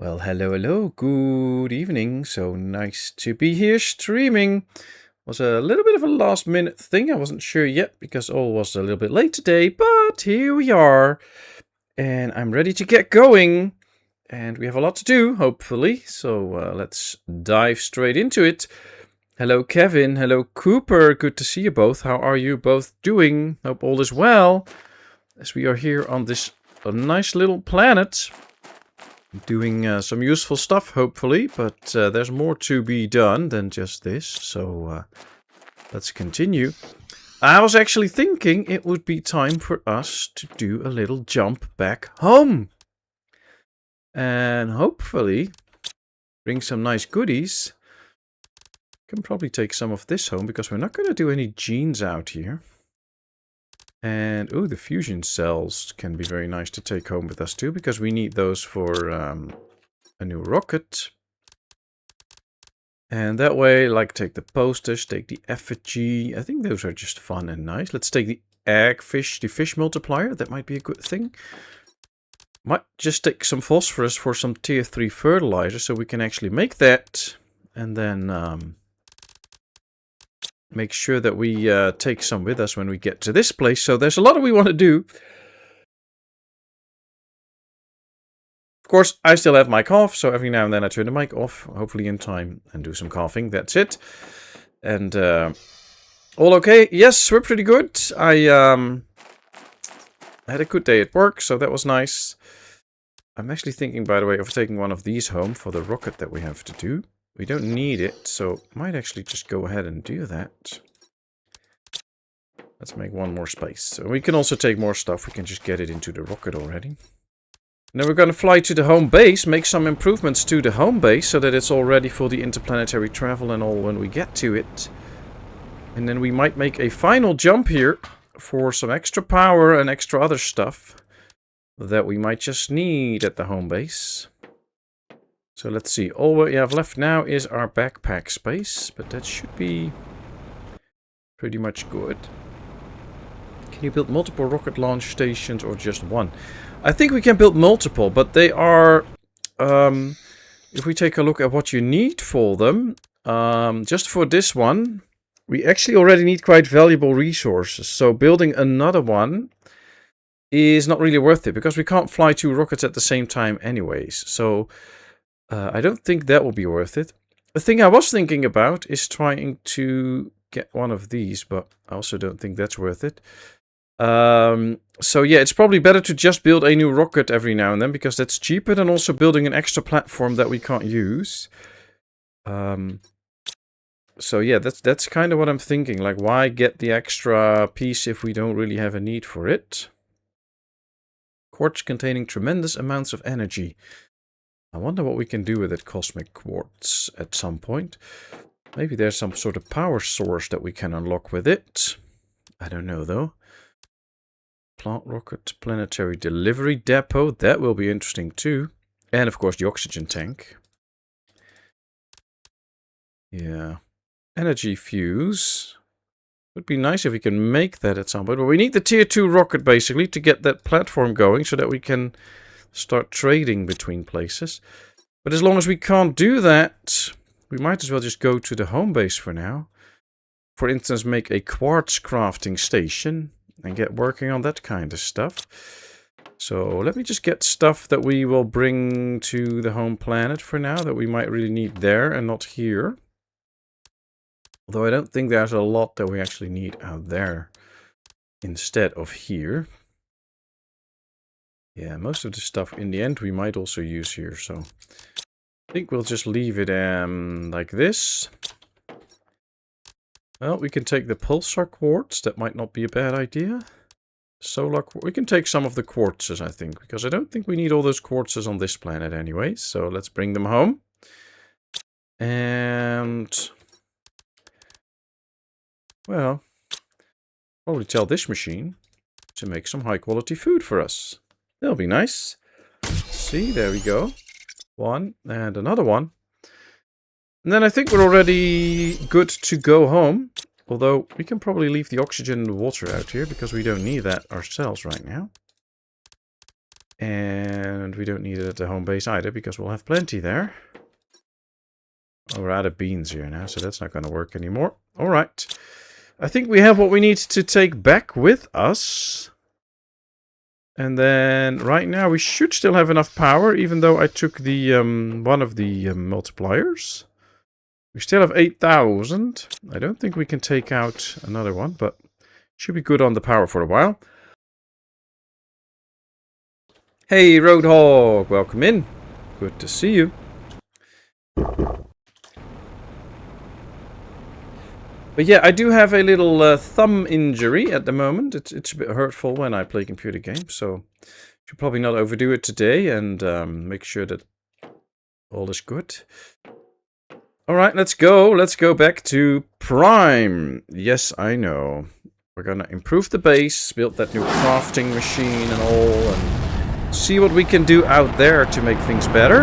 Well, hello, good evening. So nice to be here streaming. Was a little bit of a last minute thing. I wasn't sure yet because all was a little bit late today, but here we are. And I'm ready to get going. And we have a lot to do, hopefully. So let's dive straight into it. Hello, Kevin. Hello, Cooper. Good to see you both. How are you both doing? Hope all is well. As we are here on this nice little planet. Doing some useful stuff, hopefully, but there's more to be done than just this, so let's continue. I was actually thinking it would be time for us to do a little jump back home. And hopefully bring some nice goodies. Can probably take some of this home, because we're not going to do any genes out here. And, oh, the fusion cells can be very nice to take home with us too, because we need those for a new rocket. And that way, like, take the posters, take the effigy. I think those are just fun and nice. Let's take the eggfish, the fish multiplier. That might be a good thing. Might just take some phosphorus for some tier 3 fertilizer, so we can actually make that. And then make sure that we take some with us when we get to this place. So there's a lot that we want to do. Of course, I still have my cough, so every now and then I turn the mic off, hopefully in time, and do some coughing. That's it. And all okay? Yes, we're pretty good. I had a good day at work, so that was nice. I'm actually thinking, by the way, of taking one of these home for the rocket that we have to do. We don't need it, so might actually just go ahead and do that. Let's make one more space. So we can also take more stuff. We can just get it into the rocket already. And then we're going to fly to the home base, make some improvements to the home base so that it's all ready for the interplanetary travel and all when we get to it. And then we might make a final jump here for some extra power and extra other stuff that we might just need at the home base. So let's see, all we have left now is our backpack space, but that should be pretty much good. Can you build multiple rocket launch stations or just one? I think we can build multiple, but they are, if we take a look at what you need for them, just for this one, we actually already need quite valuable resources. So building another one is not really worth it, because we can't fly 2 rockets at the same time anyways. So I don't think that will be worth it. The thing I was thinking about is trying to get one of these, but I also don't think that's worth it. So yeah, it's probably better to just build a new rocket every now and then, because that's cheaper than also building an extra platform that we can't use. So yeah, that's kind of what I'm thinking. Like, why get the extra piece if we don't really have a need for it? Quartz containing tremendous amounts of energy. I wonder what we can do with that cosmic quartz at some point. Maybe there's some sort of power source that we can unlock with it. I don't know, though. Plant rocket, planetary delivery depot. That will be interesting, too. And, of course, the oxygen tank. Yeah. Energy fuse. Would be nice if we can make that at some point. But we need the tier 2 rocket, basically, to get that platform going so that we can start trading between places. But as long as we can't do that, we might as well just go to the home base for now. For instance, make a quartz crafting station and get working on that kind of stuff. So let me just get stuff that we will bring to the home planet for now that we might really need there and not here. Although I don't think there's a lot that we actually need out there instead of here. Yeah, most of the stuff in the end we might also use here, so I think we'll just leave it like this. Well, we can take the pulsar quartz, that might not be a bad idea. Solar quartz, we can take some of the quartzes, I think, because I don't think we need all those quartzes on this planet anyway, so let's bring them home. And, well, probably tell this machine to make some high quality food for us. That'll be nice. See, there we go. One and another one. And then I think we're already good to go home. Although we can probably leave the oxygen and the water out here because we don't need that ourselves right now. And we don't need it at the home base either, because we'll have plenty there. Oh, we're out of beans here now, so that's not going to work anymore. Alright. I think we have what we need to take back with us. And then, right now, we should still have enough power, even though I took the one of the multipliers. We still have 8,000. I don't think we can take out another one, but should be good on the power for a while. Hey, Roadhog, welcome in. Good to see you. But yeah, I do have a little thumb injury at the moment. It's a bit hurtful when I play computer games, so should probably not overdo it today and make sure that all is good. Alright, let's go. Let's go back to Prime. Yes, I know. We're gonna improve the base, build that new crafting machine and all, and see what we can do out there to make things better.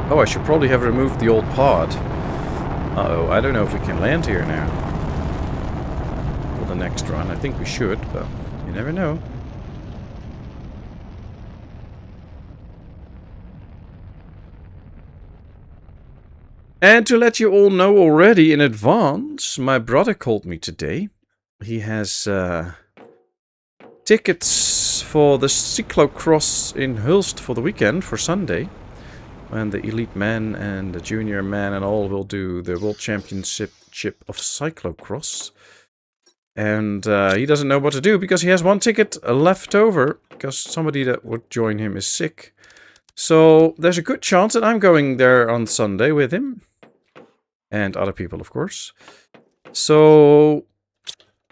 Oh, I should probably have removed the old pod. Uh-oh, I don't know if we can land here now. For the next run. I think we should, but you never know. And to let you all know already in advance, my brother called me today. He has tickets for the cyclocross in Hulst for the weekend, for Sunday. And the elite men and the junior men and all will do the World Championship of Cyclocross. And he doesn't know what to do because he has one ticket left over because somebody that would join him is sick. So there's a good chance that I'm going there on Sunday with him. And other people, of course. So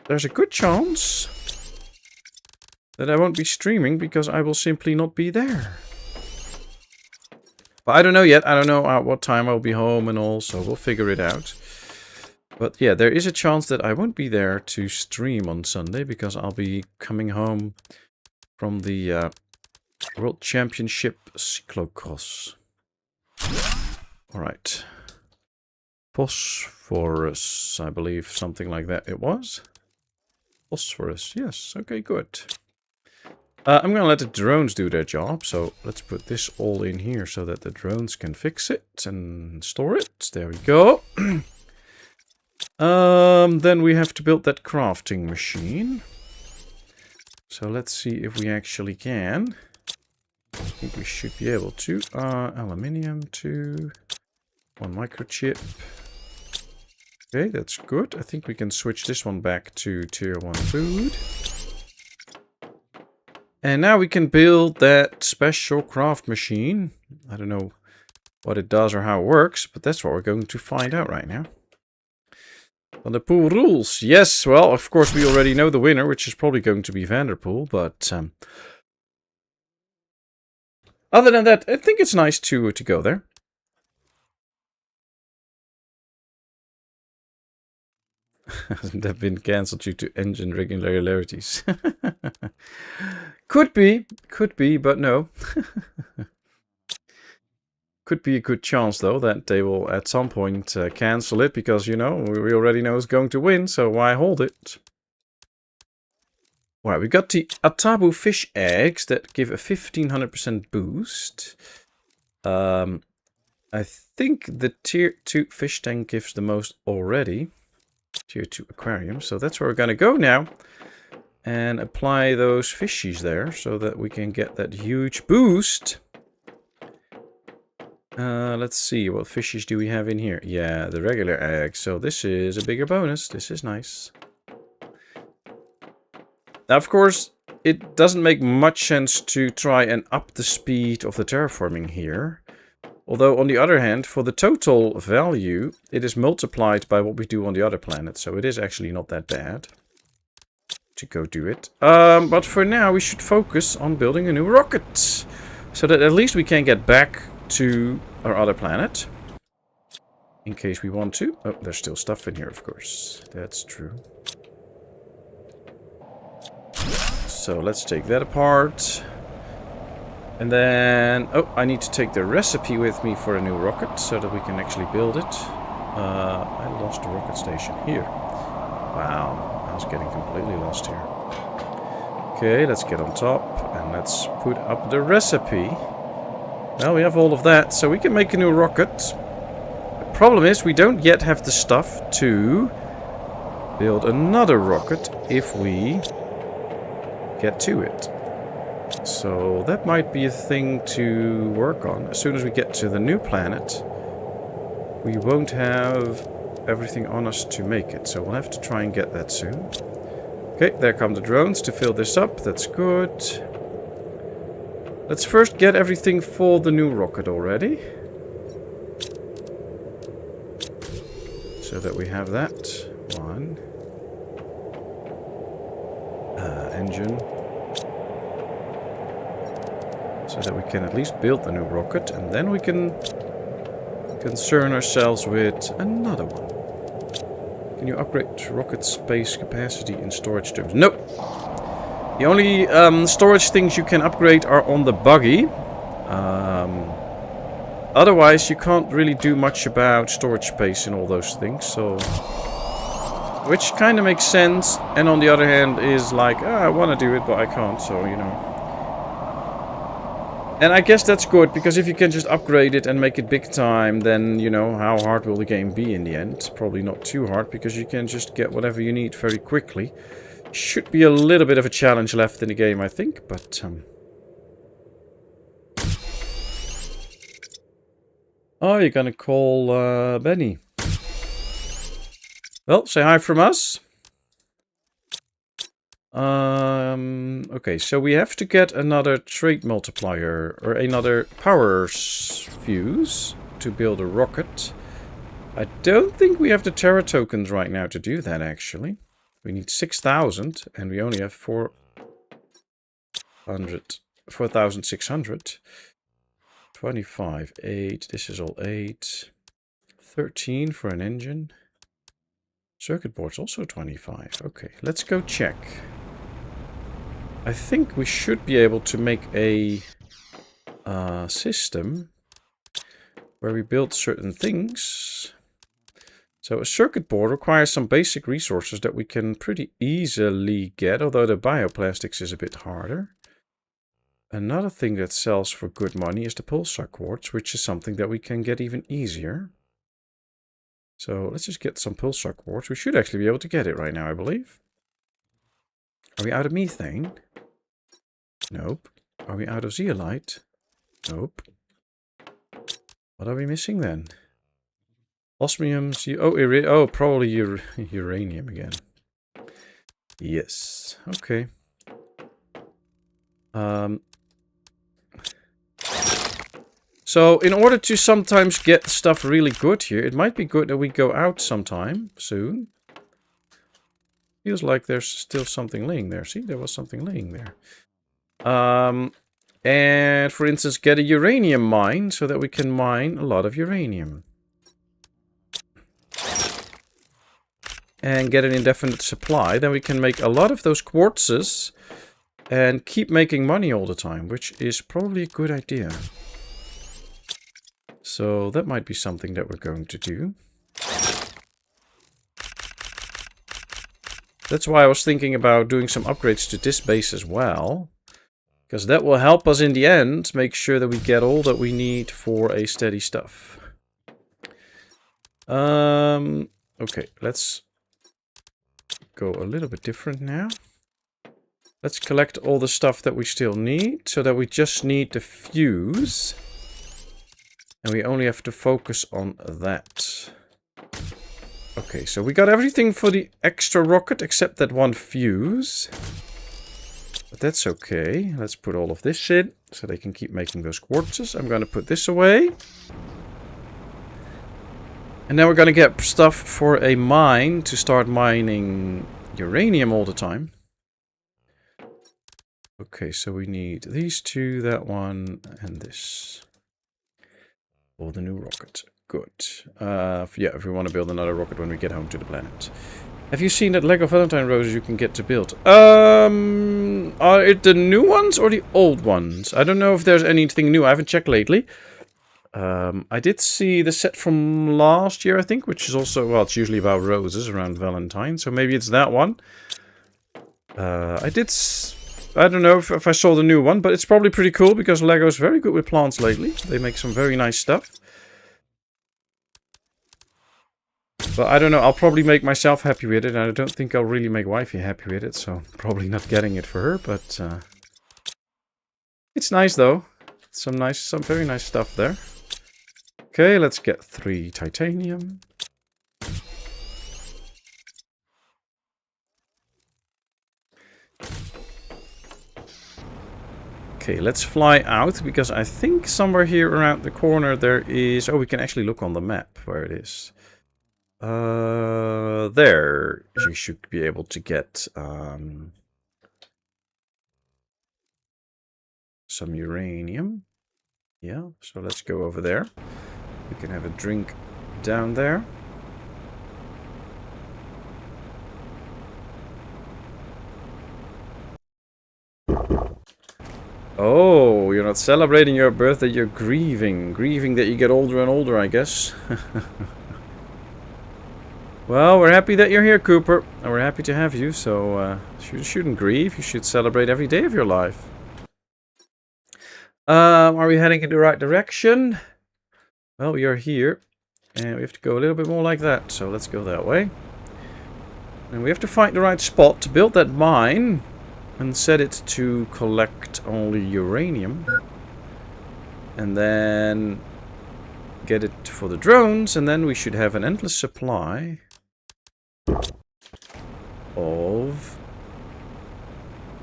there's a good chance that I won't be streaming because I will simply not be there. But I don't know yet. I don't know at what time I'll be home and all, so we'll figure it out. But yeah, there is a chance that I won't be there to stream on Sunday because I'll be coming home from the World Championship Cyclocross. Alright. Phosphorus, I believe, something like that it was. Phosphorus, yes, okay, good. I'm going to let the drones do their job, so let's put this all in here so that the drones can fix it and store it. There we go. Then we have to build that crafting machine. So let's see if we actually can. I think we should be able to. Aluminium 2. One microchip. Okay, that's good. I think we can switch this one back to tier 1 food. And now we can build that special craft machine. I don't know what it does or how it works, but that's what we're going to find out right now. On the pool rules. Yes, well, of course we already know the winner, which is probably going to be Vanderpool, but other than that, I think it's nice to go there. Hasn't that been cancelled due to engine irregularities? Could be, but no. Could be a good chance, though, that they will at some point cancel it, because, you know, we already know who's going to win, so why hold it? Alright, we got the Atabu fish eggs that give a 1500% boost. I think the tier 2 fish tank gives the most already. Tier 2 aquarium, so that's where we're going to go now. And apply those fishies there, so that we can get that huge boost. Let's see, what fishies do we have in here? Yeah, the regular eggs. So this is a bigger bonus. This is nice. Now, of course, it doesn't make much sense to try and up the speed of the terraforming here. Although, on the other hand, for the total value, it is multiplied by what we do on the other planets. So it is actually not that bad to go do it. But for now, we should focus on building a new rocket. So that at least we can get back to our other planet. In case we want to. Oh, there's still stuff in here, of course. That's true. So let's take that apart. And then, oh, I need to take the recipe with me for a new rocket so that we can actually build it. I lost the rocket station here. Wow, I was getting completely lost here. Okay, let's get on top and let's put up the recipe. Well, we have all of that, so we can make a new rocket. The problem is we don't yet have the stuff to build another rocket if we get to it. So that might be a thing to work on. As soon as we get to the new planet, we won't have everything on us to make it. So we'll have to try and get that soon. Okay, there come the drones to fill this up. That's good. Let's first get everything for the new rocket already. So that we have that. One. Engine. So that we can at least build the new rocket. And then we can concern ourselves with another one. Can you upgrade rocket space capacity in storage terms? Nope. The only storage things you can upgrade are on the buggy. Otherwise, you can't really do much about storage space and all those things. So, which kind of makes sense. And on the other hand, is like, I want to do it, but I can't. So, you know. And I guess that's good, because if you can just upgrade it and make it big time, then, you know, how hard will the game be in the end? Probably not too hard, because you can just get whatever you need very quickly. Should be a little bit of a challenge left in the game, I think, but... Oh, you're gonna call Benny. Well, say hi from us. Okay, so we have to get another trait multiplier, or another power fuse to build a rocket. I don't think we have the Terra tokens right now to do that, actually. We need 6,000, and we only have 4,600. 25, 8, this is all 8. 13 for an engine. Circuit board's also 25. Okay, let's go check. I think we should be able to make a system where we build certain things. So a circuit board requires some basic resources that we can pretty easily get, although the bioplastics is a bit harder. Another thing that sells for good money is the pulsar quartz, which is something that we can get even easier. So let's just get some pulsar quartz. We should actually be able to get it right now, I believe. Are we out of methane? Nope. Are we out of zeolite? Nope. What are we missing then? Osmium, probably uranium again. Yes. Okay. So in order to sometimes get stuff really good here, it might be good that we go out sometime soon. Feels like there's still something laying there. See, there was something laying there. And for instance, get a uranium mine so that we can mine a lot of uranium. And get an indefinite supply. Then we can make a lot of those quartzes and keep making money all the time, which is probably a good idea. So that might be something that we're going to do. That's why I was thinking about doing some upgrades to this base as well. Because that will help us in the end make sure that we get all that we need for a steady stuff. Okay, let's go a little bit different now. Let's collect all the stuff that we still need, so that we just need the fuse. And we only have to focus on that. Okay, so we got everything for the extra rocket except that one fuse. But that's okay. Let's put all of this in, so they can keep making those quartzes. I'm going to put this away. And then we're going to get stuff for a mine to start mining uranium all the time. Okay, so we need these two, that one, and this. For the new rocket. Good. Yeah, if we want to build another rocket when we get home to the planet. Have you seen that Lego Valentine roses you can get to build? Are it the new ones or the old ones? I don't know if there's anything new. I haven't checked lately. I did see the set from last year, I think, which is also, well, it's usually about roses around Valentine, so maybe it's that one. I did I don't know if I saw the new one, but it's probably pretty cool because Lego's very good with plants lately. They make some very nice stuff. But I don't know, I'll probably make myself happy with it, and I don't think I'll really make wifey happy with it, so probably not getting it for her, but it's nice though. Some very nice stuff there. Okay, let's get 3 titanium. Okay, let's fly out, because I think somewhere here around the corner there is... Oh, we can actually look on the map where it is. There you should be able to get some uranium. Yeah, so let's go over there. We can have a drink down there. Oh, you're not celebrating your birthday, you're grieving. Grieving that you get older and older, I guess. Well, we're happy that you're here, Cooper. And we're happy to have you, so you shouldn't grieve. You should celebrate every day of your life. Are we heading in the right direction? Well, we are here. And we have to go a little bit more like that. So let's go that way. And we have to find the right spot to build that mine. And set it to collect only uranium. And then get it for the drones. And then we should have an endless supply of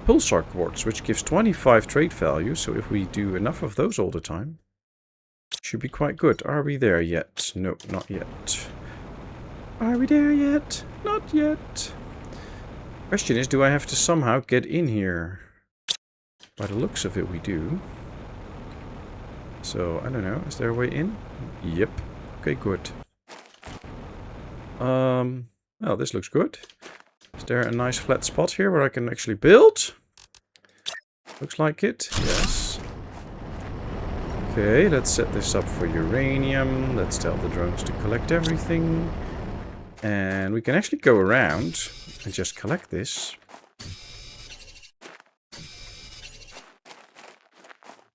pulsar quartz, which gives 25 trade value. So if we do enough of those all the time, it should be quite good. Are we there yet? No, not yet. Are we there yet? Not yet. Question is, do I have to somehow get in here? By the looks of it, we do. So, I don't know. Is there a way in? Yep. Okay, good. Oh, this looks good. Is there a nice flat spot here where I can actually build? Looks like it. Yes. Okay, let's set this up for uranium. Let's tell the drones to collect everything. And we can actually go around and just collect this.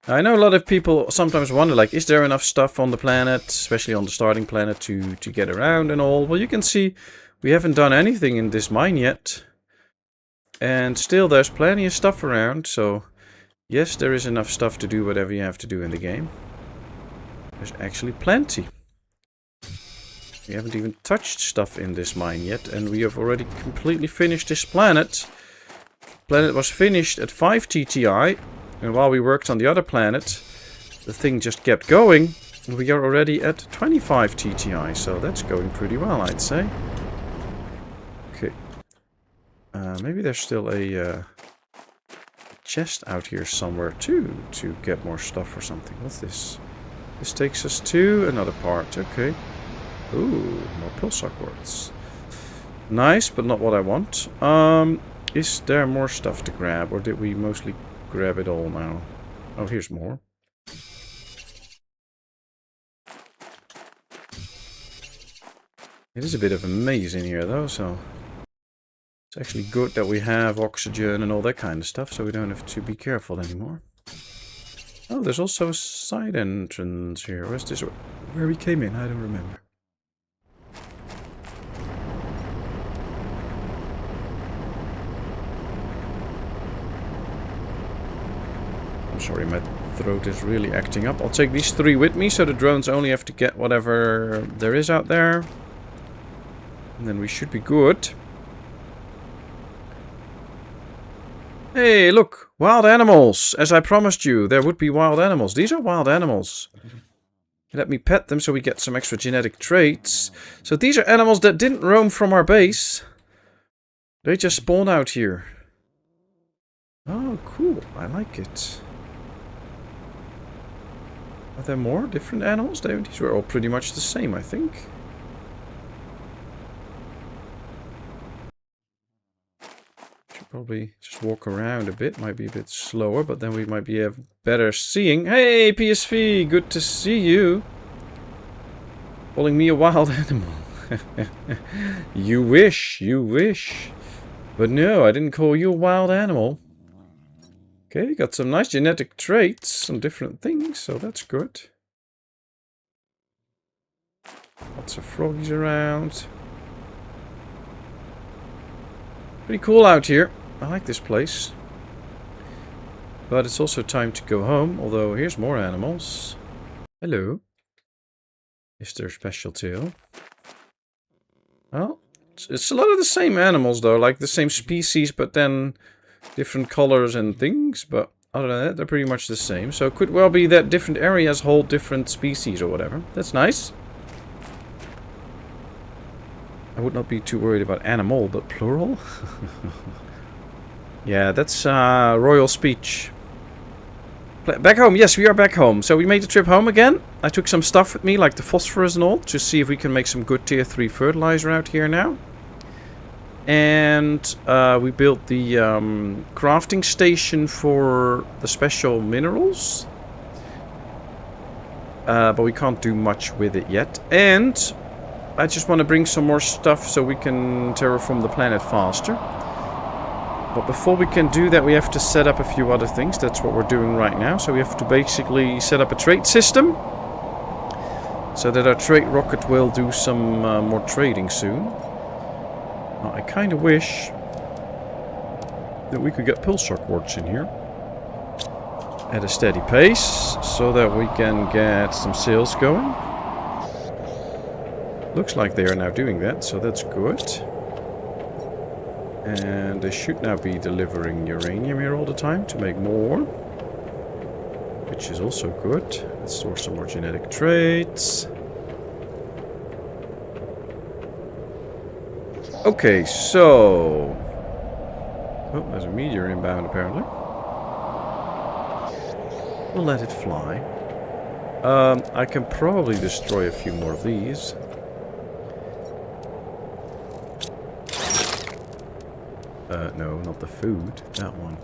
I know a lot of people sometimes wonder, like, is there enough stuff on the planet, especially on the starting planet, to get around and all? Well, you can see we haven't done anything in this mine yet. And still there's plenty of stuff around, so yes, there is enough stuff to do whatever you have to do in the game. There's actually plenty. We haven't even touched stuff in this mine yet, and we have already completely finished this planet. The planet was finished at 5 TTI, and while we worked on the other planet, the thing just kept going, and we are already at 25 TTI, so that's going pretty well, I'd say. Okay. Maybe there's still a chest out here somewhere too, to get more stuff or something. What's this? This takes us to another part, okay. Ooh, more pulsar quartz. Nice, but not what I want. Is there more stuff to grab, or did we mostly grab it all now? Oh, here's more. It is a bit of a maze in here, though, so it's actually good that we have oxygen and all that kind of stuff, so we don't have to be careful anymore. Oh, there's also a side entrance here. Where's this? Where we came in? I don't remember. I'm sorry, my throat is really acting up. I'll take these 3 with me, so the drones only have to get whatever there is out there. And then we should be good. Hey, look! Wild animals! As I promised you, there would be wild animals. These are wild animals. Let me pet them so we get some extra genetic traits. So these are animals that didn't roam from our base. They just spawned out here. Oh, cool. I like it. Are there more different animals? These were all pretty much the same, I think. Should probably just walk around a bit. Might be a bit slower, but then we might be better seeing. Hey, PSV! Good to see you! Calling me a wild animal. You wish, you wish. But no, I didn't call you a wild animal. Okay, got some nice genetic traits, some different things, so that's good. Lots of froggies around. Pretty cool out here. I like this place. But it's also time to go home, although here's more animals. Hello. Mr. Special Tail. Well, it's a lot of the same animals though, like the same species, but then different colors and things. But other than that, they're pretty much the same. So it could well be that different areas hold different species or whatever. That's nice. I would not be too worried about animal, but plural? Yeah, that's royal speech. Back home, yes, we are back home. So we made the trip home again. I took some stuff with me, like the phosphorus and all, to see if we can make some good tier 3 fertilizer out here now. And we built the crafting station for the special minerals. But we can't do much with it yet. And I just want to bring some more stuff so we can terraform the planet faster. But before we can do that, we have to set up a few other things. That's what we're doing right now. So we have to basically set up a trade system. So that our trade rocket will do some more trading soon. Well, I kind of wish that we could get pulsar quartz in here. At a steady pace. So that we can get some sales going. Looks like they are now doing that, so that's good. And they should now be delivering uranium here all the time to make more. Which is also good. Let's store some more genetic traits. Okay, so... Oh, there's a meteor inbound apparently. We'll let it fly. I can probably destroy a few more of these. No, not the food. That one.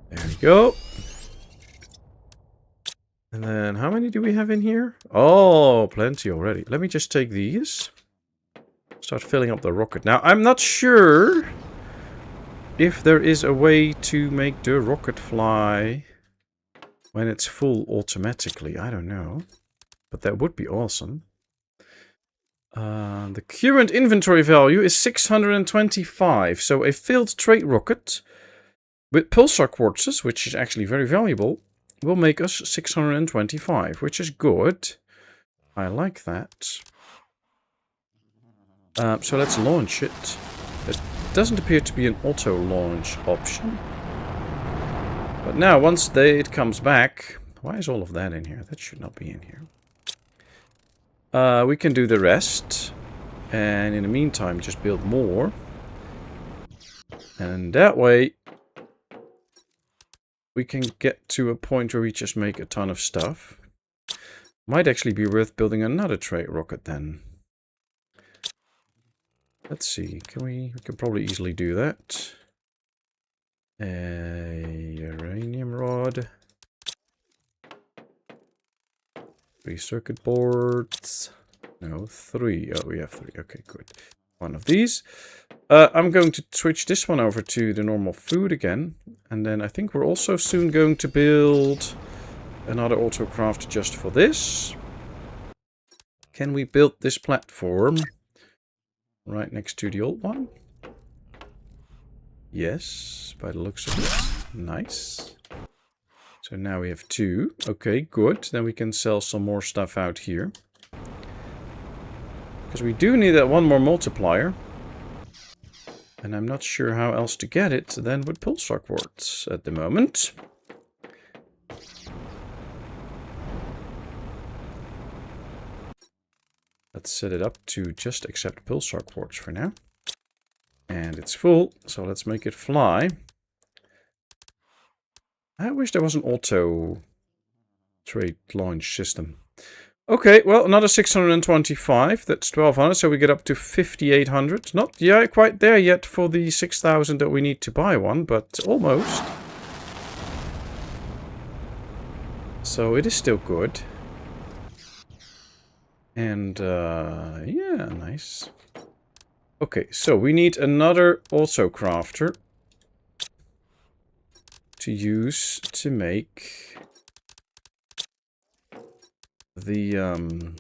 There we go. And then, how many do we have in here? Oh, plenty already. Let me just take these. Start filling up the rocket. Now, I'm not sure if there is a way to make the rocket fly when it's full automatically. I don't know. But that would be awesome. The current inventory value is 625. So a filled trade rocket with pulsar quartzes, which is actually very valuable, will make us 625, which is good. I like that. So let's launch it. It doesn't appear to be an auto launch option. But now, once it comes back... Why is all of that in here? That should not be in here. We can do the rest. And in the meantime, just build more. And that way... we can get to a point where we just make a ton of stuff. Might actually be worth building another trade rocket then. Let's see. We can probably easily do that. A uranium rod. 3 circuit boards. No, 3. Oh, we have 3. Okay, good. One of these. I'm going to switch this one over to the normal food again. And then I think we're also soon going to build another autocraft just for this. Can we build this platform right next to the old one? Yes, by the looks of it. Nice. So now we have 2. Okay, good. Then we can sell some more stuff out here. Because we do need that one more multiplier. And I'm not sure how else to get it than with pulsar quartz at the moment. Let's set it up to just accept pulsar quartz for now. And it's full, so let's make it fly. I wish there was an auto trade launch system. Okay, well, another 625. That's 1200, so we get up to 5800. Not quite there yet for the 6000 that we need to buy one, but almost. So it is still good. And, yeah, nice. Okay, so we need another also crafter to use to make the,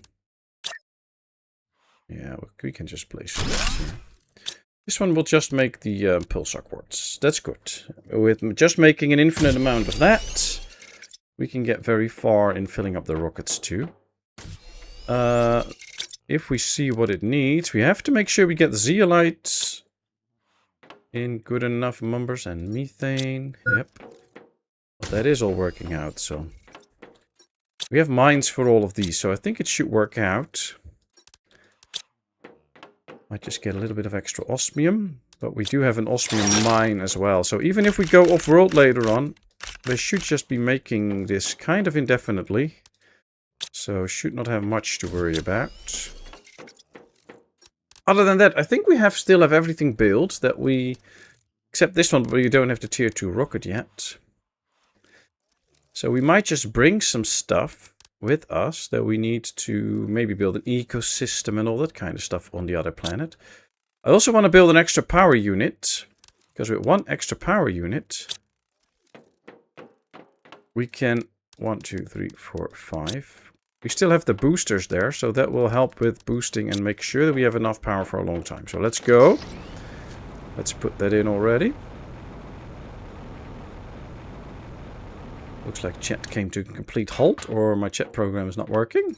yeah, we can just place it here. This one will just make the pulsar quartz. That's good. With just making an infinite amount of that, we can get very far in filling up the rockets too. If we see what it needs, we have to make sure we get zeolites in good enough numbers and methane. Yep. Well, that is all working out, so. We have mines for all of these, so I think it should work out. Might just get a little bit of extra osmium, but we do have an osmium mine as well. So even if we go off-world later on, they should just be making this kind of indefinitely. So should not have much to worry about. Other than that, I think we still have everything built that we... Except this one, but you don't have the tier 2 rocket yet. So we might just bring some stuff with us that we need to maybe build an ecosystem and all that kind of stuff on the other planet. I also want to build an extra power unit. Because with one extra power unit, we can... 1, 2, 3, 4, 5... We still have the boosters there, so that will help with boosting and make sure that we have enough power for a long time. So let's go. Let's put that in already. Looks like chat came to a complete halt, or my chat program is not working.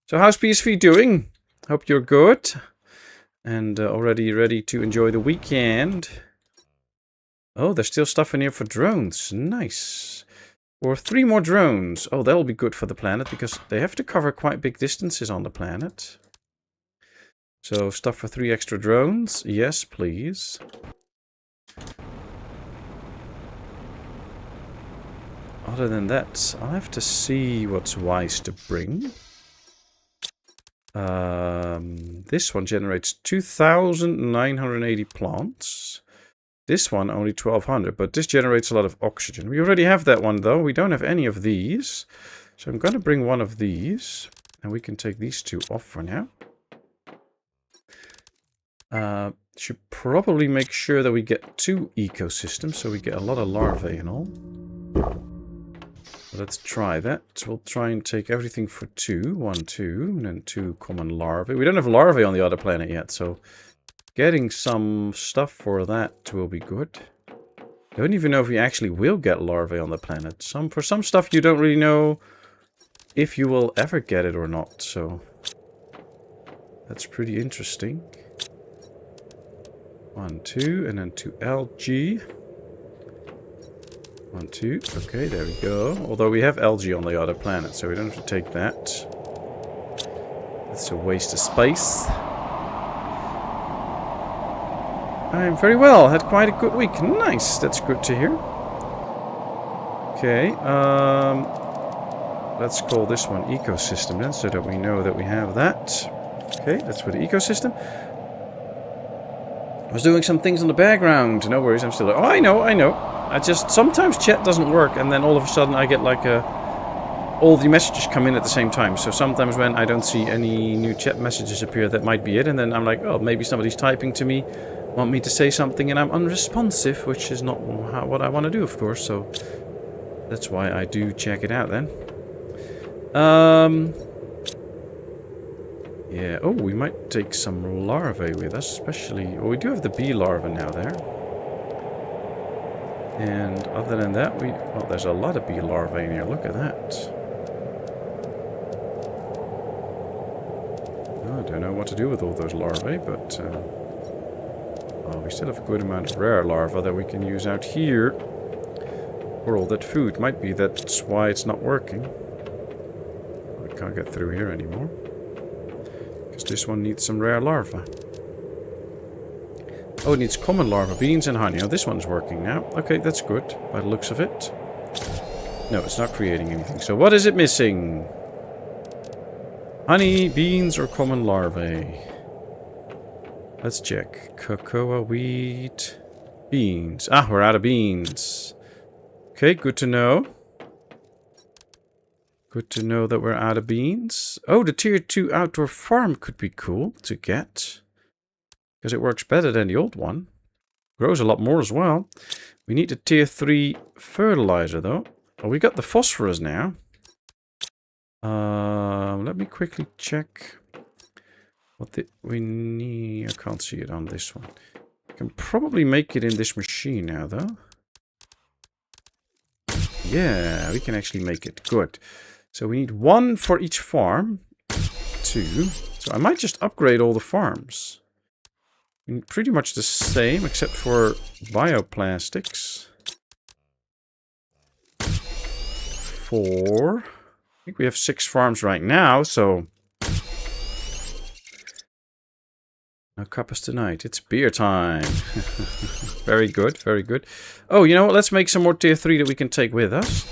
So how's PSV doing? Hope you're good. And already ready to enjoy the weekend. Oh, there's still stuff in here for drones. Nice. Or 3 more drones. Oh, that'll be good for the planet, because they have to cover quite big distances on the planet. So, stuff for 3 extra drones. Yes, please. Other than that, I'll have to see what's wise to bring. This one generates 2,980 plants. This one only 1,200, but this generates a lot of oxygen. We already have that one, though. We don't have any of these. So I'm going to bring one of these. And we can take these 2 off for now. Should probably make sure that we get 2 ecosystems, so we get a lot of larvae and all. Let's try that. We'll try and take everything for 2. 1, 2, and then 2 common larvae. We don't have larvae on the other planet yet, so... Getting some stuff for that will be good. Don't even know if we actually will get larvae on the planet. For some stuff you don't really know if you will ever get it or not, so that's pretty interesting. 1, 2, and then 2 algae. 1, 2. Okay, there we go. Although we have algae on the other planet, so we don't have to take that. That's a waste of space. I'm very well. Had quite a good week. Nice. That's good to hear. Okay. Let's call this one ecosystem then, so that we know that we have that. Okay, that's for the ecosystem. I was doing some things in the background. No worries, I'm still there. Oh, I know. I just... Sometimes chat doesn't work, and then all of a sudden I get like all the messages come in at the same time. So sometimes when I don't see any new chat messages appear, that might be it. And then I'm like, oh, maybe somebody's typing to me. Want me to say something and I'm unresponsive, which is not what I want to do, of course, so that's why I do check it out then. Yeah, oh, we might take some larvae with us, especially... Oh, we do have the bee larva now there. And other than that, well, there's a lot of bee larvae in here, look at that. I don't know what to do with all those larvae, but... we still have a good amount of rare larvae that we can use out here for all that food. Might be that's why it's not working. I can't get through here anymore. Because this one needs some rare larvae. Oh, it needs common larvae, beans and honey. Oh, this one's working now. Okay, that's good by the looks of it. No, it's not creating anything. So what is it missing? Honey, beans, or common larvae? Let's check. Cocoa, wheat, beans. Ah, we're out of beans. Okay, good to know. Good to know that we're out of beans. Oh, the tier 2 outdoor farm could be cool to get. Because it works better than the old one. Grows a lot more as well. We need the tier 3 fertilizer though. Oh, we got the phosphorus now. Let me quickly check what we need. I can't see it on this one. I can probably make it in this machine now though. Yeah, we can actually make it. Good. So we need 1 for each farm. 2. So I might just upgrade all the farms. Pretty much the same, except for bioplastics. 4. I think we have 6 farms right now, so... No cuppas tonight. It's beer time. Very good, very good. Oh, you know what? Let's make some more tier 3 that we can take with us.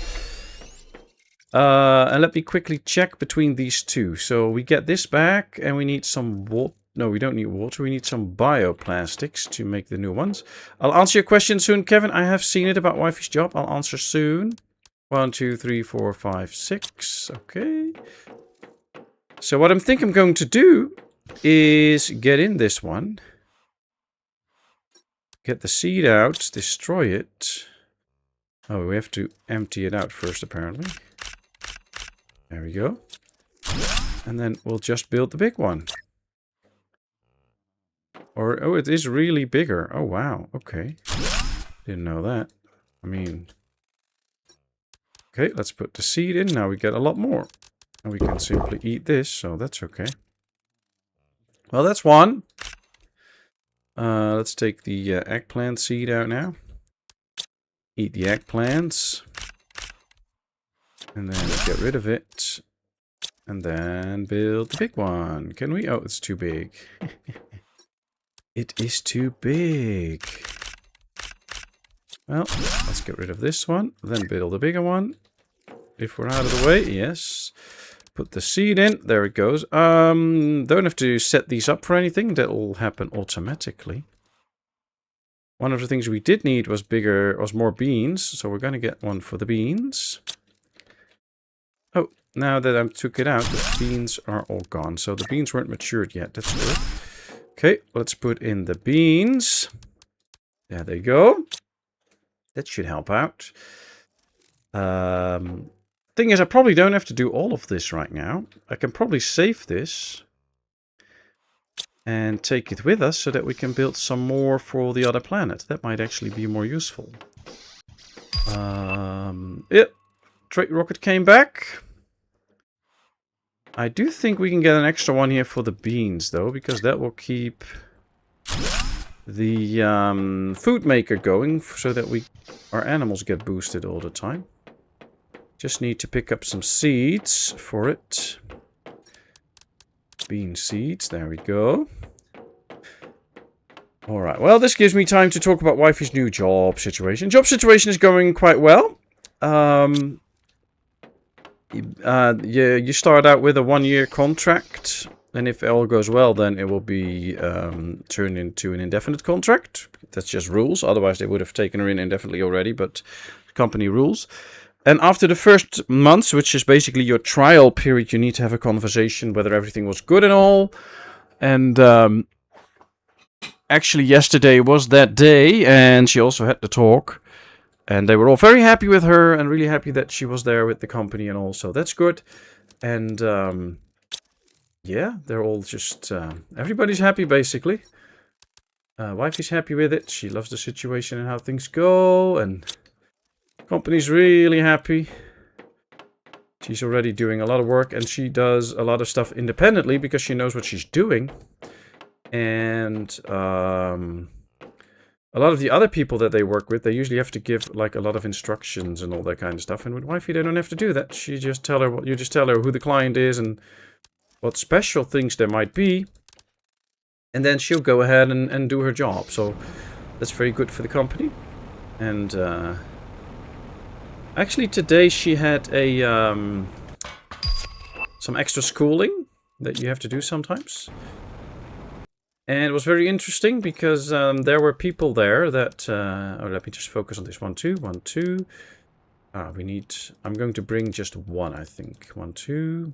And let me quickly check between these two. So we get this back, and we need some water. No, we don't need water. We need some bioplastics to make the new ones. I'll answer your question soon, Kevin. I have seen it about Wifey's job. I'll answer soon. 1, 2, 3, 4, 5, 6. Okay. So what I'm going to do is get in this one. Get the seed out. Destroy it. Oh, we have to empty it out first, apparently. There we go. And then we'll just build the big one. Or, oh, it is really bigger. Oh, wow. Okay. Didn't know that. I mean... Okay, let's put the seed in. Now we get a lot more. And we can simply eat this, so that's okay. Well, that's one. Let's take the eggplant seed out now. Eat the eggplants. And then get rid of it. And then build the big one. Can we? Oh, it's too big. It is too big. Well, let's get rid of this one. Then build a bigger one. If we're out of the way, yes. Put the seed in. There it goes. Don't have to set these up for anything. That will happen automatically. One of the things we did need was more beans. So we're going to get one for the beans. Oh, now that I took it out, the beans are all gone. So the beans weren't matured yet. That's good. Okay, let's put in the beans. There they go. That should help out. Thing is, I probably don't have to do all of this right now. I can probably save this. And take it with us so that we can build some more for the other planet. That might actually be more useful. Yep. Trade rocket came back. I do think we can get an extra one here for the beans, though, because that will keep the food maker going so that our animals get boosted all the time. Just need to pick up some seeds for it. Bean seeds, there we go. Alright, well, this gives me time to talk about Wifey's new job situation. Job situation is going quite well. You start out with a 1-year contract, and if all goes well, then it will be turned into an indefinite contract. That's just rules. Otherwise, they would have taken her in indefinitely already, but company rules. And after the first months, which is basically your trial period, you need to have a conversation whether everything was good and all. And actually, yesterday was that day, and she also had the talk. And they were all very happy with her and really happy that she was there with the company and all. So that's good. And yeah, they're all just... everybody's happy, basically. Wifey's happy with it. She loves the situation and how things go. And company's really happy. She's already doing a lot of work. And she does a lot of stuff independently because she knows what she's doing. And... a lot of the other people that they work with, they usually have to give like a lot of instructions and all that kind of stuff. And with Wifey, they don't have to do that. You just tell her who the client is and what special things there might be. And then she'll go ahead and do her job. So that's very good for the company. And actually today she had some extra schooling that you have to do sometimes. And it was very interesting because there were people there that... oh, let me just focus on this. 1, 2, 1, 2. We need... I'm going to bring just one, I think. 1, 2.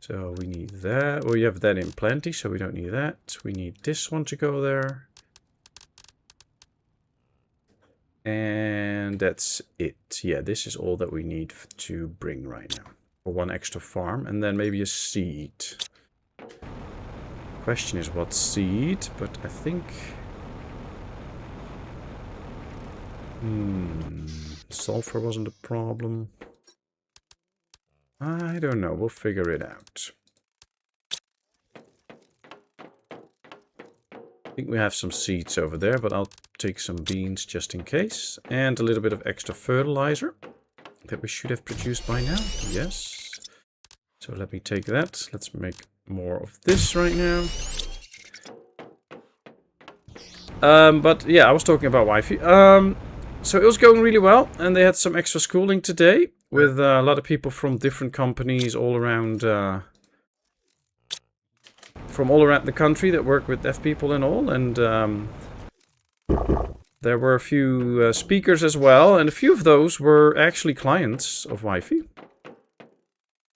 So we need that. We have that in plenty, so we don't need that. We need this one to go there. And that's it. Yeah, this is all that we need to bring right now. For one extra farm, and then maybe a seed. Question is what seed, but I think... sulfur wasn't a problem. I don't know, we'll figure it out. I think we have some seeds over there, but I'll take some beans just in case. And a little bit of extra fertilizer that we should have produced by now. Yes. So let me take that. Let's make more of this right now. But yeah, I was talking about Wi-Fi. So it was going really well, and they had some extra schooling today with a lot of people from different companies all around, from all around the country that work with deaf people and all. And there were a few speakers as well, and a few of those were actually clients of Wi-Fi.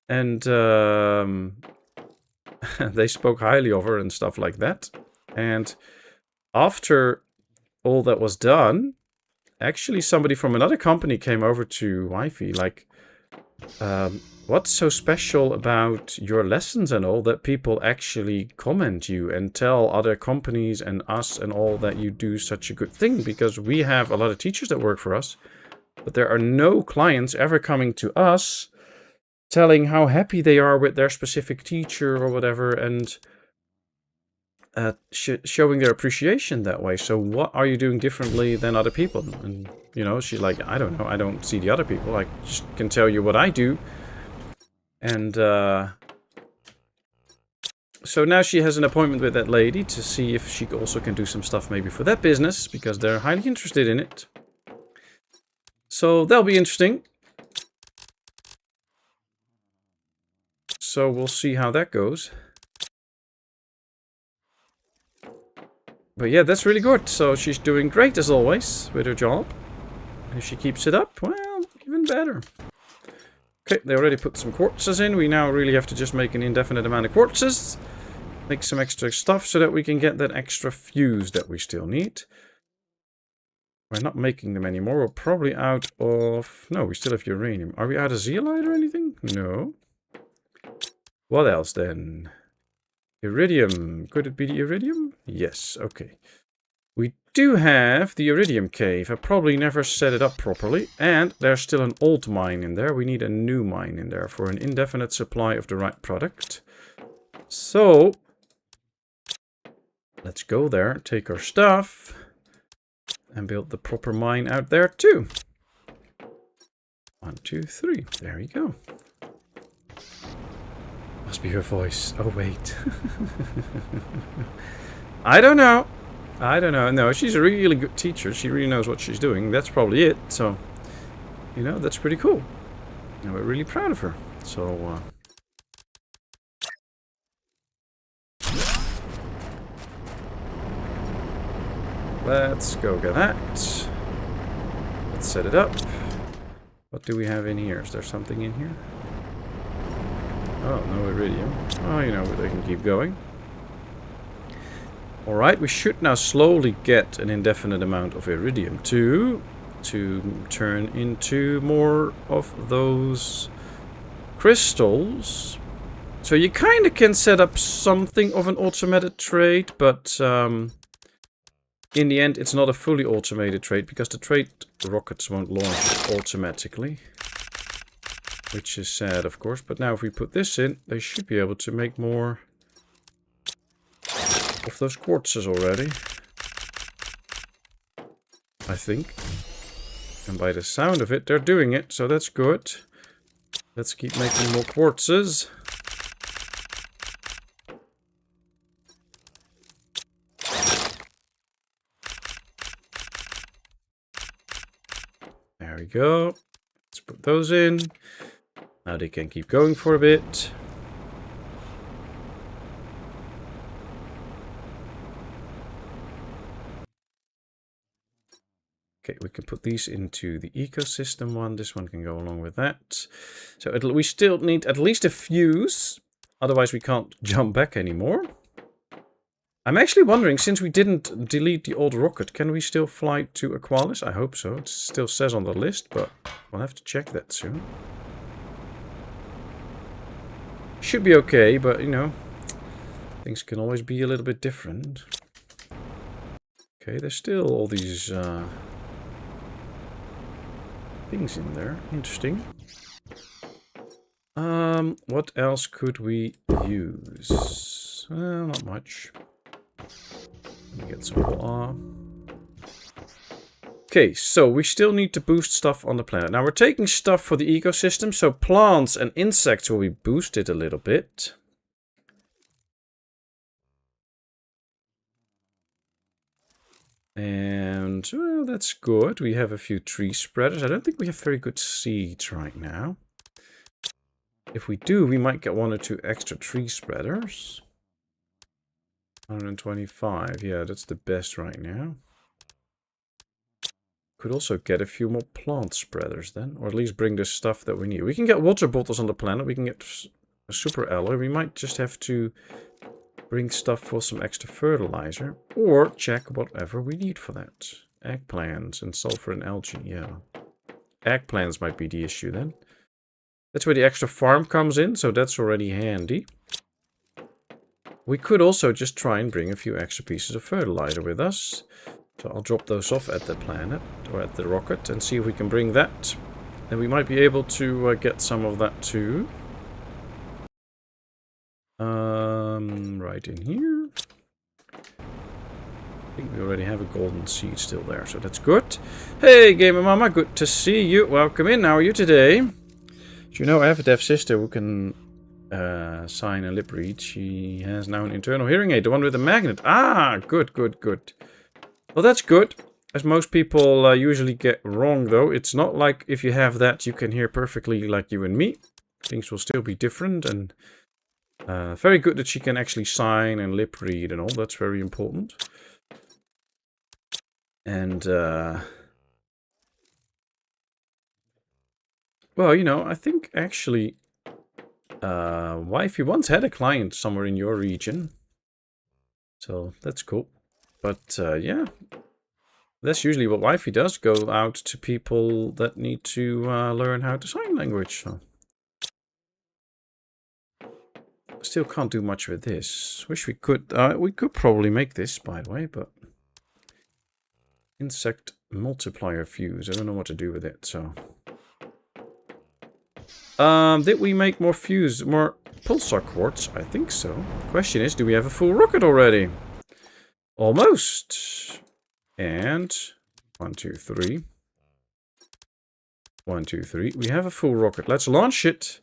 And they spoke highly of her and stuff like that. And after all that was done, actually somebody from another company came over to Wi-Fi, like, what's so special about your lessons and all that people actually comment you and tell other companies and us and all that you do such a good thing? Because we have a lot of teachers that work for us, but there are no clients ever coming to us telling how happy they are with their specific teacher or whatever, and showing their appreciation that way. So what are you doing differently than other people? And, you know, she's like, I don't know. I don't see the other people. I just can tell you what I do. And so now she has an appointment with that lady to see if she also can do some stuff maybe for that business, because they're highly interested in it. So that'll be interesting. So we'll see how that goes. But yeah, that's really good. So she's doing great as always with her job. And if she keeps it up, well, even better. Okay, they already put some quartzes in. We now really have to just make an indefinite amount of quartzes. Make some extra stuff so that we can get that extra fuse that we still need. We're not making them anymore. We're probably out of... No, we still have uranium. Are we out of zeolite or anything? No. What else then? Iridium. Could it be the iridium? Yes, okay. We do have the iridium cave. I probably never set it up properly. And there's still an old mine in there. We need a new mine in there for an indefinite supply of the right product. So, let's go there, take our stuff, and build the proper mine out there too. 1, 2, 3. There we go. Must be her voice. Oh, wait. I don't know. I don't know. No, she's a really good teacher. She really knows what she's doing. That's probably it. So, you know, that's pretty cool. And we're really proud of her. So, let's go get that. Let's set it up. What do we have in here? Is there something in here? Oh, no iridium. Oh, you know, they can keep going. Alright, we should now slowly get an indefinite amount of iridium too, to turn into more of those crystals. So you kind of can set up something of an automated trade, but in the end it's not a fully automated trade, because the trade rockets won't launch automatically. Which is sad, of course. But now if we put this in, they should be able to make more of those quartzes already. I think. And by the sound of it, they're doing it, so that's good. Let's keep making more quartzes. There we go. Let's put those in. Now they can keep going for a bit. Okay, we can put these into the ecosystem one. This one can go along with that. So we still need at least a fuse. Otherwise we can't jump back anymore. I'm actually wondering, since we didn't delete the old rocket, can we still fly to Aqualis? I hope so. It still says on the list, but we'll have to check that soon. Should be okay, but you know, things can always be a little bit different. Okay, there's still all these things in there. Interesting. What else could we use? Well, not much. Let me get some more. Okay, so we still need to boost stuff on the planet. Now we're taking stuff for the ecosystem, so plants and insects will be boosted a little bit. And, well, that's good. We have a few tree spreaders. I don't think we have very good seeds right now. If we do, we might get 1 or 2 extra tree spreaders. 125. Yeah, that's the best right now. Could also get a few more plant spreaders then. Or at least bring the stuff that we need. We can get water bottles on the planet. We can get a super alloy. We might just have to bring stuff for some extra fertilizer. Or check whatever we need for that. Eggplants and sulfur and algae. Yeah. Eggplants might be the issue then. That's where the extra farm comes in. So that's already handy. We could also just try and bring a few extra pieces of fertilizer with us. So I'll drop those off at the planet, or at the rocket, and see if we can bring that. And we might be able to get some of that too. Right in here. I think we already have a golden seed still there, so that's good. Hey, Gamer Mama, good to see you. Welcome in. How are you today? Do you know I have a deaf sister who can sign and lip read? She has now an internal hearing aid, the one with the magnet. Ah, good, good, good. Well, that's good. As most people usually get wrong, though. It's not like if you have that, you can hear perfectly like you and me. Things will still be different. And very good that she can actually sign and lip read and all. That's very important. And, well, you know, I think actually Wifey once had a client somewhere in your region. So that's cool. But, yeah, that's usually what Wifey does, go out to people that need to learn how to sign language. So. Still can't do much with this. Wish we could probably make this, by the way, but... Insect multiplier fuse. I don't know what to do with it, so... did we make more fuse, more pulsar quartz? I think so. Question is, do we have a full rocket already? Almost. And 1, 2, 3. 1, 2, 3. We have a full rocket. Let's launch it.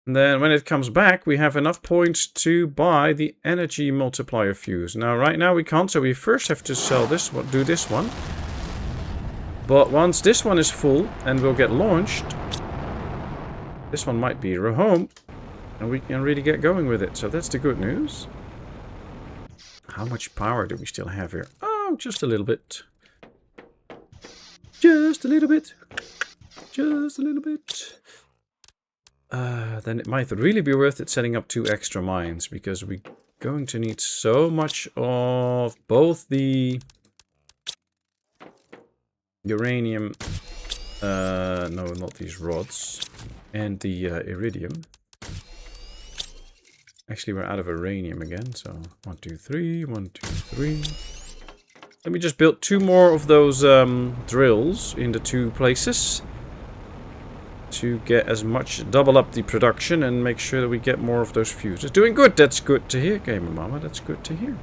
And then when it comes back, we have enough points to buy the energy multiplier fuse. Now, right now we can't, so we first have to sell this one, do this one. But once this one is full and will get launched, this one might be home, and we can really get going with it. So that's the good news. How much power do we still have here? Oh, just a little bit. Just a little bit. Just a little bit. Then it might really be worth it setting up 2 extra mines, because we're going to need so much of both the uranium, no, not these rods, and the iridium. Actually, we're out of uranium again, so 1, 2, 3, 1, 2, 3. Let me just build 2 more of those drills in the 2 places to get as much, double up the production and make sure that we get more of those fuses. Doing good. That's good to hear, Gamer Mama. That's good to hear.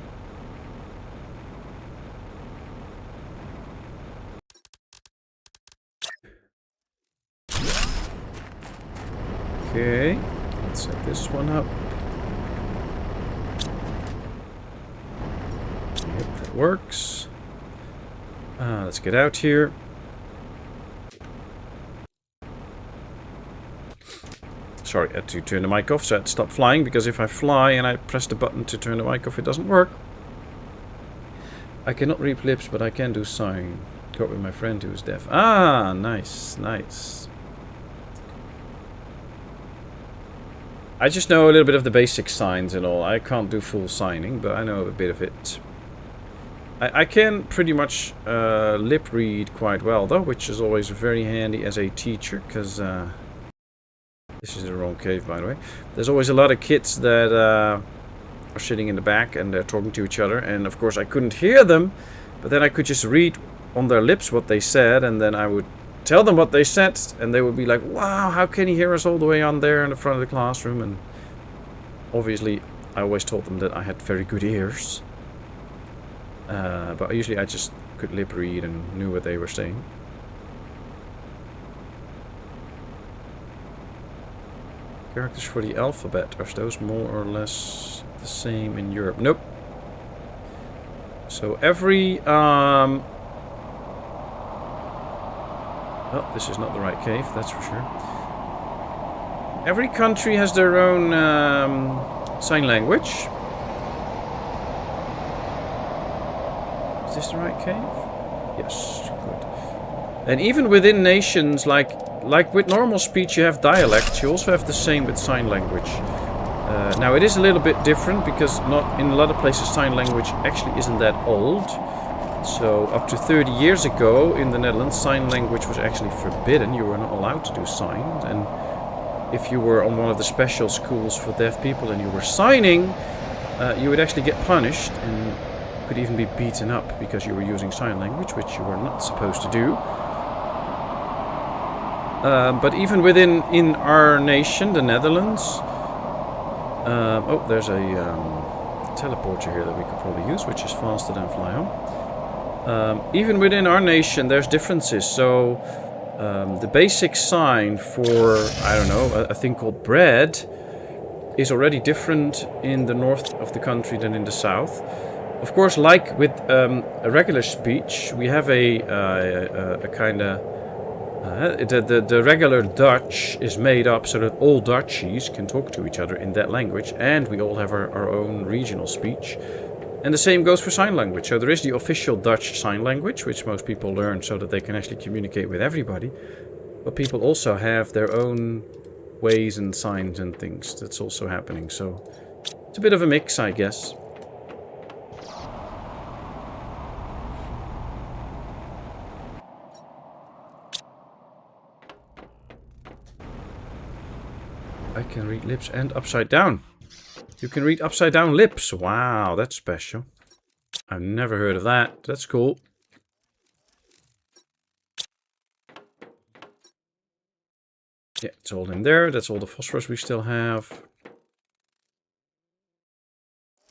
Okay, let's set this one up. Yep, that works. Let's get out here. Sorry, I had to turn the mic off, so I had to stop flying, because if I fly and I press the button to turn the mic off, it doesn't work. I cannot read lips, but I can do sign. Got with my friend who was deaf. Ah, nice, nice. I just know a little bit of the basic signs and all. I can't do full signing, but I know a bit of it. I can pretty much lip read quite well, though, which is always very handy as a teacher, because this is the wrong cave, by the way. There's always a lot of kids that are sitting in the back and they're talking to each other, and of course I couldn't hear them, but then I could just read on their lips what they said, and then I would tell them what they said, and they would be like, wow, how can he hear us all the way on there in the front of the classroom? And obviously I always told them that I had very good ears. But usually I just could lip read and knew what they were saying. Characters for the alphabet, are those more or less the same in Europe? Nope. So every oh, this is not the right cave, that's for sure. Every country has their own sign language. Is this the right cave? Yes, good. And even within nations, like with normal speech, you have dialects. You also have the same with sign language. Now, it is a little bit different because not in a lot of places sign language actually isn't that old. So up to 30 years ago in the Netherlands, sign language was actually forbidden. You were not allowed to do signs. And if you were on one of the special schools for deaf people and you were signing, you would actually get punished and could even be beaten up because you were using sign language, which you were not supposed to do. But even in our nation, the Netherlands, oh, there's a teleporter here that we could probably use, which is faster than fly home. Even within our nation, there's differences. So the basic sign for, I don't know, a thing called bread is already different in the north of the country than in the south. Of course, like with a regular speech, we have a kind of... the regular Dutch is made up so that all Dutchies can talk to each other in that language, and we all have our own regional speech. And the same goes for sign language. So there is the official Dutch sign language, which most people learn so that they can actually communicate with everybody. But people also have their own ways and signs and things that's also happening. So it's a bit of a mix, I guess. I can read lips and upside down. You can read upside down lips. Wow, that's special. I've never heard of that. That's cool. Yeah, it's all in there. That's all the phosphorus we still have.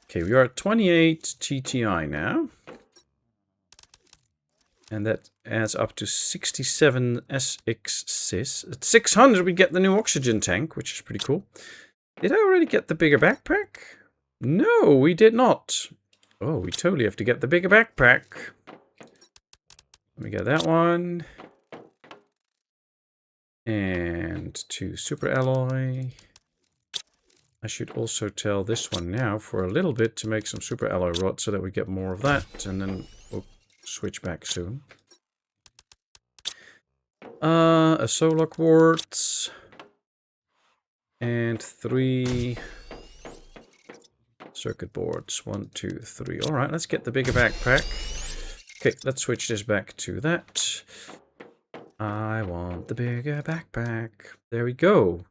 Okay, we are at 28 TTI now. And that adds up to 67 SX cis. At 600 we get the new oxygen tank, which is pretty cool. Did I already get the bigger backpack? No, we did not. Oh, we totally have to get the bigger backpack. Let me get that one. And 2 super alloy. I should also tell this one now for a little bit to make some super alloy rod so that we get more of that. And then we'll switch back soon. A solar quartz. And 3 circuit boards. 1, 2, 3. Alright, let's get the bigger backpack. Okay, let's switch this back to that. I want the bigger backpack. There we go.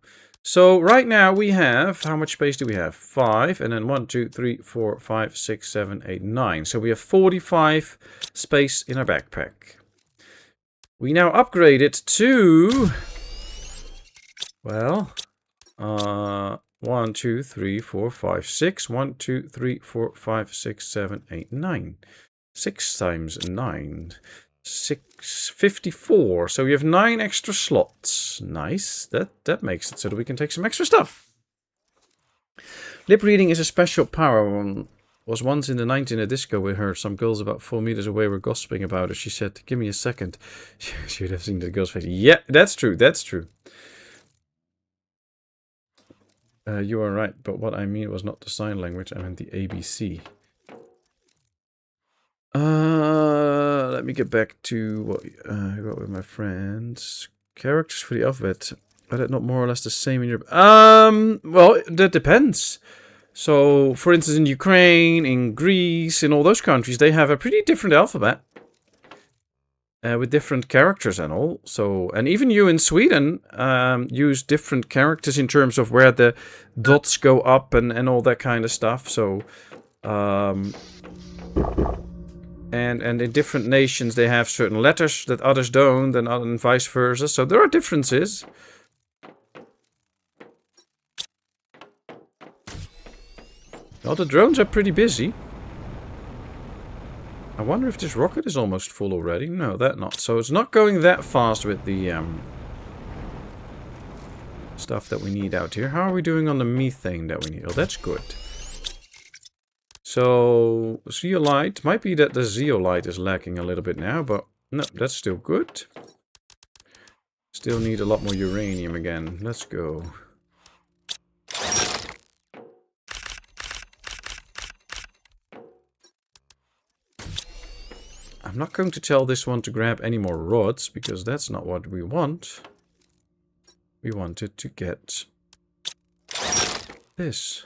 So right now we have, how much space do we have? 5, and then 1, 2, 3, 4, 5, 6, 7, 8, 9. So we have 45 space in our backpack. We now upgrade it to, well, 1, 2, 3, 4, 5, 6. 1, 2, 3, 4, 5, 6, 7, 8, 9. 6 times 9. 654. So we have 9 extra slots. Nice. That makes it so that we can take some extra stuff. Lip reading is a special power. Was once in the 90s in a disco with her. Some girls about 4 meters away were gossiping about her. She said, "Give me a second." She would have seen the girl's face. Yeah, that's true. That's true. You are right, but what I mean was not the sign language. I meant the ABC. Let let me get back to what I got with my friends. Characters for the alphabet. Are that not more or less the same in your... well, that depends. So, for instance, in Ukraine, in Greece, in all those countries, they have a pretty different alphabet. With different characters and all. So, and even you in Sweden use different characters in terms of where the dots go up and all that kind of stuff. So, and in different nations they have certain letters that others don't, and vice versa. So there are differences. Well, the drones are pretty busy. I wonder if this rocket is almost full already. No, that not. So it's not going that fast with the stuff that we need out here. How are we doing on the methane that we need? Oh, that's good. So, zeolite. Might be that the zeolite is lacking a little bit now, but no, that's still good. Still need a lot more uranium again. Let's go. I'm not going to tell this one to grab any more rods, because that's not what we want. We wanted to get this.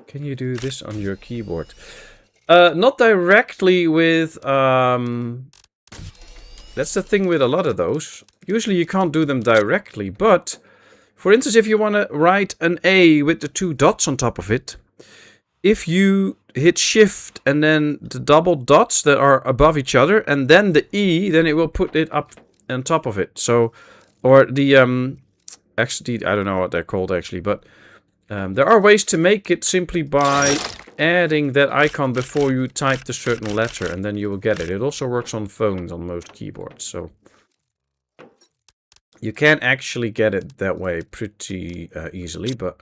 Can you do this on your keyboard? Not directly with... That's the thing with a lot of those. Usually you can't do them directly, but... For instance, if you want to write an A with the 2 dots on top of it... If you hit Shift and then the double dots that are above each other... And then the E, then it will put it up on top of it. So... Or the... Actually, I don't know what they're called actually, but... there are ways to make it simply by adding that icon before you type the certain letter, and then you will get it. It also works on phones on most keyboards, so you can actually get it that way pretty easily, but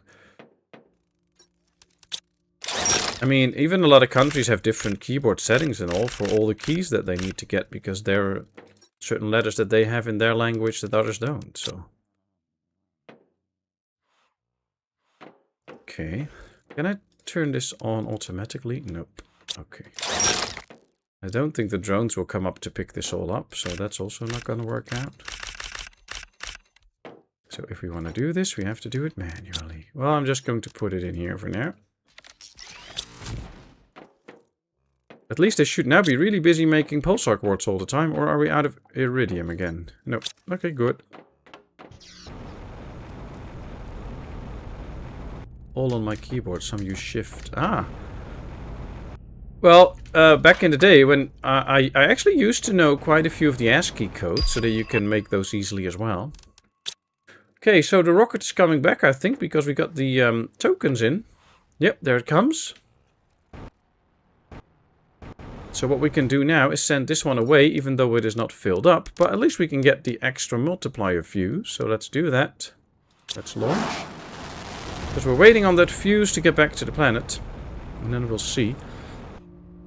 I mean, even a lot of countries have different keyboard settings and all for all the keys that they need to get, because there are certain letters that they have in their language that others don't, so... Okay, can I turn this on automatically? Nope. Okay. I don't think the drones will come up to pick this all up, so that's also not going to work out. So if we want to do this, we have to do it manually. Well, I'm just going to put it in here for now. At least they should now be really busy making pulsar quartz all the time, or are we out of iridium again? Nope. Okay, good. All on my keyboard, some use Shift. Ah! Well, back in the day when I actually used to know quite a few of the ASCII codes, so that you can make those easily as well. Okay, so the rocket is coming back, I think, because we got the tokens in. Yep, there it comes. So what we can do now is send this one away, even though it is not filled up. But at least we can get the extra multiplier fuse, so let's do that. Let's launch. Because we're waiting on that fuse to get back to the planet. And then we'll see.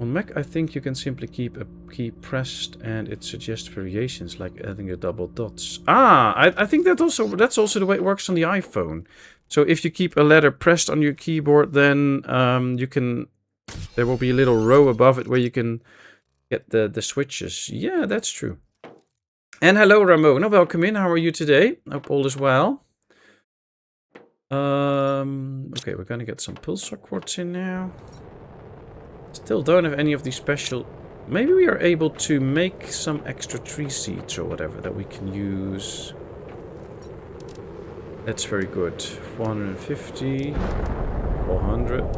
On Mac, I think you can simply keep a key pressed and it suggests variations, like adding a double dots. Ah, I think that's also the way it works on the iPhone. So if you keep a letter pressed on your keyboard, then there will be a little row above it where you can get the switches. Yeah, that's true. And hello, Ramona. Welcome in. How are you today? Hope all is well. Okay, we're gonna get some pulsar quartz in now. Still don't have any of these special... Maybe we are able to make some extra tree seeds or whatever that we can use. That's very good. 450, 400.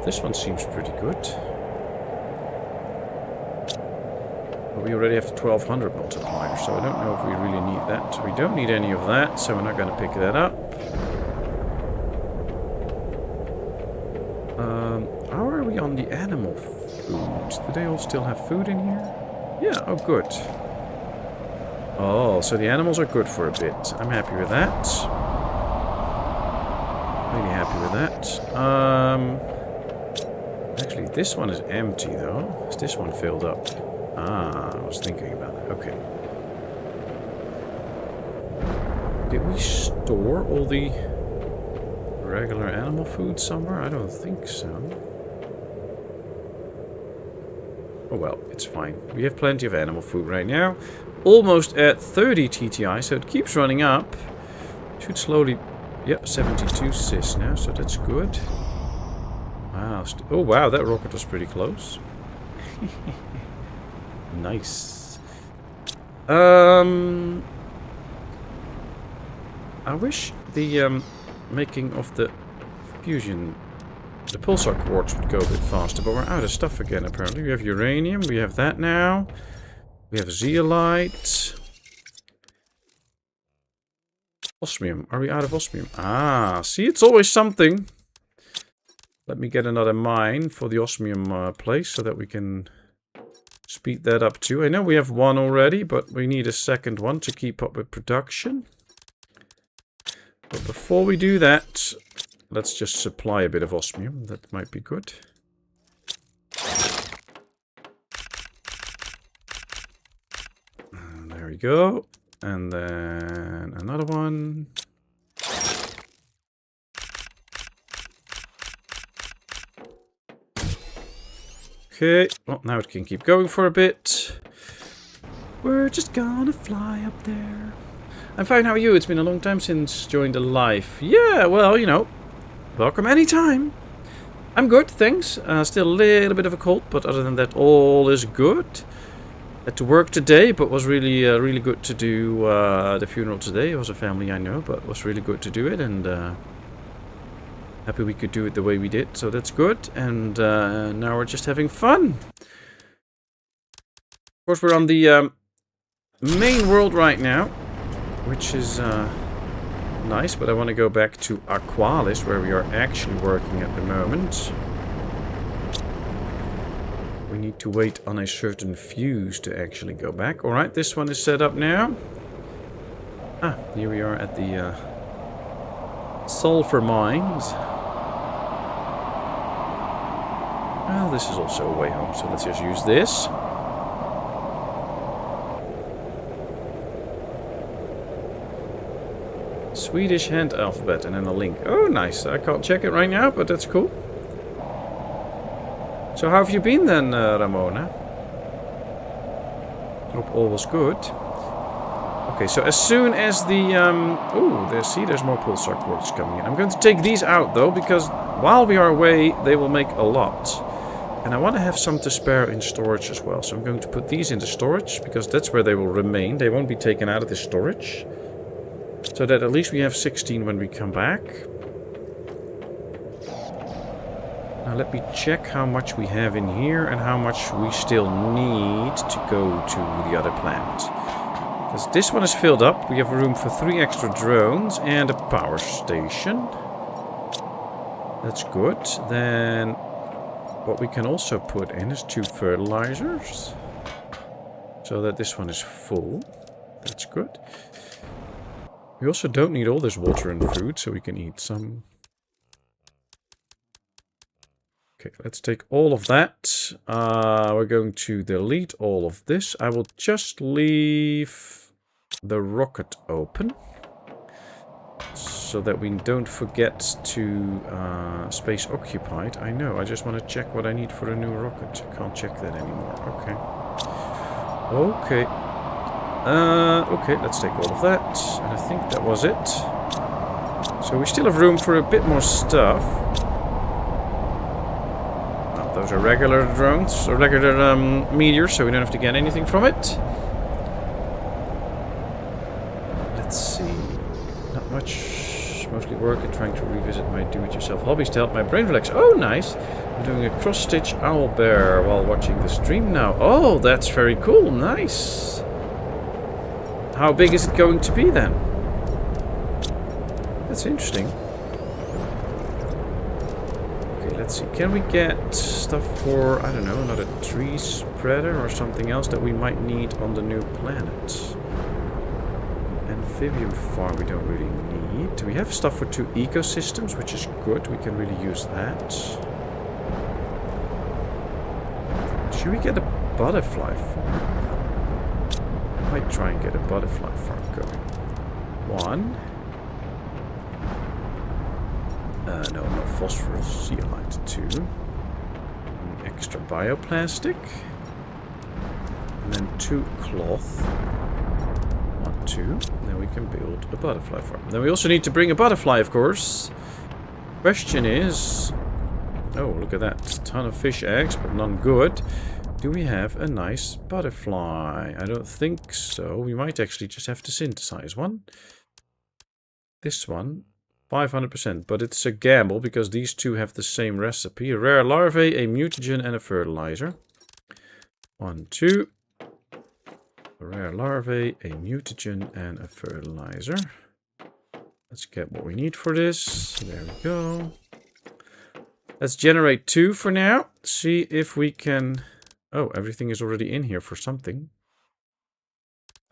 This one seems pretty good. But we already have the 1200 multiplier, so I don't know if we really need that. We don't need any of that, so we're not going to pick that up. How are we on the animal food? Do they all still have food in here? Yeah, oh good. Oh, so the animals are good for a bit. I'm happy with that. Really happy with that. Actually, this one is empty, though. Is this one filled up? Ah, I was thinking about that. Okay. Did we store all the regular animal food somewhere? I don't think so. Oh well, it's fine. We have plenty of animal food right now. Almost at 30 TTI, so it keeps running up. Should slowly... Yep, 72 cis now, so that's good. Wow. Oh wow, that rocket was pretty close. Nice. I wish the making of the fusion, the pulsar quartz would go a bit faster, but we're out of stuff again apparently. We have uranium, we have that now. We have zeolite. Osmium. Are we out of osmium? Ah, see, it's always something. Let me get another mine for the osmium place so that we can speed that up too. I know we have one already, but we need a second one to keep up with production. But before we do that, let's just supply a bit of osmium. That might be good. And there we go. And then another one. Okay, well now it can keep going for a bit. We're just gonna fly up there. I'm fine, how are you? It's been a long time since joined the live. Yeah, well, you know, welcome anytime. I'm good, thanks. Still a little bit of a cold, but other than that, all is good. Had to work today, but was really, really good to do the funeral today. It was a family I know, but it was really good to do it, and happy we could do it the way we did, so that's good. And now we're just having fun. Of course, we're on the main world right now, which is nice, but I want to go back to Aqualis, where we are actually working at the moment. We need to wait on a certain fuse to actually go back. Alright, this one is set up now. Ah, here we are at the sulfur mines. Well, this is also a way home, so let's just use this. Swedish hand alphabet and then a link. Oh, nice. I can't check it right now, but that's cool. So how have you been then, Ramona? Hope all was good. Okay, so as soon as the... there's more pulsar quartz coming in. I'm going to take these out, though, because while we are away, they will make a lot. And I want to have some to spare in storage as well. So I'm going to put these into storage, because that's where they will remain. They won't be taken out of the storage. So that at least we have 16 when we come back. Now let me check how much we have in here and how much we still need to go to the other planet. Because this one is filled up. We have room for 3 extra drones and a power station. That's good. Then what we can also put in is 2 fertilizers. So that this one is full. That's good. We also don't need all this water and food, so we can eat some. Okay, let's take all of that. We're going to delete all of this. I will just leave the rocket open, so that we don't forget to space occupied. I know, I just want to check what I need for a new rocket. Can't check that anymore. Okay. Okay. Okay, let's take all of that. And I think that was it. So we still have room for a bit more stuff. Oh, those are regular drones, or regular meteors, so we don't have to get anything from it. Let's see. Not much. Mostly work and trying to revisit my do-it-yourself hobbies to help my brain relax. Oh, nice. I'm doing a cross-stitch owl bear while watching the stream now. Oh, that's very cool. Nice. How big is it going to be then? That's interesting. Okay, let's see. Can we get stuff for, I don't know, another tree spreader or something else that we might need on the new planet? Amphibian farm we don't really need. We have stuff for 2 ecosystems, which is good. We can really use that. Should we get a butterfly farm? I might try and get a butterfly farm going. 1. No phosphorus zeolite. 2. An extra bioplastic. And then 2 cloth. 1, 2. Then we can build a butterfly farm. Then we also need to bring a butterfly, of course. Question is... Oh, look at that. Ton of fish eggs, but none good. Do we have a nice butterfly? I don't think so. We might actually just have to synthesize one. This one, 500%. But it's a gamble because these two have the same recipe. A rare larvae, a mutagen, and a fertilizer. 1, 2. A rare larvae, a mutagen, and a fertilizer. Let's get what we need for this. There we go. Let's generate 2 for now. See if we can... Oh, everything is already in here for something.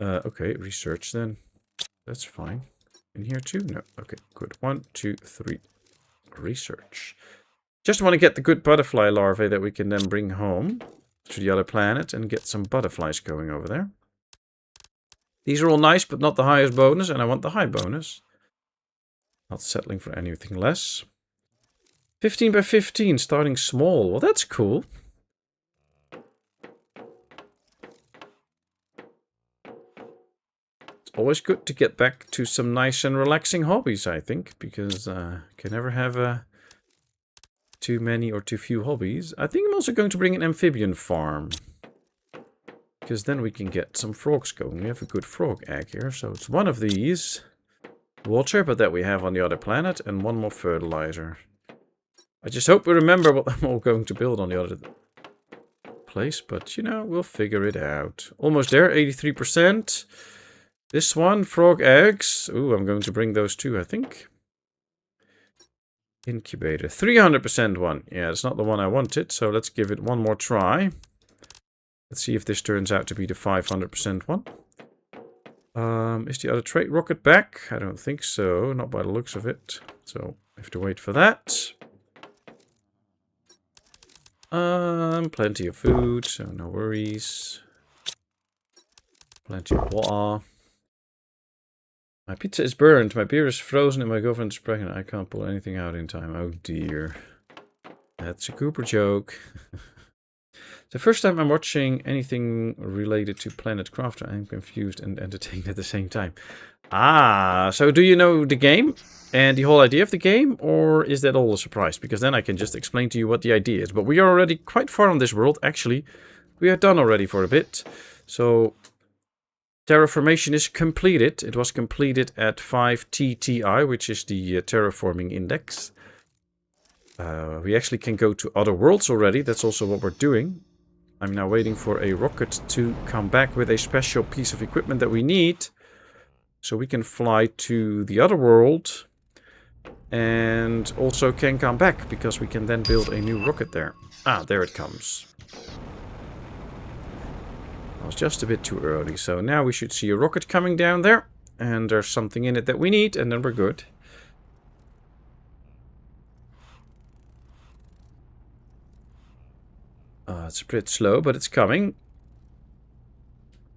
Okay, research then. That's fine. In here too? No. Okay, good. 1, 2, 3. Research. Just want to get the good butterfly larvae that we can then bring home to the other planet and get some butterflies going over there. These are all nice, but not the highest bonus, and I want the high bonus. Not settling for anything less. 15 by 15, starting small. Well, that's cool. It's always good to get back to some nice and relaxing hobbies, I think, because you can never have too many or too few hobbies. I think I'm also going to bring an amphibian farm, because then we can get some frogs going. We have a good frog egg here, so it's one of these. Water, but that we have on the other planet, and 1 more fertilizer. I just hope we remember what I'm all going to build on the other place, but you know, we'll figure it out. Almost there, 83%. This one, frog eggs. Ooh, I'm going to bring those too, I think. Incubator, 300% one. Yeah, it's not the one I wanted, so let's give it one more try. Let's see if this turns out to be the 500% one. Is the other trait rocket back? I don't think so, not by the looks of it. So, I have to wait for that. Plenty of food, so no worries. Plenty of water. My pizza is burned, my beer is frozen, and my girlfriend is pregnant. I can't pull anything out in time. Oh dear. That's a Cooper joke. The first time I'm watching anything related to Planet Crafter, I'm confused and entertained at the same time. Ah, so do you know the game and the whole idea of the game, or is that all a surprise? Because then I can just explain to you what the idea is. But we are already quite far on this world, actually. We are done already for a bit. So, terraformation is completed. It was completed at 5 TTI, which is the terraforming index. We actually can go to other worlds already. That's also what we're doing. I'm now waiting for a rocket to come back with a special piece of equipment that we need. So we can fly to the other world. And also can come back, because we can then build a new rocket there. Ah, there it comes. I was just a bit too early. So now we should see a rocket coming down there. And there's something in it that we need, and then we're good. It's a bit slow, but it's coming.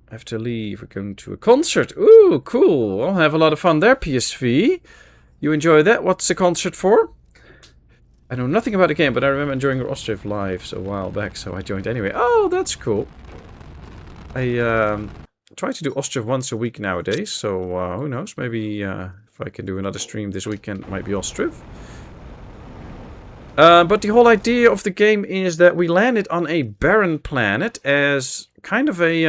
I have to leave. We're going to a concert. Ooh, cool. I'll have a lot of fun there, PSV. You enjoy that? What's the concert for? I know nothing about the game, but I remember enjoying your Ostriv lives a while back, so I joined anyway. Oh, that's cool. I try to do Ostriv once a week nowadays, so who knows? Maybe if I can do another stream this weekend, it might be Ostriv. But the whole idea of the game is that we landed on a barren planet as kind of a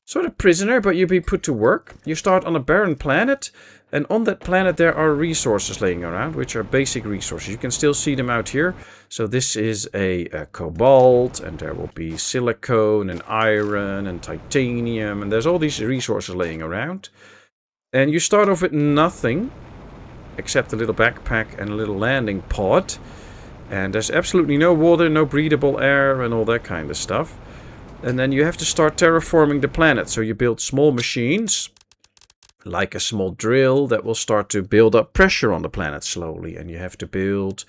sort of prisoner, but you be put to work. You start on a barren planet, and on that planet there are resources laying around, which are basic resources. You can still see them out here. So this is a cobalt, and there will be silicone and iron and titanium, and there's all these resources laying around. And you start off with nothing, except a little backpack and a little landing pod. And there's absolutely no water, no breathable air, and all that kind of stuff. And then you have to start terraforming the planet. So you build small machines, like a small drill, that will start to build up pressure on the planet slowly. And you have to build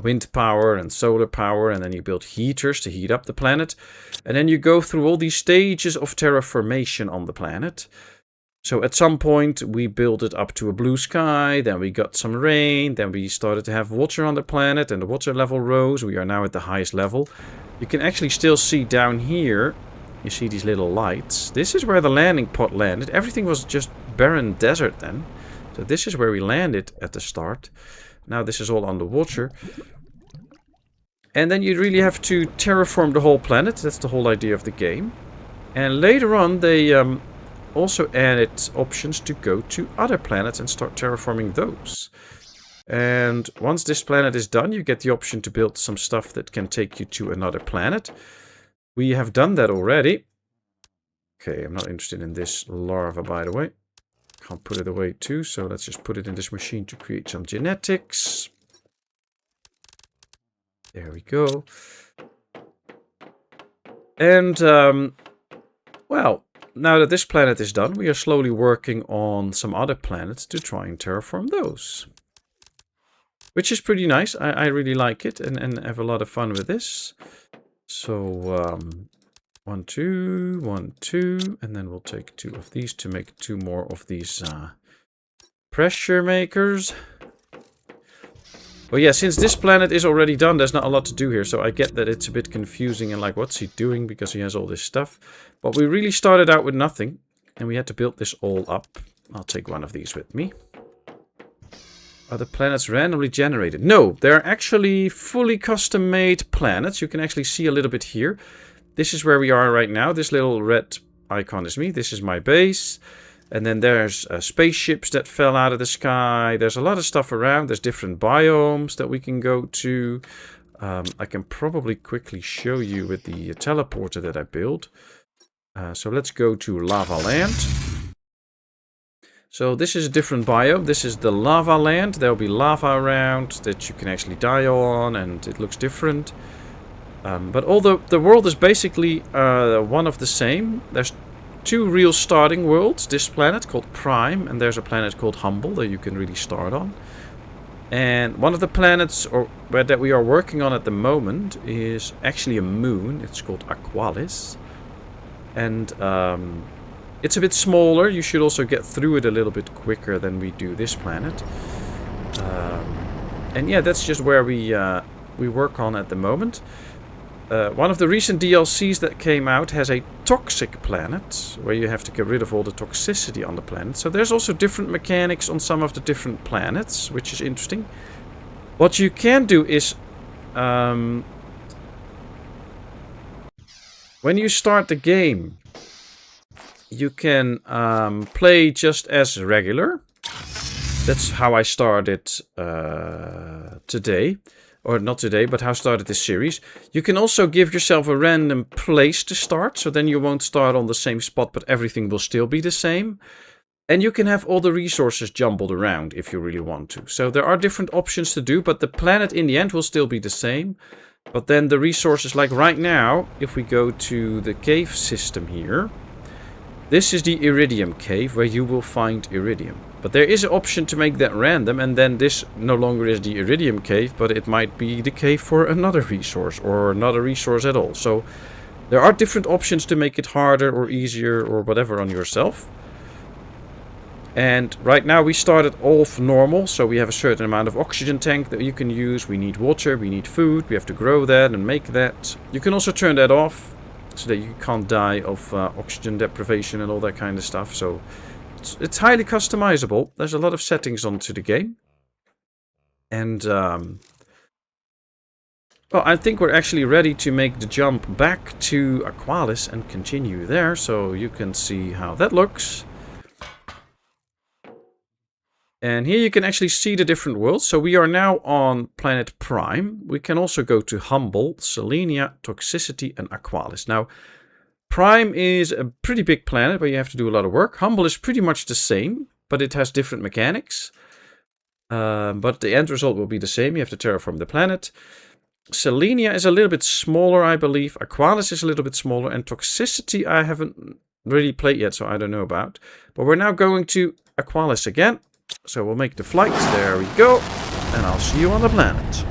wind power and solar power, and then you build heaters to heat up the planet. And then you go through all these stages of terraformation on the planet. So at some point we built it up to a blue sky, then we got some rain, then we started to have water on the planet and the water level rose. We are now at the highest level. You can actually still see down here, you see these little lights. This is where the landing pod landed. Everything was just barren desert then. So this is where we landed at the start. Now this is all underwater. And then you really have to terraform the whole planet. That's the whole idea of the game. And later on they also added options to go to other planets and start terraforming those. And once this planet is done, you get the option to build some stuff that can take you to another planet. We have done that already. Okay, I'm not interested in this larva, by the way. Can't put it away too, so let's just put it in this machine to create some genetics. There we go. And, well, now that this planet is done, we are slowly working on some other planets to try and terraform those. Which is pretty nice. I really like it and have a lot of fun with this. So, 1, 2, 1, 2, and then we'll take 2 of these to make 2 more of these pressure makers. Well, yeah, since this planet is already done, there's not a lot to do here. So I get that it's a bit confusing and like, what's he doing? Because he has all this stuff. But we really started out with nothing. And we had to build this all up. I'll take one of these with me. Are the planets randomly generated? No, they're actually fully custom-made planets. You can actually see a little bit here. This is where we are right now. This little red icon is me. This is my base. And then there's spaceships that fell out of the sky. There's a lot of stuff around. There's different biomes that we can go to. I can probably quickly show you with the teleporter that I built. So let's go to Lava Land. So this is a different biome. This is the lava land. There'll be lava around that you can actually die on, and it looks different. But although the world is basically one of the same, there's 2 real starting worlds. This planet called Prime, and there's a planet called Humble that you can really start on. And one of the planets that we are working on at the moment is actually a moon. It's called Aqualis. And it's a bit smaller. You should also get through it a little bit quicker than we do this planet. And yeah, that's just where we work on at the moment. One of the recent DLCs that came out has a toxic planet, where you have to get rid of all the toxicity on the planet. So there's also different mechanics on some of the different planets, which is interesting. What you can do is, when you start the game, you can play just as regular. That's how I started today. Or not today, but how I started this series. You can also give yourself a random place to start. So then you won't start on the same spot, but everything will still be the same. And you can have all the resources jumbled around if you really want to. So there are different options to do, but the planet in the end will still be the same. But then the resources, like right now, if we go to the cave system here. This is the Iridium cave, where you will find Iridium. But there is an option to make that random, and then this no longer is the Iridium cave, but it might be the cave for another resource, or not a resource at all. So there are different options to make it harder or easier or whatever on yourself. And right now we started off normal, so we have a certain amount of oxygen tank that you can use. We need water, we need food, we have to grow that and make that. You can also turn that off, so that you can't die of oxygen deprivation and all that kind of stuff. So it's highly customizable. There's a lot of settings onto the game. And, well, I think we're actually ready to make the jump back to Aqualis and continue there. So you can see how that looks. And here you can actually see the different worlds. So we are now on planet Prime. We can also go to Humble, Selenia, Toxicity, and Aqualis. Now, Prime is a pretty big planet where you have to do a lot of work. Humble is pretty much the same, but it has different mechanics. But the end result will be the same. You have to terraform the planet. Selenia is a little bit smaller, I believe. Aqualis is a little bit smaller. And Toxicity I haven't really played yet, so I don't know about. But we're now going to Aqualis again. So we'll make the flight. There we go. And I'll see you on the planet.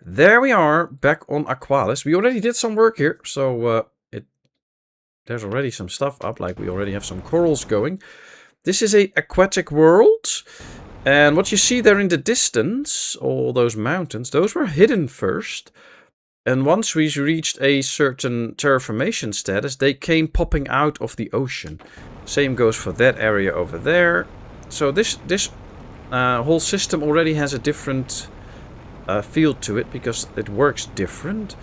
There we are, back on Aqualis. We already did some work here, so there's already some stuff up, like we already have some corals going. This is a aquatic world, and what you see there in the distance, all those mountains, those were hidden first. And once we reached a certain terraformation status, they came popping out of the ocean. Same goes for that area over there. So this whole system already has a different feel to it because it works different.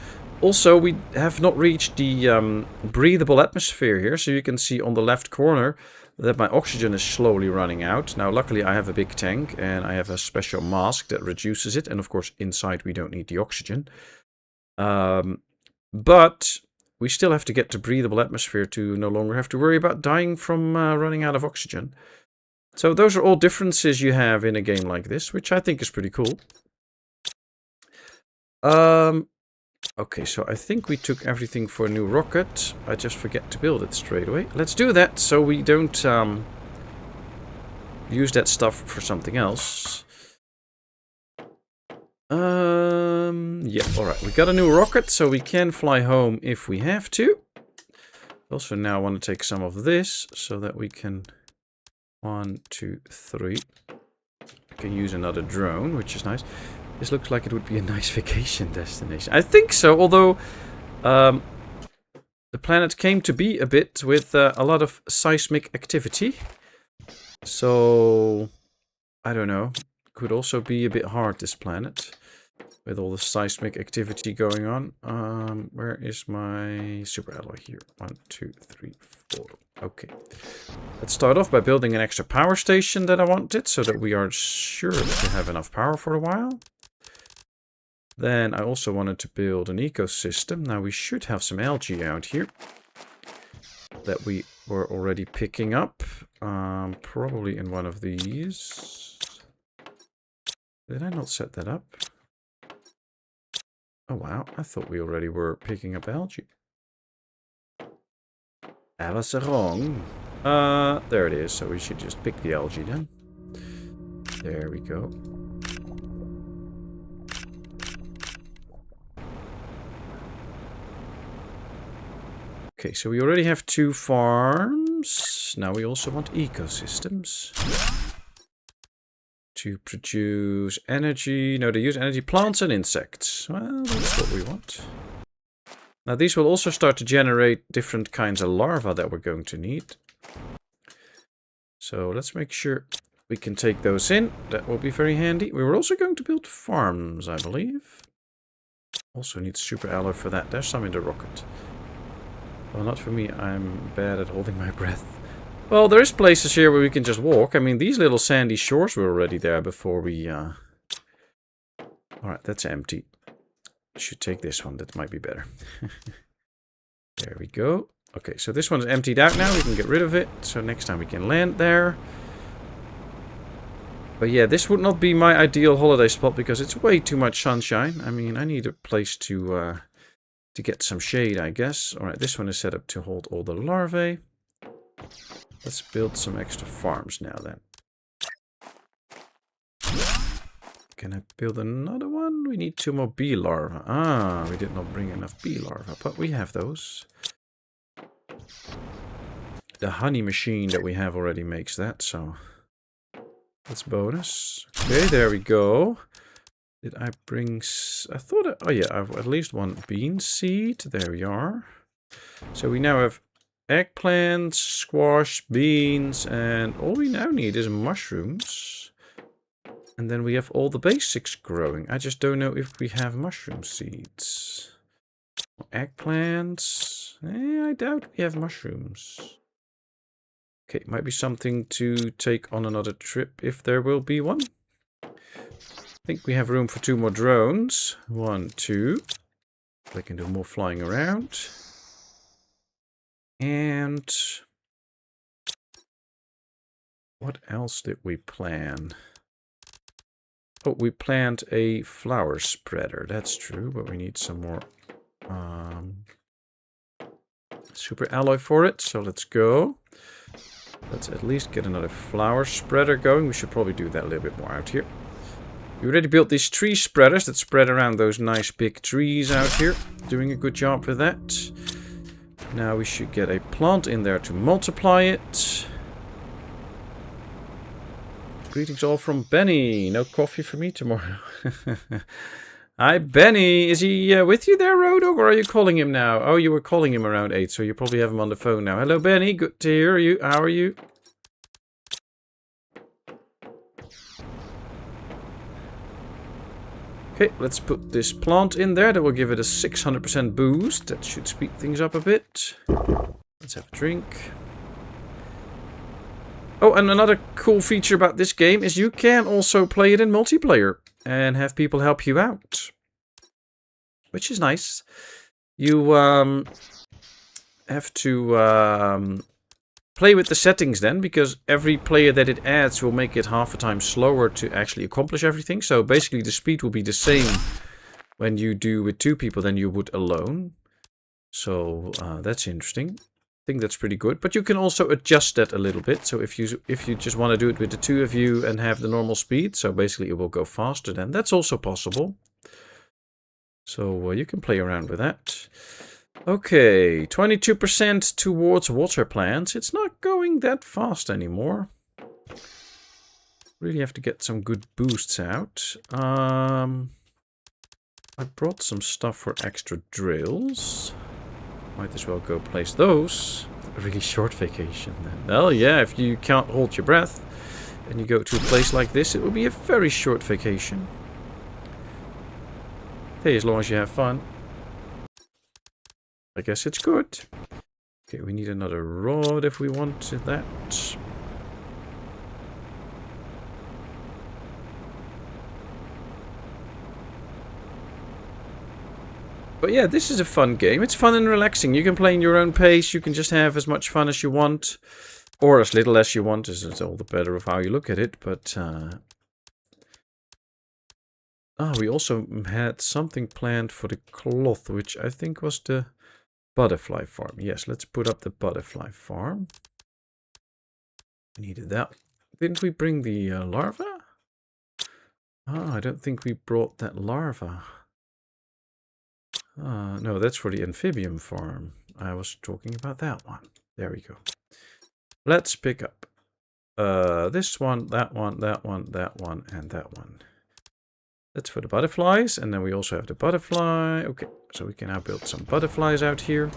Also, we have not reached the breathable atmosphere here, so you can see on the left corner that my oxygen is slowly running out. Now, luckily, I have a big tank and I have a special mask that reduces it. And of course, inside we don't need the oxygen. But we still have to get to breathable atmosphere to no longer have to worry about dying from running out of oxygen. So those are all differences you have in a game like this, which I think is pretty cool. Okay, so I think we took everything for a new rocket. I just forget to build it straight away. Let's do that so we don't use that stuff for something else. Yeah, alright. We got a new rocket, so we can fly home if we have to. Also now I want to take some of this so that we can... 1, 2, 3. I can use another drone, which is nice. This looks like it would be a nice vacation destination. I think so, although the planet came to be a bit with a lot of seismic activity. So, I don't know. Could also be a bit hard, this planet, with all the seismic activity going on. Where is my super alloy here? 1, 2, 3, 4. Okay. Let's start off by building an extra power station that I wanted, so that we are sure that we have enough power for a while. Then I also wanted to build an ecosystem. Now we should have some algae out here that we were already picking up. Probably in one of these. Did I not set that up? Oh wow, I thought we already were picking up algae. I was wrong. There it is, so we should just pick the algae then. There we go. Okay, so we already have 2 farms. Now we also want ecosystems. To produce energy. No, they use energy, plants and insects. Well, that's what we want. Now these will also start to generate different kinds of larvae that we're going to need. So let's make sure we can take those in. That will be very handy. We were also going to build farms, I believe. Also need super alloy for that. There's some in the rocket. Well, not for me. I'm bad at holding my breath. Well, there is places here where we can just walk. I mean, these little sandy shores were already there before we... Alright, that's empty. Should take this one. That might be better. There we go. Okay, so this one is emptied out now. We can get rid of it. So next time we can land there. But yeah, this would not be my ideal holiday spot because it's way too much sunshine. I mean, I need a place to get some shade, I guess. Alright, this one is set up to hold all the larvae. Let's build some extra farms now then. Can I build another one? We need 2 more bee larvae. Ah, we did not bring enough bee larvae, but we have those. The honey machine that we have already makes that, so that's bonus. Okay, there we go. Did I bring... I thought... oh yeah, I have at least 1 bean seed. There we are. So we now have eggplants, squash, beans, and all we now need is mushrooms. And then we have all the basics growing. I just don't know if we have mushroom seeds. Eggplants. I doubt we have mushrooms. Okay, might be something to take on another trip if there will be one. I think we have room for 2 more drones. 1, 2. They can do more flying around. And what else did we plan? Oh, we planned a flower spreader. That's true, but we need some more super alloy for it. So let's go. Let's at least get another flower spreader going. We should probably do that a little bit more out here. We already built these tree spreaders that spread around those nice big trees out here. Doing a good job with that. Now we should get a plant in there to multiply it. Greetings all from Benny. No coffee for me tomorrow. Hi Benny. Is he with you there, Rodog, or are you calling him now? Oh, you were calling him around 8, so you probably have him on the phone now. Hello Benny, good to hear you. How are you? Okay, let's put this plant in there. That will give it a 600% boost. That should speed things up a bit. Let's have a drink. Oh, and another cool feature about this game is you can also play it in multiplayer and have people help you out, which is nice. You have to play with the settings then, because every player that it adds will make it half a time slower to actually accomplish everything. So basically the speed will be the same when you do with 2 people than you would alone. So that's interesting. I think that's pretty good, but you can also adjust that a little bit. So if you just want to do it with the 2 of you and have the normal speed, so basically it will go faster, then that's also possible. So you can play around with that. Okay, 22% towards water plants. It's not going that fast anymore. Really have to get some good boosts out. I brought some stuff for extra drills. Might as well go place those. A really short vacation then. Well, yeah, if you can't hold your breath and you go to a place like this, it will be a very short vacation. Hey, as long as you have fun. I guess it's good. Okay, we need another rod if we want that. But yeah, this is a fun game. It's fun and relaxing. You can play in your own pace. You can just have as much fun as you want. Or as little as you want. It's all the better of how you look at it. But we also had something planned for the cloth, which I think was the butterfly farm. Yes, let's put up the butterfly farm. We needed that. Didn't we bring the larva? Ah, I don't think we brought that larva. No, that's for the amphibian farm. I was talking about that one. There we go. Let's pick up this one, that one, that one, that one, and that one. That's for the butterflies, and then we also have the butterfly. Okay, so we can now build some butterflies out here.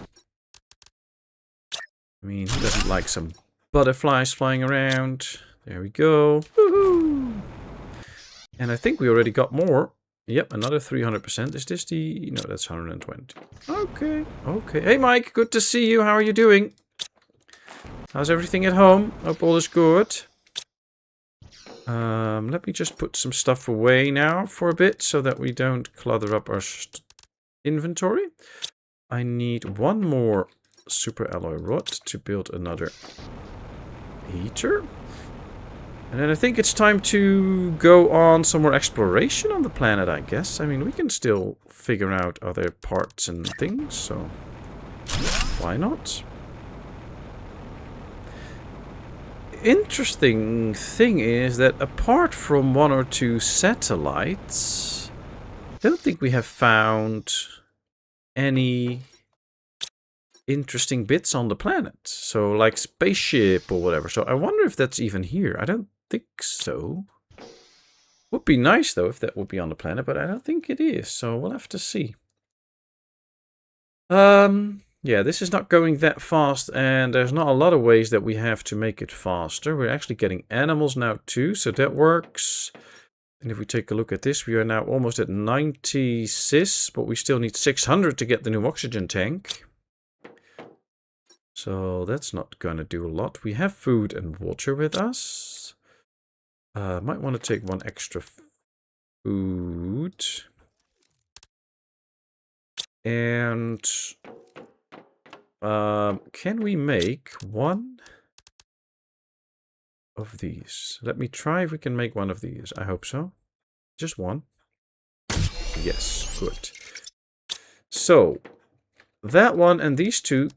I mean, who doesn't like some butterflies flying around? There we go. Woohoo! And I think we already got more. Yep, another 300%. Is this the... No, that's 120. Okay, okay. Hey, Mike, good to see you. How are you doing? How's everything at home? Hope all is good. Let me just put some stuff away now for a bit so that we don't clutter up our inventory. I need one more super alloy rod to build another heater. And then I think it's time to go on some more exploration on the planet, I guess. I mean, we can still figure out other parts and things, so why not? Interesting thing is that apart from 1 or 2 satellites, I don't think we have found any interesting bits on the planet. So like spaceship or whatever. So I wonder if that's even here. I don't think so. Would be nice though if that would be on the planet, but I don't think it is. So we'll have to see. Yeah, this is not going that fast, and there's not a lot of ways that we have to make it faster. We're actually getting animals now too, so that works. And if we take a look at this, we are now almost at 90 sys, but we still need 600 to get the new oxygen tank. So that's not going to do a lot. We have food and water with us. Might want to take one extra food. And can we make one of these? Let me try if we can make one of these. I hope so. Just one. Yes, good. So that one and these two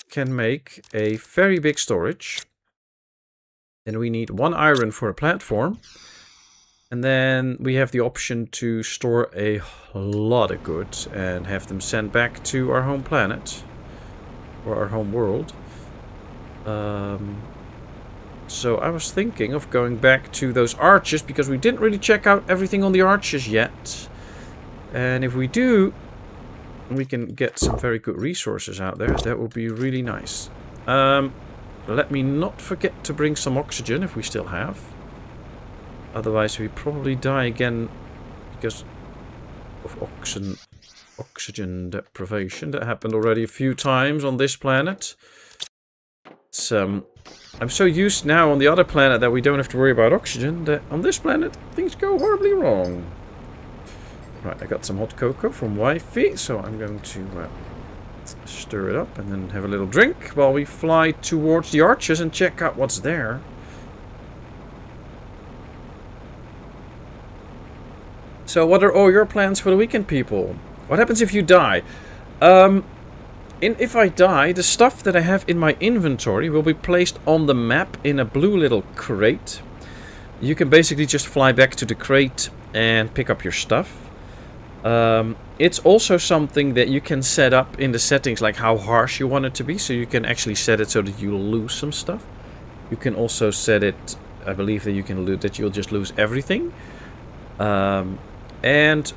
can make a very big storage. And we need 1 iron for a platform. And then we have the option to store a lot of goods and have them sent back to our home planet. Or our home world. So I was thinking of going back to those arches, because we didn't really check out everything on the arches yet. And if we do, we can get some very good resources out there. That would be really nice. Let me not forget to bring some oxygen if we still have. Otherwise we probably die again because of oxygen deprivation. That happened already a few times on this planet. I'm so used now on the other planet that we don't have to worry about oxygen, that on this planet things go horribly wrong. Right, I got some hot cocoa from Wifey, so I'm going to stir it up and then have a little drink while we fly towards the arches and check out what's there. So what are all your plans for the weekend, people? What happens if you die? If I die, the stuff that I have in my inventory will be placed on the map in a blue little crate. You can basically just fly back to the crate and pick up your stuff. It's also something that you can set up in the settings, like how harsh you want it to be. So you can actually set it so that you lose some stuff. You can also set it, I believe that you can you'll just lose everything. And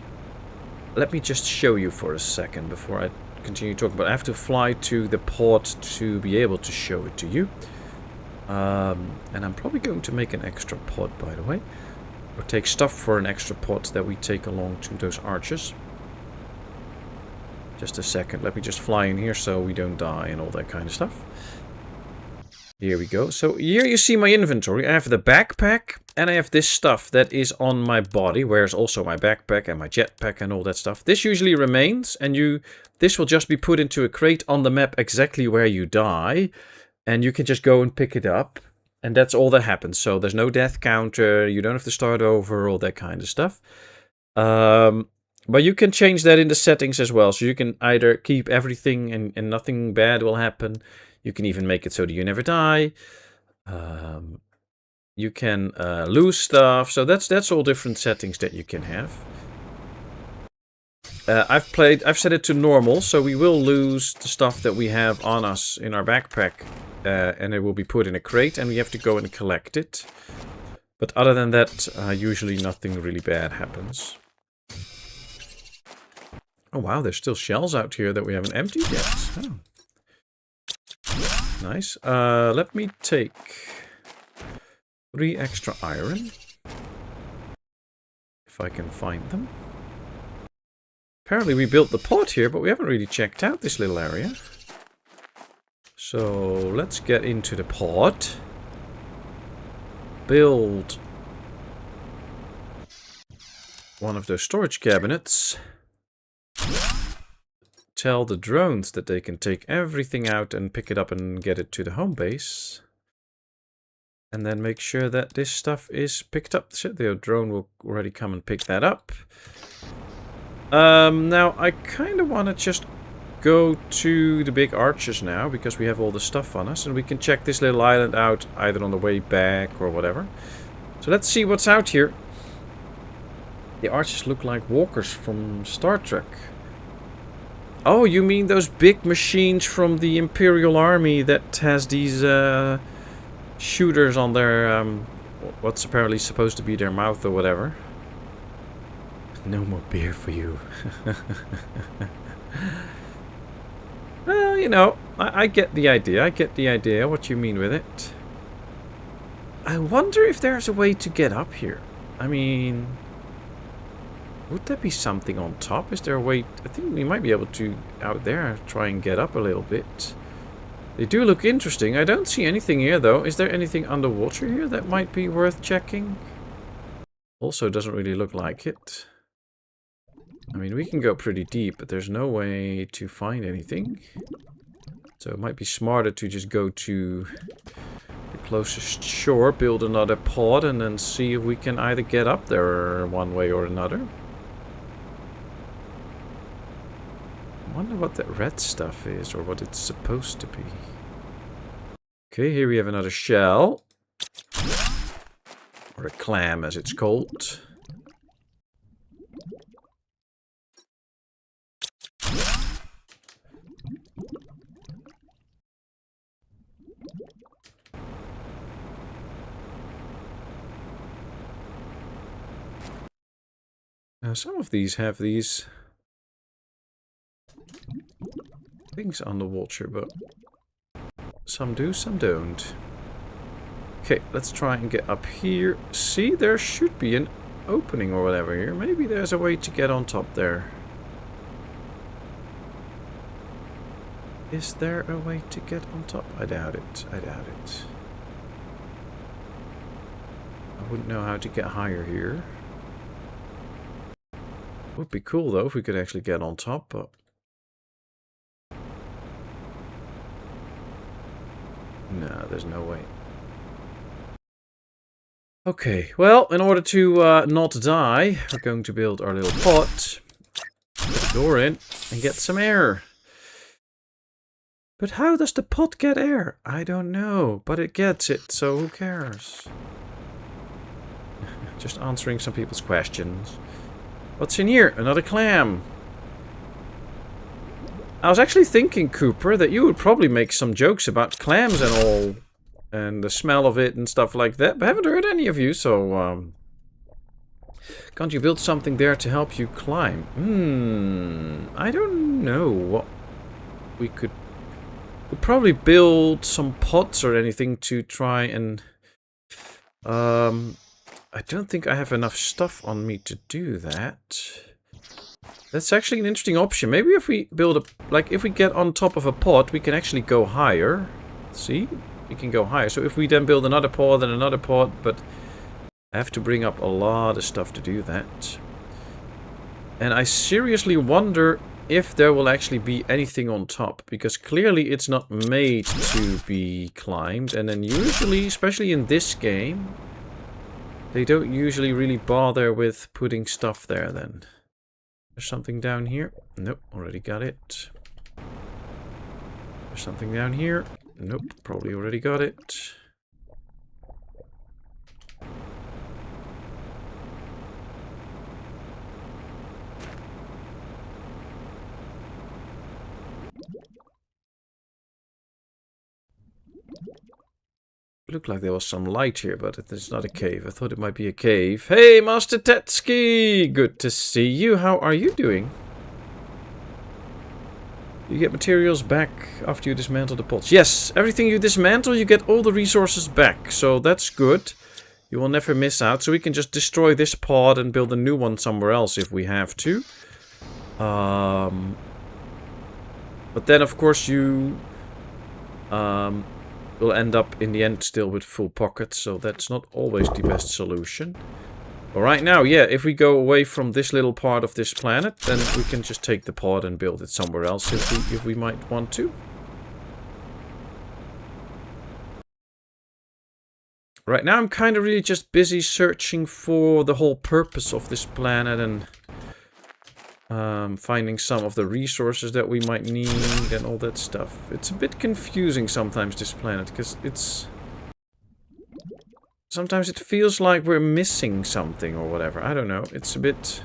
let me just show you for a second before I continue talking. But I have to fly to the port to be able to show it to you. And I'm probably going to make an extra pod, by the way. Or take stuff for an extra pod that we take along to those arches. Just a second. Let me just fly in here so we don't die and all that kind of stuff. Here we go. So here you see my inventory. I have the backpack and I have this stuff that is on my body, whereas also my backpack and my jetpack and all that stuff. This usually remains, and this will just be put into a crate on the map exactly where you die, and you can just go and pick it up, and that's all that happens. So there's no death counter, you don't have to start over, all that kind of stuff. But you can change that in the settings as well, so you can either keep everything and nothing bad will happen. You can even make it so that you never die. You can lose stuff. So that's all different settings that you can have. I've set it to normal, so we will lose the stuff that we have on us in our backpack, and it will be put in a crate, and we have to go and collect it. But other than that, usually nothing really bad happens. Oh wow, there's still shells out here that we haven't emptied yet. Oh. Nice. Let me take 3 extra iron. If I can find them. Apparently we built the pod here, but we haven't really checked out this little area. So let's get into the pod. Build one of those storage cabinets. Tell the drones that they can take everything out and pick it up and get it to the home base. And then make sure that this stuff is picked up. So the drone will already come and pick that up. Now, I kind of want to just go to the big arches now, because we have all the stuff on us. And we can check this little island out either on the way back or whatever. So let's see what's out here. The arches look like walkers from Star Trek. Oh, you mean those big machines from the Imperial Army that has these shooters on their, what's apparently supposed to be their mouth or whatever. No more beer for you. Well, you know, I get the idea. I get the idea what you mean with it. I wonder if there's a way to get up here. I mean, would there be something on top? Is there a way? I think we might be able to, out there, try and get up a little bit. They do look interesting. I don't see anything here, though. Is there anything underwater here that might be worth checking? Also, doesn't really look like it. I mean, we can go pretty deep, but there's no way to find anything. So it might be smarter to just go to the closest shore, build another pod, and then see if we can either get up there one way or another. I wonder what that red stuff is, or what it's supposed to be. Okay, here we have another shell. Or a clam, as it's called. Now, some of these have these things on the water, but some do, some don't. Okay, let's try and get up here. See, there should be an opening or whatever here. Maybe there's a way to get on top there. Is there a way to get on top? I doubt it. I doubt it. I wouldn't know how to get higher here. Would be cool though if we could actually get on top, but no, there's no way. Okay, well, in order to not die, we're going to build our little pot, put the door in, and get some air. But how does the pot get air? I don't know, but it gets it, so who cares? Just answering some people's questions. What's in here? Another clam. I was actually thinking, Cooper, that you would probably make some jokes about clams and all, and the smell of it and stuff like that, but I haven't heard any of you, so can't you build something there to help you climb? I don't know what we could. We'd probably build some pots or anything to try and I don't think I have enough stuff on me to do that. That's actually an interesting option. Maybe if we build a... Like, if we get on top of a pot, we can actually go higher. See? We can go higher. So if we then build another pot and another pot, but I have to bring up a lot of stuff to do that. And I seriously wonder if there will actually be anything on top. Because clearly it's not made to be climbed. And then usually, especially in this game, they don't usually really bother with putting stuff there then. There's something down here. Nope, already got it. There's something down here. Nope, probably already got it. Looked like there was some light here, but it's not a cave. I thought it might be a cave. Hey, Master Tetsky! Good to see you. How are you doing? You get materials back after you dismantle the pots. Yes, everything you dismantle, you get all the resources back. So that's good. You will never miss out. So we can just destroy this pod and build a new one somewhere else if we have to. But then, of course, you... will end up in the end still with full pockets, so that's not always the best solution. But right now, yeah, if we go away from this little part of this planet, then we can just take the pod and build it somewhere else if we might want to. Right now I'm kind of really just busy searching for the whole purpose of this planet and finding some of the resources that we might need and all that stuff. It's a bit confusing sometimes, this planet, because it's... Sometimes it feels like we're missing something or whatever. I don't know. It's a bit...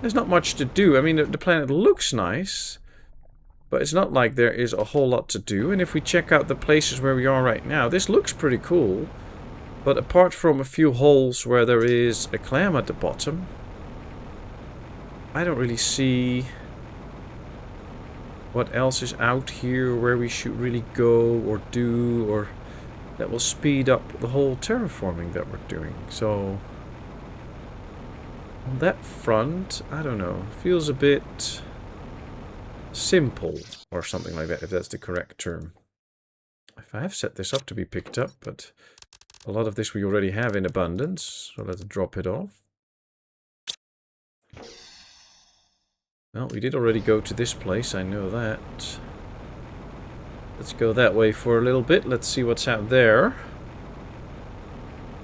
There's not much to do. I mean, the planet looks nice, but it's not like there is a whole lot to do. And if we check out the places where we are right now, this looks pretty cool. But apart from a few holes where there is a clam at the bottom, I don't really see what else is out here where we should really go or do, or that will speed up the whole terraforming that we're doing. So on that front, I don't know, feels a bit simple or something like that, if that's the correct term. If I have set this up to be picked up, but a lot of this we already have in abundance, so let's drop it off. Well, we did already go to this place, I know that. Let's go that way for a little bit. Let's see what's out there.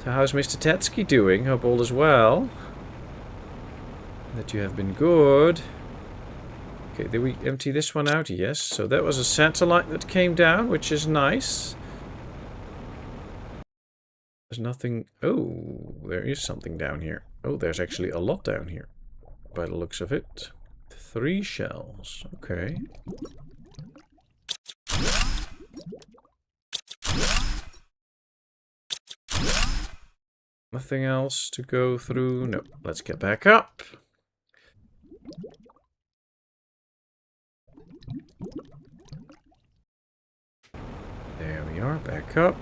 So how's Mr. Tetsky doing? Hope all is well. That you have been good. Okay, did we empty this one out? Yes. So that was a satellite that came down, which is nice. There's nothing. Oh, there is something down here. Oh, there's actually a lot down here, by the looks of it. 3 shells. Okay. Nothing else to go through. No. Let's get back up. There we are. Back up.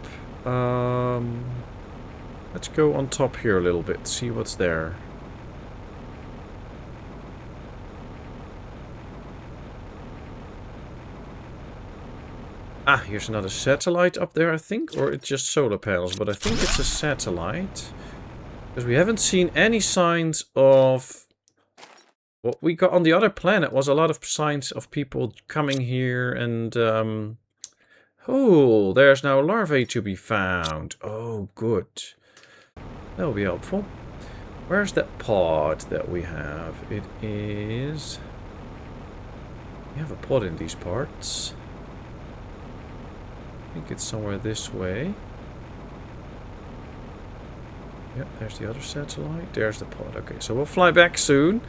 Let's go on top here a little bit. See what's there. Ah, here's another satellite up there, I think. Or it's just solar panels. But I think it's a satellite. Because we haven't seen any signs of... What we got on the other planet was a lot of signs of people coming here and... Oh, there's now larvae to be found. Oh, good. That'll be helpful. Where's that pod that we have? It is... We have a pod in these parts. I think it's somewhere this way. Yep, there's the other satellite. There's the pod. Okay, so we'll fly back soon.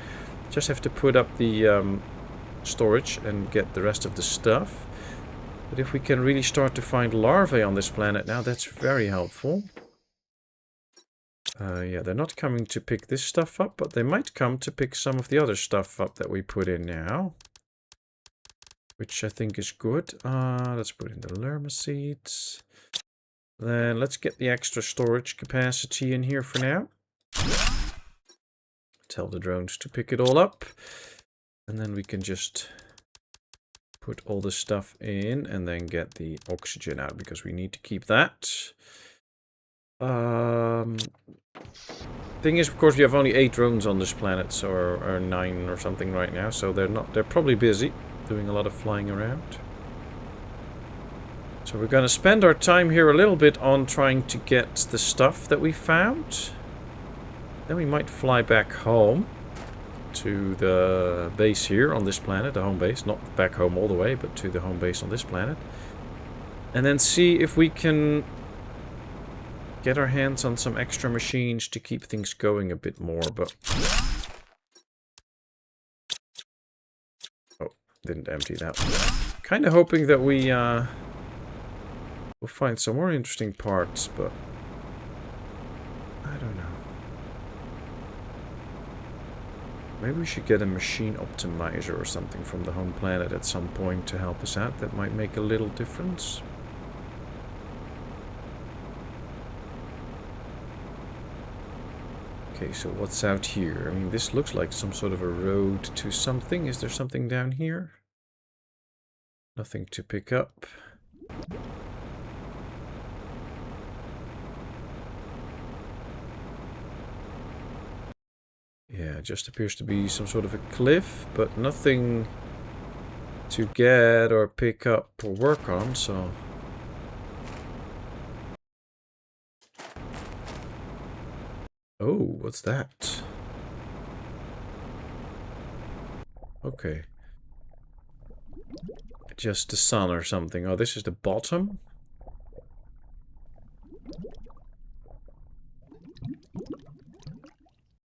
Just have to put up the storage and get the rest of the stuff. But if we can really start to find larvae on this planet now, that's very helpful. Yeah, they're not coming to pick this stuff up, but they might come to pick some of the other stuff up that we put in now. Which I think is good. Let's put in the lerma seeds. Then let's get the extra storage capacity in here for now. Tell the drones to pick it all up. And then we can just put all the stuff in and then get the oxygen out because we need to keep that. Thing is, of course, we have only 8 drones on this planet, so or 9 or something right now, so they're probably busy doing a lot of flying around. So we're going to spend our time here a little bit on trying to get the stuff that we found. Then we might fly back home to the base here on this planet, the home base. Not back home all the way, but to the home base on this planet. And then see if we can get our hands on some extra machines to keep things going a bit more, but... Oh, didn't empty that one. Kind of hoping that we will find some more interesting parts, but... I don't know. Maybe we should get a machine optimizer or something from the home planet at some point to help us out. That might make a little difference. Okay, so what's out here? I mean, this looks like some sort of a road to something. Is there something down here? Nothing to pick up. Yeah, it just appears to be some sort of a cliff, but nothing to get or pick up or work on, so... Oh, what's that? Okay. Just the sun or something. Oh, this is the bottom?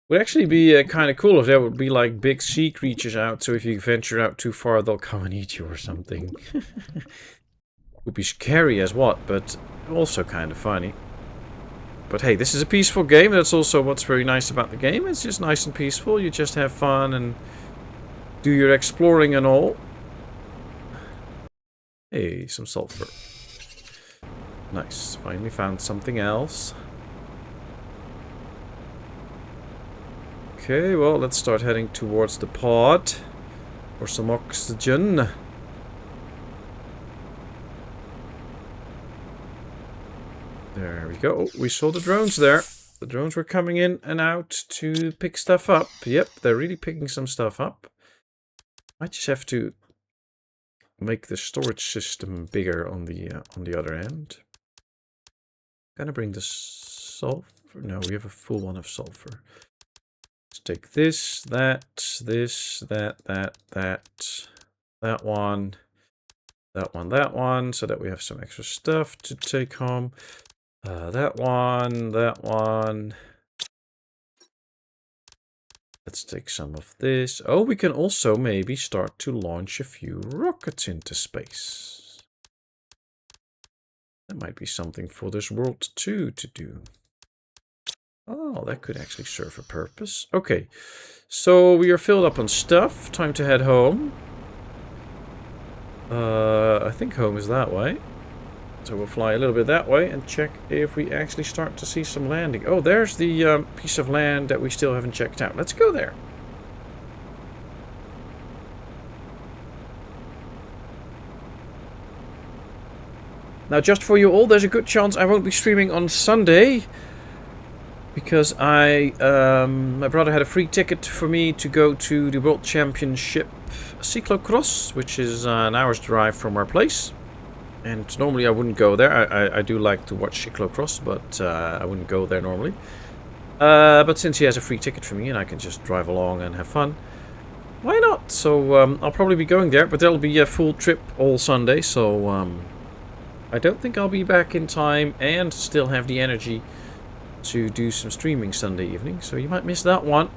Would actually be kind of cool if there would be like big sea creatures out, so if you venture out too far, they'll come and eat you or something. Would be scary as what, but also kind of funny. But hey, this is a peaceful game. That's also what's very nice about the game. It's just nice and peaceful. You just have fun and do your exploring and all. Hey, some sulfur. Nice. Finally found something else. Okay, well, let's start heading towards the pod for some oxygen. There we go. Oh, we saw the drones there. The drones were coming in and out to pick stuff up. Yep, they're really picking some stuff up. I just have to make the storage system bigger on the other end. Gonna bring the sulfur. No, we have a full one of sulfur. Let's take this, that one, that one, so that we have some extra stuff to take home. That one, that one. Let's take some of this. Oh, we can also maybe start to launch a few rockets into space. That might be something for this world too to do. Oh, that could actually serve a purpose. Okay, so we are filled up on stuff. Time to head home. I think home is that way. So we'll fly a little bit that way and check if we actually start to see some landing. Oh, there's the piece of land that we still haven't checked out. Let's go there. Now, just for you all, there's a good chance I won't be streaming on Sunday. Because my brother had a free ticket for me to go to the World Championship cyclocross, which is an hour's drive from our place. And normally I wouldn't go there. I do like to watch cyclocross, but I wouldn't go there normally. But since he has a free ticket for me and I can just drive along and have fun, why not? So I'll probably be going there, but there'll be a full trip all Sunday. So I don't think I'll be back in time and still have the energy to do some streaming Sunday evening. So you might miss that one.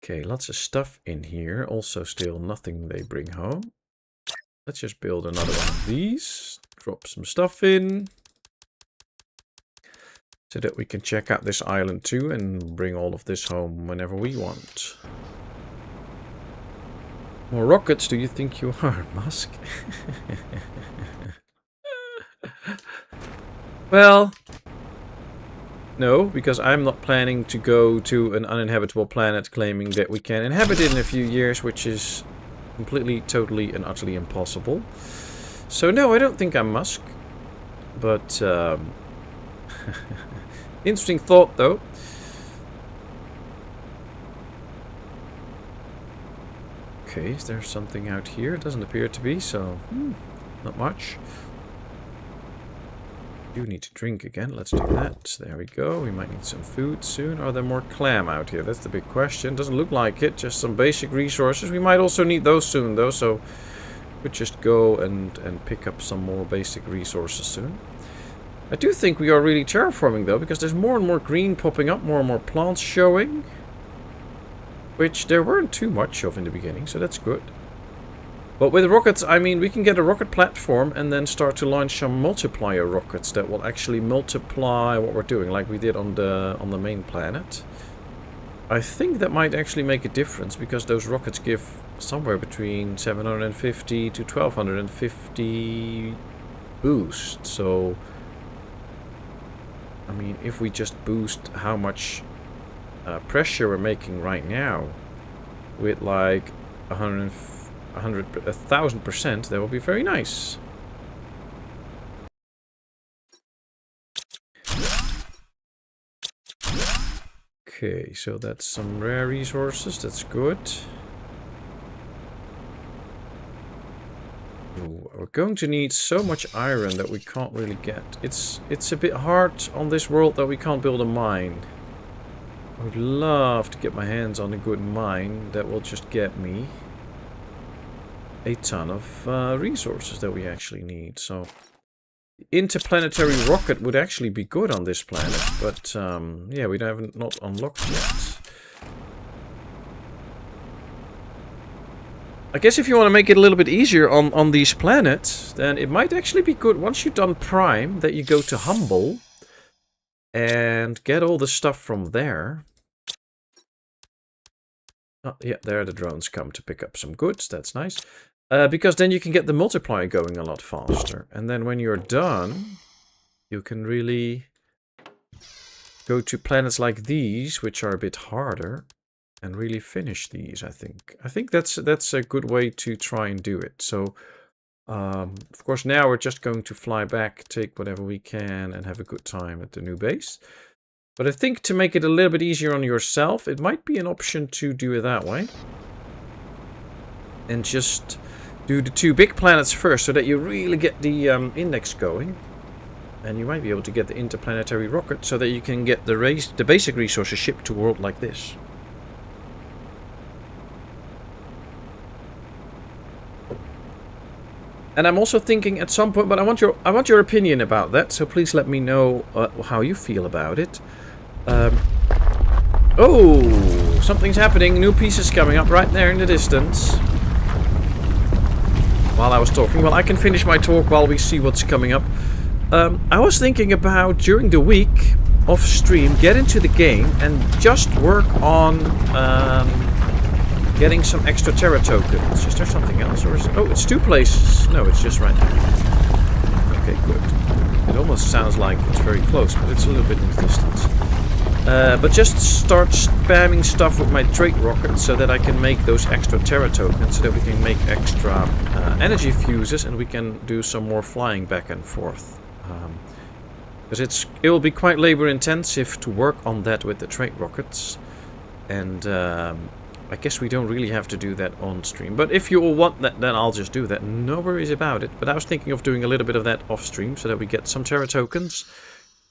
Okay, lots of stuff in here. Also still nothing they bring home. Let's just build another one of these. Drop some stuff in. So that we can check out this island too and bring all of this home whenever we want. More rockets, do you think you are, Musk? Well, no, because I'm not planning to go to an uninhabitable planet claiming that we can inhabit it in a few years, which is completely, totally, and utterly impossible. So no, I don't think I'm Musk. But, interesting thought, though. Okay, is there something out here? It doesn't appear to be, so not much. Do need to drink again. Let's do that. There we go. We might need some food soon. Are there more clam out here? That's the big question. Doesn't look like it. Just some basic resources. We might also need those soon, though, so we'll just go and pick up some more basic resources soon. I do think we are really terraforming, though, because there's more and more green popping up, more and more plants showing. Which there weren't too much of in the beginning, so that's good. But with rockets, I mean, we can get a rocket platform and then start to launch some multiplier rockets that will actually multiply what we're doing, like we did on the main planet. I think that might actually make a difference, because those rockets give somewhere between 750 to 1250 boost. So, I mean, if we just boost how much pressure we're making right now with like 1,000%, that will be very nice. Okay, so that's some rare resources. That's good. Ooh, we're going to need so much iron that we can't really get. It's a bit hard on this world that we can't build a mine. I would love to get my hands on a good mine that will just get me a ton of resources that we actually need. So, interplanetary rocket would actually be good on this planet, but yeah, we haven't not unlocked yet. I guess if you want to make it a little bit easier on these planets, then it might actually be good once you've done Prime that you go to Humble and get all the stuff from there. Oh, yeah, there the drones come to pick up some goods. That's nice. Because then you can get the multiplier going a lot faster. And then when you're done, you can really go to planets like these, which are a bit harder, and really finish these, I think. I think that's a good way to try and do it. So, of course, now we're just going to fly back, take whatever we can, and have a good time at the new base. But I think to make it a little bit easier on yourself, it might be an option to do it that way. And just do the 2 big planets first, so that you really get the index going. And you might be able to get the interplanetary rocket, so that you can get the basic resources shipped to a world like this. And I'm also thinking at some point, but I want your opinion about that. So please let me know how you feel about it. Oh, something's happening. New pieces coming up right there in the distance. While I was talking, well, I can finish my talk while we see what's coming up. I was thinking about during the week off stream, get into the game and just work on getting some extra Terra tokens. Is there something else, or is it? Oh, it's 2 places. No, it's just right there. Okay, good. It almost sounds like it's very close, but it's a little bit in the distance. But just start spamming stuff with my trait rocket so that I can make those extra Terra tokens, so that we can make extra energy fuses and we can do some more flying back and forth. Because it will be quite labor intensive to work on that with the trait rockets, and I guess we don't really have to do that on stream. But if you all want that, then I'll just do that. No worries about it. But I was thinking of doing a little bit of that off stream so that we get some Terra tokens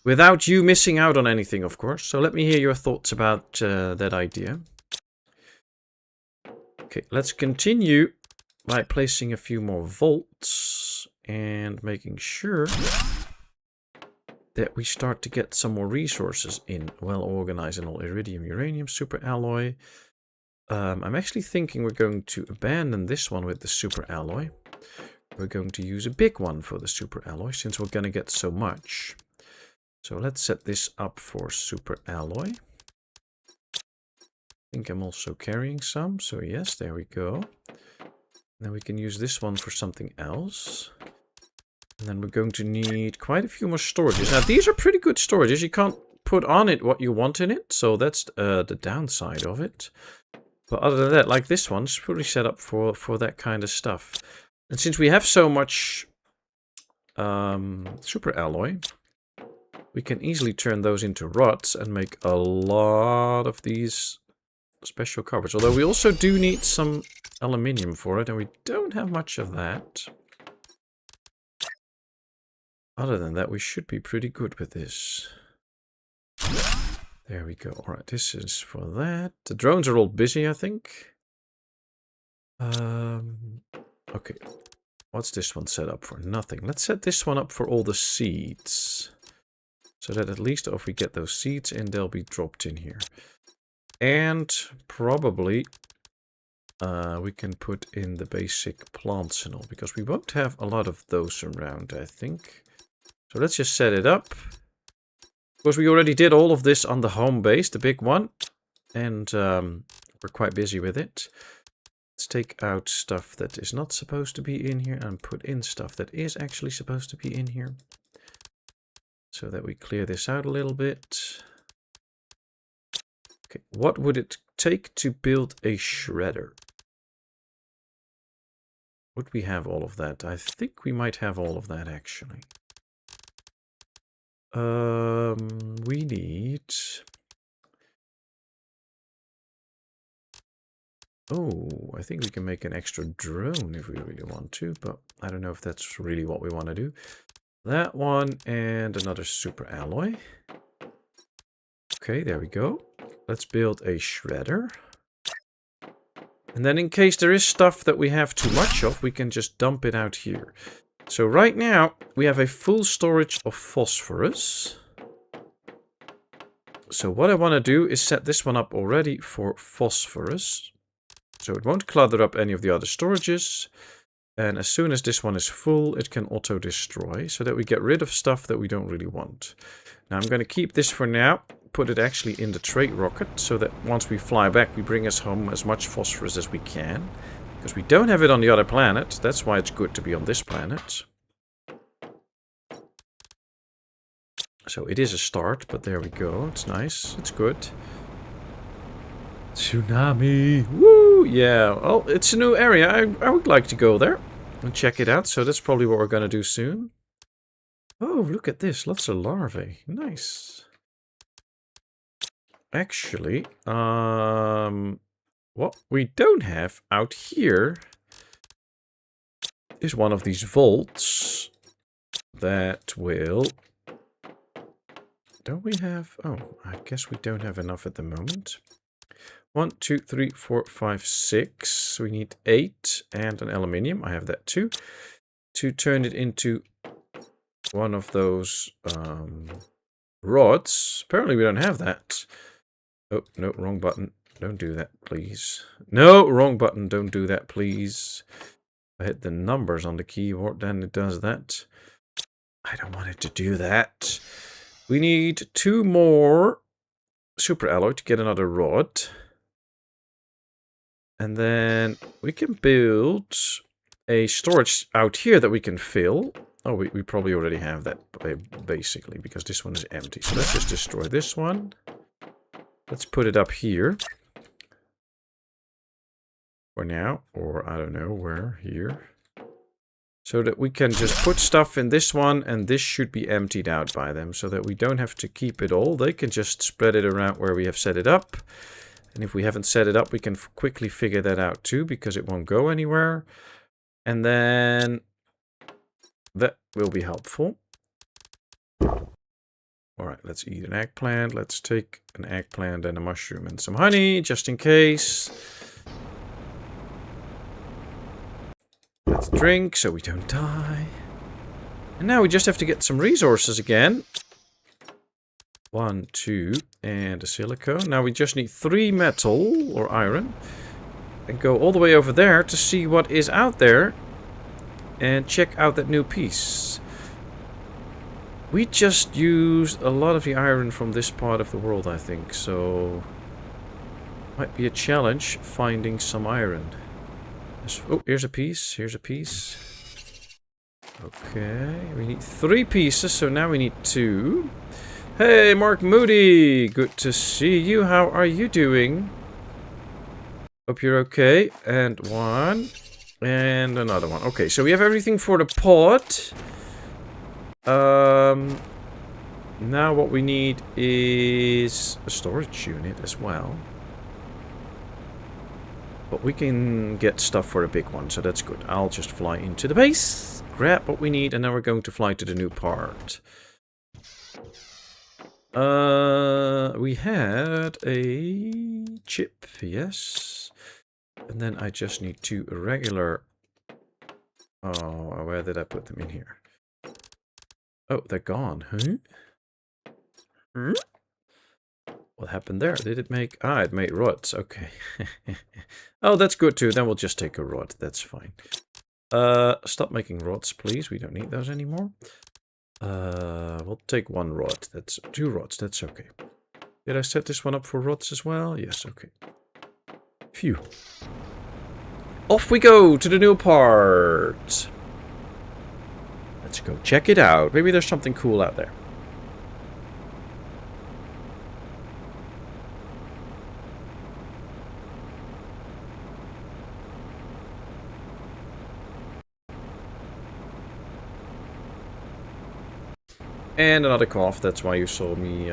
without you missing out on anything, of course. So let me hear your thoughts about that idea. Okay, let's continue by placing a few more volts and making sure that we start to get some more resources in. Well organized and all iridium, uranium, super alloy. I'm actually thinking we're going to abandon this one with the super alloy. We're going to use a big one for the super alloy since we're going to get so much. So let's set this up for super alloy. I think I'm also carrying some, so yes, there we go. Then we can use this one for something else. And then we're going to need quite a few more storages. Now these are pretty good storages. You can't put on it what you want in it, so that's the downside of it. But other than that, like this one's fully set up for that kind of stuff. And since we have so much super alloy, we can easily turn those into rods and make a lot of these special covers. Although we also do need some aluminium for it, and we don't have much of that. Other than that, we should be pretty good with this. There we go. Alright, this is for that. The drones are all busy, I think. Okay. What's this one set up for? Nothing. Let's set this one up for all the seeds. So that at least if we get those seeds in, they'll be dropped in here. And probably we can put in the basic plants and all, because we won't have a lot of those around, I think. So let's just set it up. Of course, we already did all of this on the home base, the big one. And we're quite busy with it. Let's take out stuff that is not supposed to be in here and put in stuff that is actually supposed to be in here. So that we clear this out a little bit. Okay, what would it take to build a shredder? Would we have all of that? I think we might have all of that, actually. We need... Oh, I think we can make an extra drone if we really want to, but I don't know if that's really what we want to do. That one and another super alloy. Okay, there we go. Let's build a shredder. And then in case there is stuff that we have too much of, we can just dump it out here. So right now, we have a full storage of phosphorus. So what I want to do is set this one up already for phosphorus. So it won't clutter up any of the other storages. And as soon as this one is full, it can auto-destroy, so that we get rid of stuff that we don't really want. Now I'm going to keep this for now, put it actually in the trait rocket, so that once we fly back, we bring us home as much phosphorus as we can. Because we don't have it on the other planet, that's why it's good to be on this planet. So it is a start, but there we go, it's nice, it's good. Tsunami! Woo! Yeah, well, it's a new area. I would like to go there and check it out. So that's probably what we're going to do soon. Oh, look at this. Lots of larvae. Nice. Actually, what we don't have out here is one of these vaults that will... Don't we have... Oh, I guess we don't have enough at the moment. 1, 2, 3, 4, 5, 6. We need 8 and an aluminium. I have that too. to turn it into one of those rods. Apparently we don't have that. Oh, no, wrong button. Don't do that, please. No, wrong button. Don't do that, please. I hit the numbers on the keyboard, then it does that. I don't want it to do that. We need 2 more super alloy to get another rod. And then we can build a storage out here that we can fill. Oh, we probably already have that, basically, because this one is empty. So let's just destroy this one. Let's put it up here. For now, or I don't know where, here. So that we can just put stuff in this one, and this should be emptied out by them, so that we don't have to keep it all. They can just spread it around where we have set it up. And if we haven't set it up, we can quickly figure that out too, because it won't go anywhere. And then that will be helpful. Alright, let's eat an eggplant. Let's take an eggplant and a mushroom and some honey, just in case. Let's drink so we don't die. And now we just have to get some resources again. 1, 2, and a silicone. Now we just need 3 metal or iron. And go all the way over there to see what is out there. And check out that new piece. We just used a lot of the iron from this part of the world, I think. So might be a challenge finding some iron. Oh, here's a piece. Here's a piece. Okay, we need 3 pieces, so now we need 2. Hey, Mark Moody! Good to see you. How are you doing? Hope you're okay. And 1. And another one. Okay, so we have everything for the pod. Now what we need is a storage unit as well. But we can get stuff for a big one, so that's good. I'll just fly into the base, grab what we need, and then we're going to fly to the new part. We had a chip, yes. And then I just need 2 regular... Oh, where did I put them in here? Oh, they're gone, huh? Hmm? What happened there? Did it make... Ah, it made rods. Okay. Oh, that's good too. Then we'll just take a rod. That's fine. Stop making rods, please. We don't need those anymore. We'll take 1 rod. That's 2 rods. That's okay. Did I set this one up for rods as well? Yes, okay. Phew. Off we go to the new part. Let's go check it out. Maybe there's something cool out there. And another cough, that's why you saw me...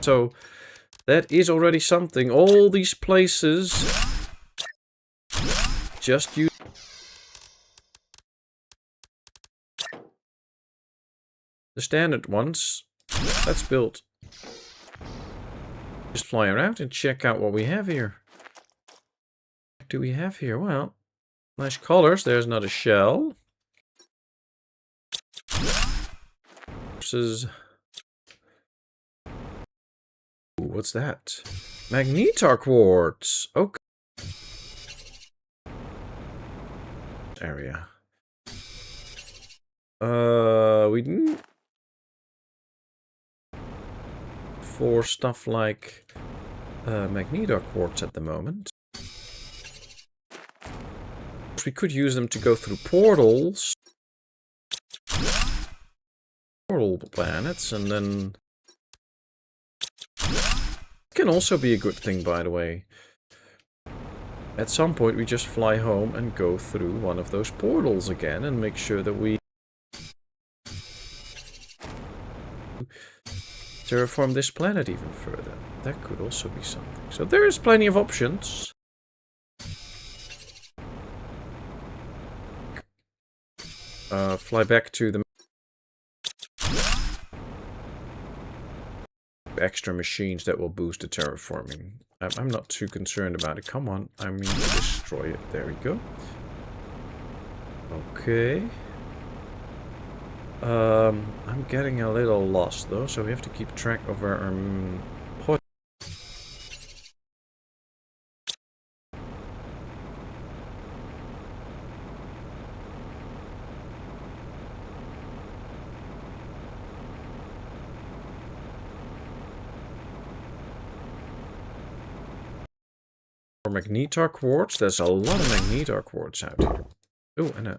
So, that is already something. All these places just use the standard ones. Let's build. Just fly around and check out what we have here. What do we have here? Well, nice colors. There's another shell. Versus... What's that? Magnetar quartz. Okay. Area. We didn't. For stuff like Magnetar quartz at the moment. We could use them to go through portals. Portal planets, and then... Can also be a good thing, by the way. At some point we just fly home and go through one of those portals again and make sure that we... terraform this planet even further. That could also be something. So there is plenty of options. Fly back to the extra machines that will boost the terraforming. I'm not too concerned about it. Come on, I mean to destroy it. There we go. Okay. I'm getting a little lost though, so we have to keep track of our pod. For magnetar quartz, there's a lot of magnetar quartz out here. Oh, and a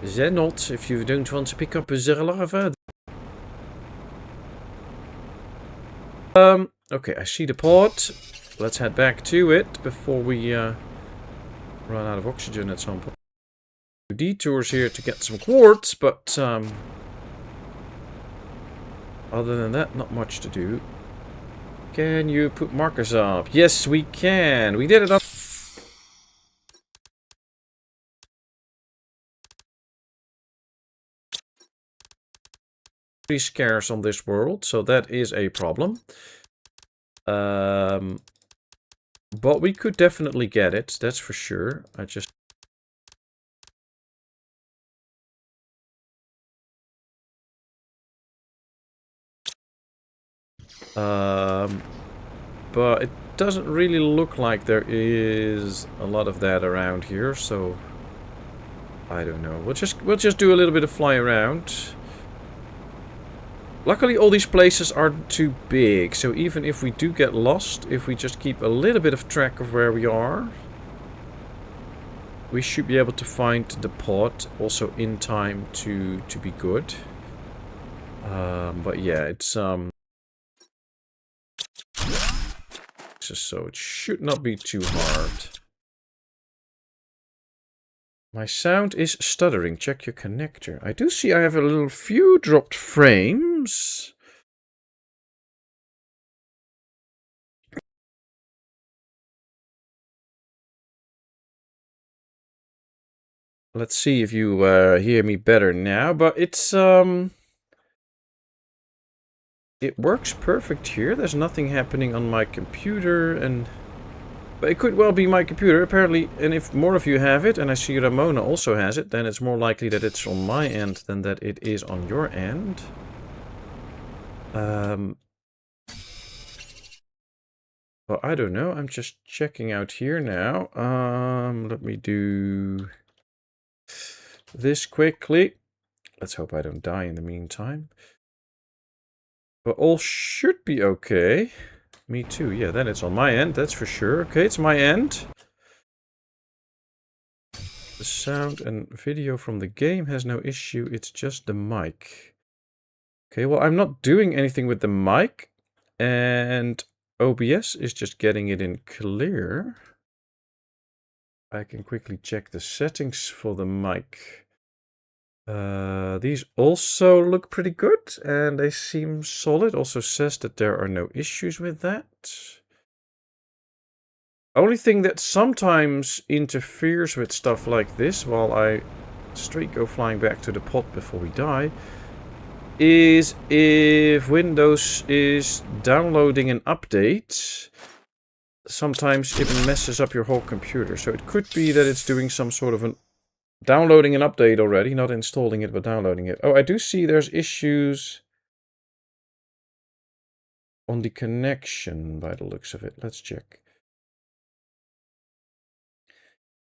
Zenot, if you don't want to pick up a Zerlava. Okay, I see the pod. Let's head back to it before we run out of oxygen at some point. Detours here to get some quartz, but other than that, not much to do. Can you put markers up? Yes, we can. We did it up. Pretty scarce on this world, so that is a problem. But we could definitely get it, that's for sure. I just... but it doesn't really look like there is a lot of that around here, so I don't know. We'll just do a little bit of fly around. Luckily, all these places aren't too big, so even if we do get lost, if we just keep a little bit of track of where we are, we should be able to find the pod also in time to be good. But yeah, it's so it should not be too hard. My sound is stuttering. Check your connector. I do see I have a little few dropped frames. Let's see if you hear me better now, but it's it works perfect here. There's nothing happening on my computer, and but it could well be my computer apparently. And if more of you have it, and I see Ramona also has it, then it's more likely that it's on my end than that it is on your end. Well, I don't know. I'm just checking out here now. Let me do this quickly. Let's hope I don't die in the meantime. But all should be okay. Me too. Yeah, then it's on my end. That's for sure. Okay, it's my end. The sound and video from the game has no issue. It's just the mic. Okay, well, I'm not doing anything with the mic. And OBS is just getting it in clear. I can quickly check the settings for the mic. These also look pretty good, and they seem solid. Also says that there are no issues with that. Only thing that sometimes interferes with stuff like this, while I straight go flying back to the pod before we die, is if Windows is downloading an update, sometimes it messes up your whole computer. So it could be that it's doing some sort of an downloading an update already, not installing it, but downloading it. Oh, I do see there's issues on the connection by the looks of it. Let's check.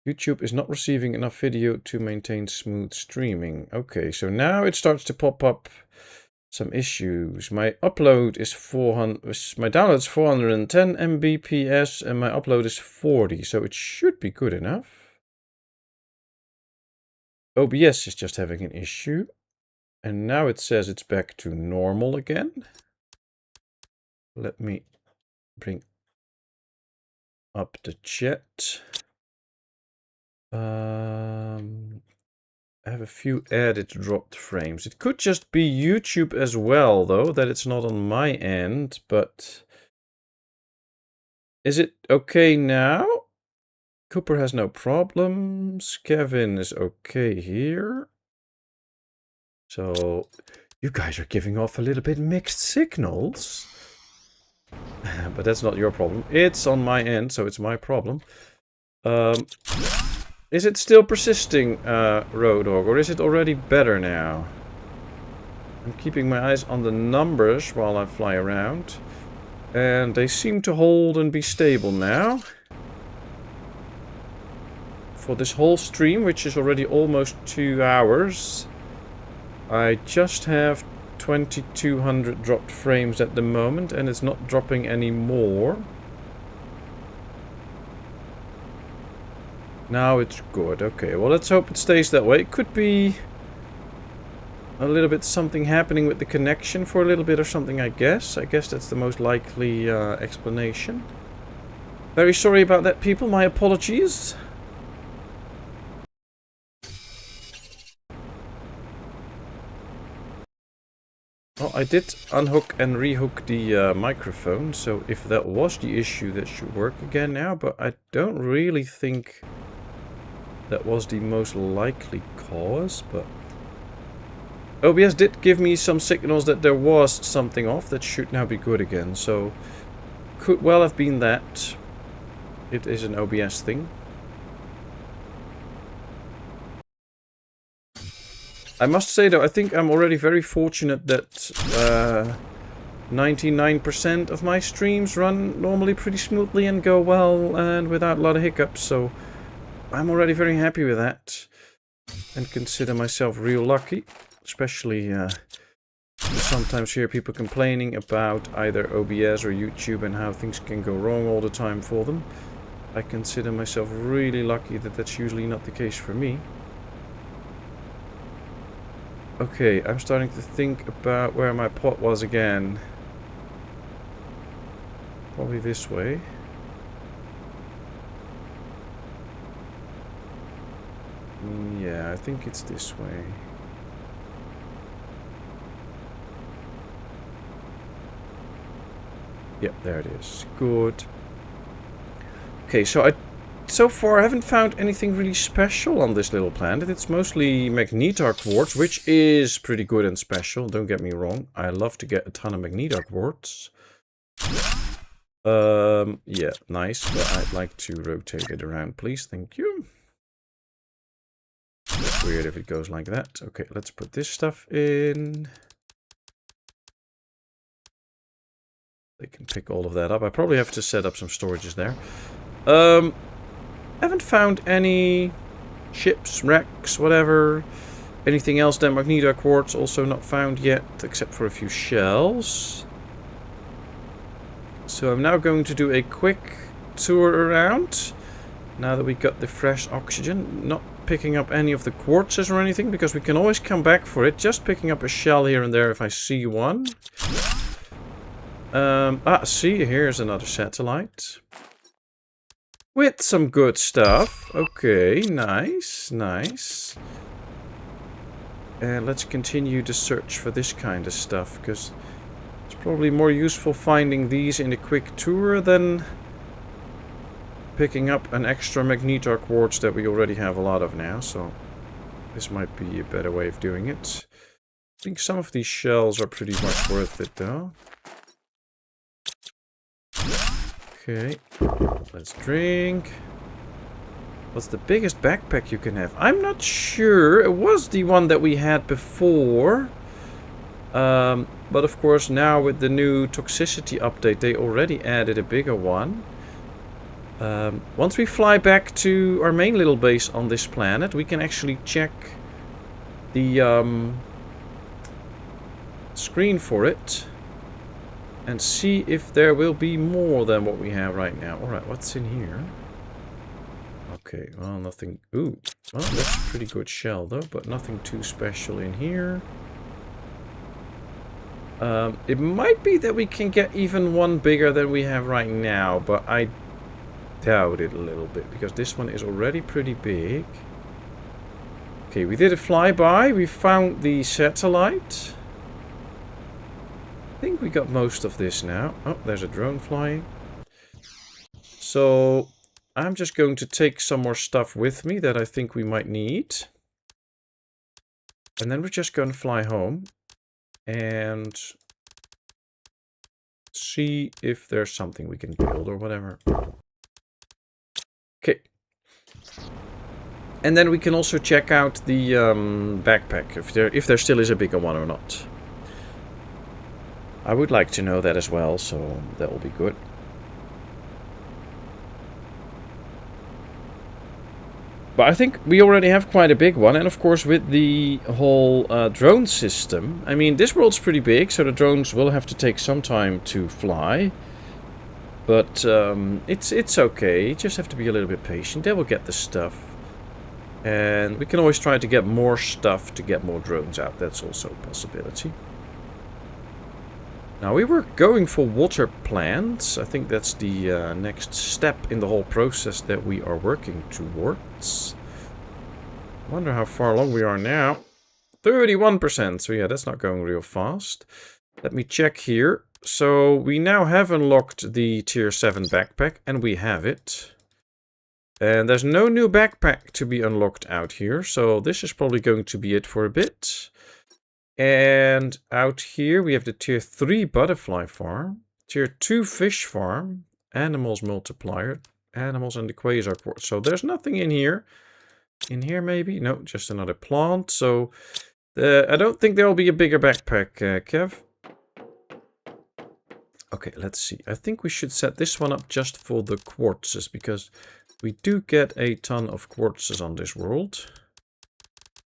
YouTube is not receiving enough video to maintain smooth streaming. Okay, so now it starts to pop up some issues. My upload is 400, my download is 410 Mbps, and my upload is 40, so it should be good enough. OBS is just having an issue, and now it says it's back to normal again. Let me bring up the chat. I have a few added dropped frames. It could just be YouTube as well, though, that it's not on my end, but... Is it okay now? Cooper has no problems. Kevin is okay here. So, you guys are giving off a little bit mixed signals. But that's not your problem. It's on my end, so it's my problem. Is it still persisting, Road Dog, or is it already better now? I'm keeping my eyes on the numbers while I fly around. And they seem to hold and be stable now. For this whole stream, which is already almost 2 hours, I just have 2200 dropped frames at the moment, and it's not dropping any more. Now it's good. Okay, well, let's hope it stays that way. It could be a little bit something happening with the connection for a little bit or something, I guess. I guess that's the most likely explanation. Very sorry about that, people. My apologies. Well, I did unhook and rehook the microphone, so if that was the issue, that should work again now, but I don't really think that was the most likely cause, but... OBS did give me some signals that there was something off that should now be good again, so could well have been that. It is an OBS thing. I must say though, I think I'm already very fortunate that 99% of my streams run normally pretty smoothly and go well and without a lot of hiccups, so I'm already very happy with that and consider myself real lucky. Especially, you sometimes hear people complaining about either OBS or YouTube and how things can go wrong all the time for them. I consider myself really lucky that that's usually not the case for me. Okay, I'm starting to think about where my pot was again. Probably this way. Yeah, I think it's this way. Yep, there it is. Good. Okay, so far I haven't found anything really special on this little planet. It's mostly magnetar quartz, which is pretty good and special. Don't get me wrong. I love to get a ton of magnetar quartz. Yeah, nice. But I'd like to rotate it around, please. Thank you. It's weird if it goes like that. Okay, let's put this stuff in. They can pick all of that up. I probably have to set up some storages there. Haven't found any ships, wrecks, whatever. Anything else than magnetar quartz, also not found yet, except for a few shells. So I'm now going to do a quick tour around. Now that we got the fresh oxygen. Not picking up any of the quartzes or anything, because we can always come back for it. Just picking up a shell here and there if I see one. See, here's another satellite. With some good stuff. Okay, nice, nice. And let's continue the search for this kind of stuff, because it's probably more useful finding these in a quick tour than picking up an extra magnetar quartz that we already have a lot of now, so this might be a better way of doing it. I think some of these shells are pretty much worth it, though. Okay, let's drink. What's the biggest backpack you can have? I'm not sure. It was the one that we had before. But of course now with the new toxicity update they already added a bigger one. Once we fly back to our main little base on this planet, we can actually check the screen for it. And see if there will be more than what we have right now. Alright, what's in here? Okay, well, nothing... Ooh, well, that's a pretty good shell, though. But nothing too special in here. It might be that we can get even one bigger than we have right now. But I doubt it a little bit, because this one is already pretty big. Okay, we did a flyby. We found the satellite. I think we got most of this now. Oh, there's a drone flying. So I'm just going to take some more stuff with me that I think we might need. And then we're just going to fly home and see if there's something we can build or whatever. Okay. And then we can also check out the backpack, if there still is a bigger one or not. I would like to know that as well, so that will be good. But I think we already have quite a big one, and of course with the whole drone system, I mean, this world's pretty big, so the drones will have to take some time to fly. But it's okay, you just have to be a little bit patient, they will get the stuff. And we can always try to get more stuff to get more drones out, that's also a possibility. Now we were going for water plants. I think that's the next step in the whole process that we are working towards. Wonder how far along we are now. 31%, so yeah, that's not going real fast. Let me check here. So we now have unlocked the tier 7 backpack, and we have it. And there's no new backpack to be unlocked out here, so this is probably going to be it for a bit. And out here we have the tier 3 butterfly farm, tier 2 fish farm, animals multiplier, animals and the quasar quartz. So there's nothing in here. In here maybe? No, just another plant. So I don't think there will be a bigger backpack, Kev. Okay, let's see. I think we should set this one up just for the quartzes, because we do get a ton of quartzes on this world.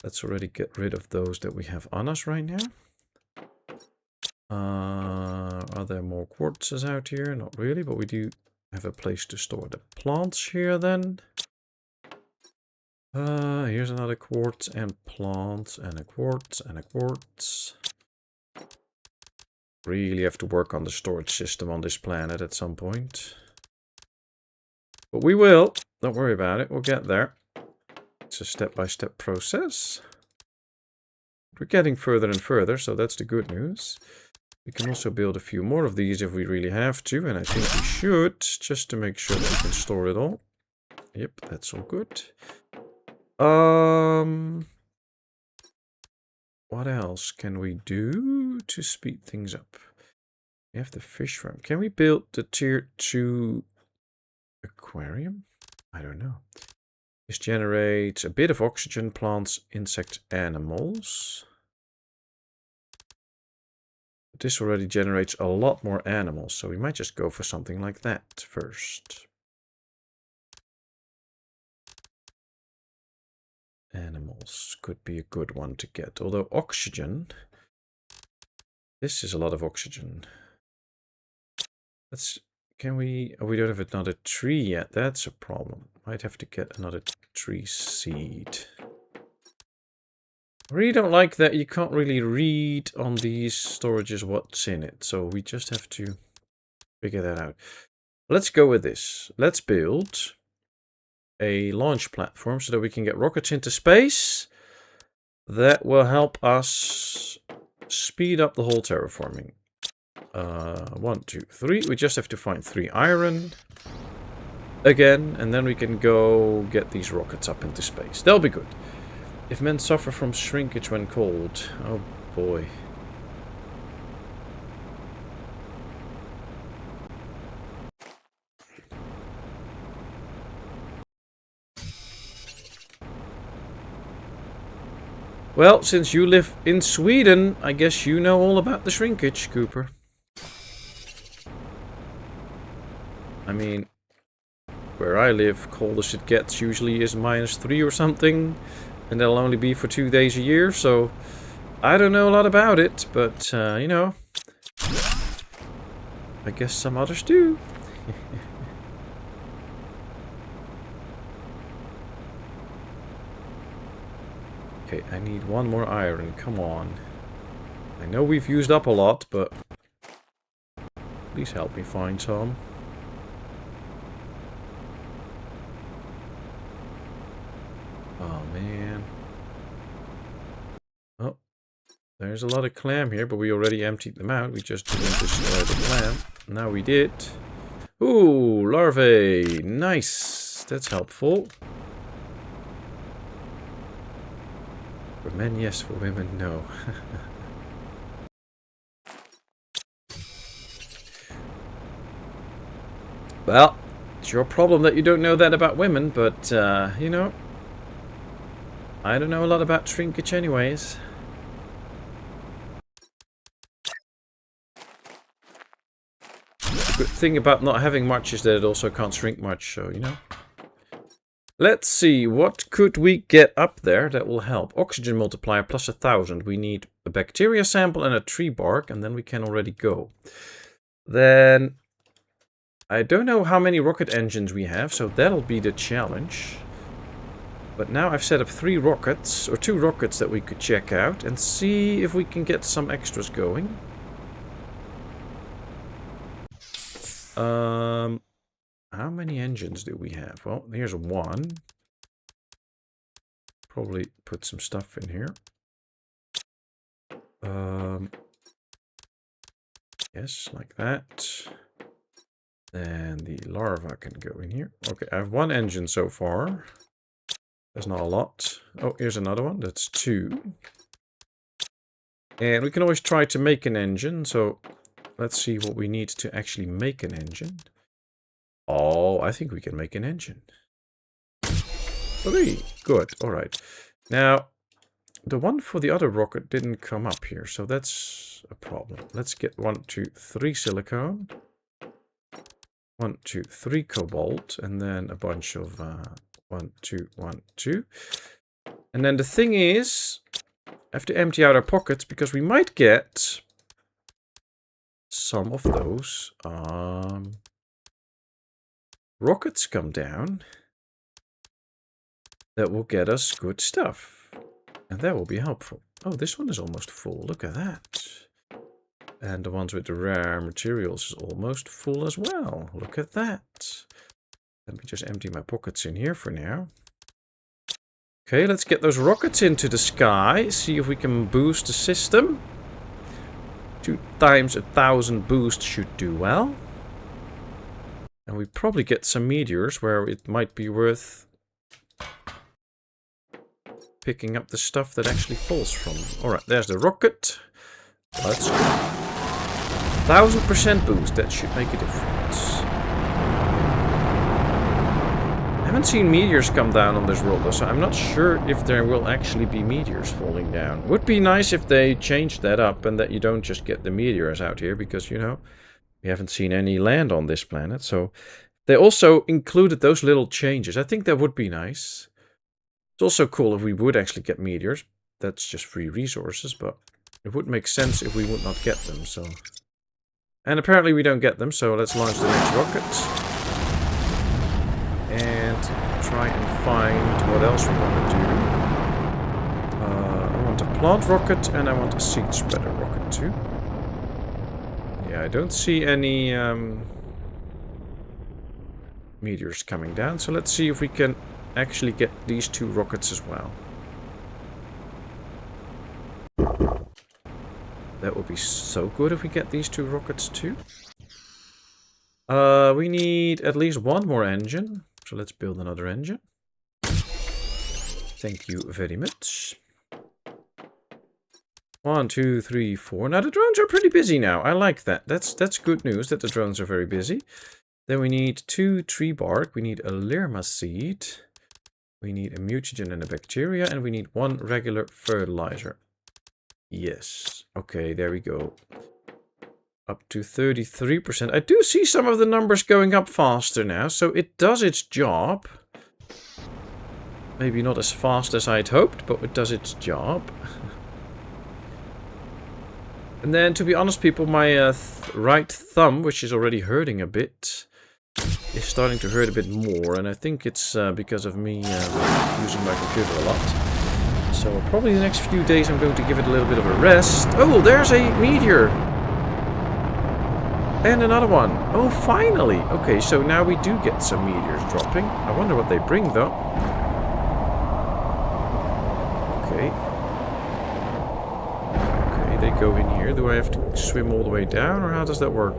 Let's already get rid of those that we have on us right now. Are there more quartzes out here? Not really, but we do have a place to store the plants here then. Here's another quartz and plants and a quartz and a quartz. Really have to work on the storage system on this planet at some point. But we will. Don't worry about it. We'll get there. It's a step-by-step process. We're getting further and further, so that's the good news. We can also build a few more of these if we really have to, and I think we should, just to make sure that we can store it all. Yep, that's all good. What else can we do to speed things up? We have the fish farm. Can we build the tier 2 aquarium? I don't know. This generates a bit of oxygen, plants, insects, animals. But this already generates a lot more animals, so we might just go for something like that first. Animals could be a good one to get, although oxygen... This is a lot of oxygen. Let's... Can we... Oh, we don't have another tree yet. That's a problem. Might have to get another tree seed. I really don't like that you can't really read on these storages what's in it. So we just have to figure that out. Let's go with this. Let's build a launch platform so that we can get rockets into space. That will help us speed up the whole terraforming. 1, 2, 3. We just have to find 3 iron again, and then we can go get these rockets up into space. That'll be good. If men suffer from shrinkage when cold, oh boy. Well, since you live in Sweden, I guess you know all about the shrinkage, Cooper. I mean, where I live, cold as it gets usually is -3 or something. And that'll only be for 2 days a year, so I don't know a lot about it, but, you know, I guess some others do. Okay, I need 1 more iron, come on. I know we've used up a lot, but please help me find some. There's a lot of clam here, but we already emptied them out. We just didn't destroy the clam. Now we did. Ooh, larvae. Nice. That's helpful. For men, yes. For women, no. Well, it's your problem that you don't know that about women, but, you know, I don't know a lot about shrinkage anyways. The good thing about not having much is that it also can't shrink much, so, you know. Let's see, what could we get up there that will help? Oxygen multiplier plus 1000. We need a bacteria sample and a tree bark, and then we can already go. Then I don't know how many rocket engines we have, so that'll be the challenge. But now I've set up 3 rockets, or 2 rockets that we could check out and see if we can get some extras going. How many engines do we have? Well, here's 1. Probably put some stuff in here. Yes, like that. Then the larva can go in here. Okay, I have 1 engine so far. That's not a lot. Oh, here's another one. That's 2. And we can always try to make an engine. So let's see what we need to actually make an engine. Oh, I think we can make an engine. 3. Good. All right. Now, the one for the other rocket didn't come up here. So that's a problem. Let's get 1, 2, 3 silicone. 1, 2, 3 cobalt. And then a bunch of 1, 2, 1, 2. And then the thing is, I have to empty out our pockets because we might get some of those rockets come down that will get us good stuff. And that will be helpful. Oh, this one is almost full. Look at that. And the ones with the rare materials is almost full as well. Look at that. Let me just empty my pockets in here for now. Okay, let's get those rockets into the sky. See if we can boost the system. 2 times 1000 boost should do well. And we probably get some meteors where it might be worth picking up the stuff that actually falls from. Alright, there's the rocket. Let's go. 1000% boost, that should make a difference. I haven't seen meteors come down on this world, so I'm not sure if there will actually be meteors falling down. Would be nice if they changed that up and that you don't just get the meteors out here, because, you know, we haven't seen any land on this planet. So they also included those little changes. I think that would be nice. It's also cool if we would actually get meteors. That's just free resources, but it would make sense if we would not get them. So, and apparently we don't get them, so let's launch the next rocket. And try and find what else we want to do. I want a plant rocket and I want a seed spreader rocket too. Yeah, I don't see any meteors coming down, so let's see if we can actually get these 2 rockets as well. That would be so good if we get these 2 rockets too. We need at least 1 more engine. So let's build another engine. Thank you very much. 1, 2, 3, 4. Now the drones are pretty busy now. I like that. That's good news that the drones are very busy. Then we need 2 tree bark. We need a lerma seed. We need a mutagen and a bacteria. And we need 1 regular fertilizer. Yes. Okay, there we go. Up to 33%. I do see some of the numbers going up faster now, so it does its job. Maybe not as fast as I'd hoped, but it does its job. And then, to be honest, people, my right thumb, which is already hurting a bit, is starting to hurt a bit more. And I think it's because of me using my computer a lot. So probably the next few days I'm going to give it a little bit of a rest. Oh, there's a meteor! And another one. Oh, finally! Okay, so now we do get some meteors dropping. I wonder what they bring, though. Okay. here? Do I have to swim all the way down, or how does that work?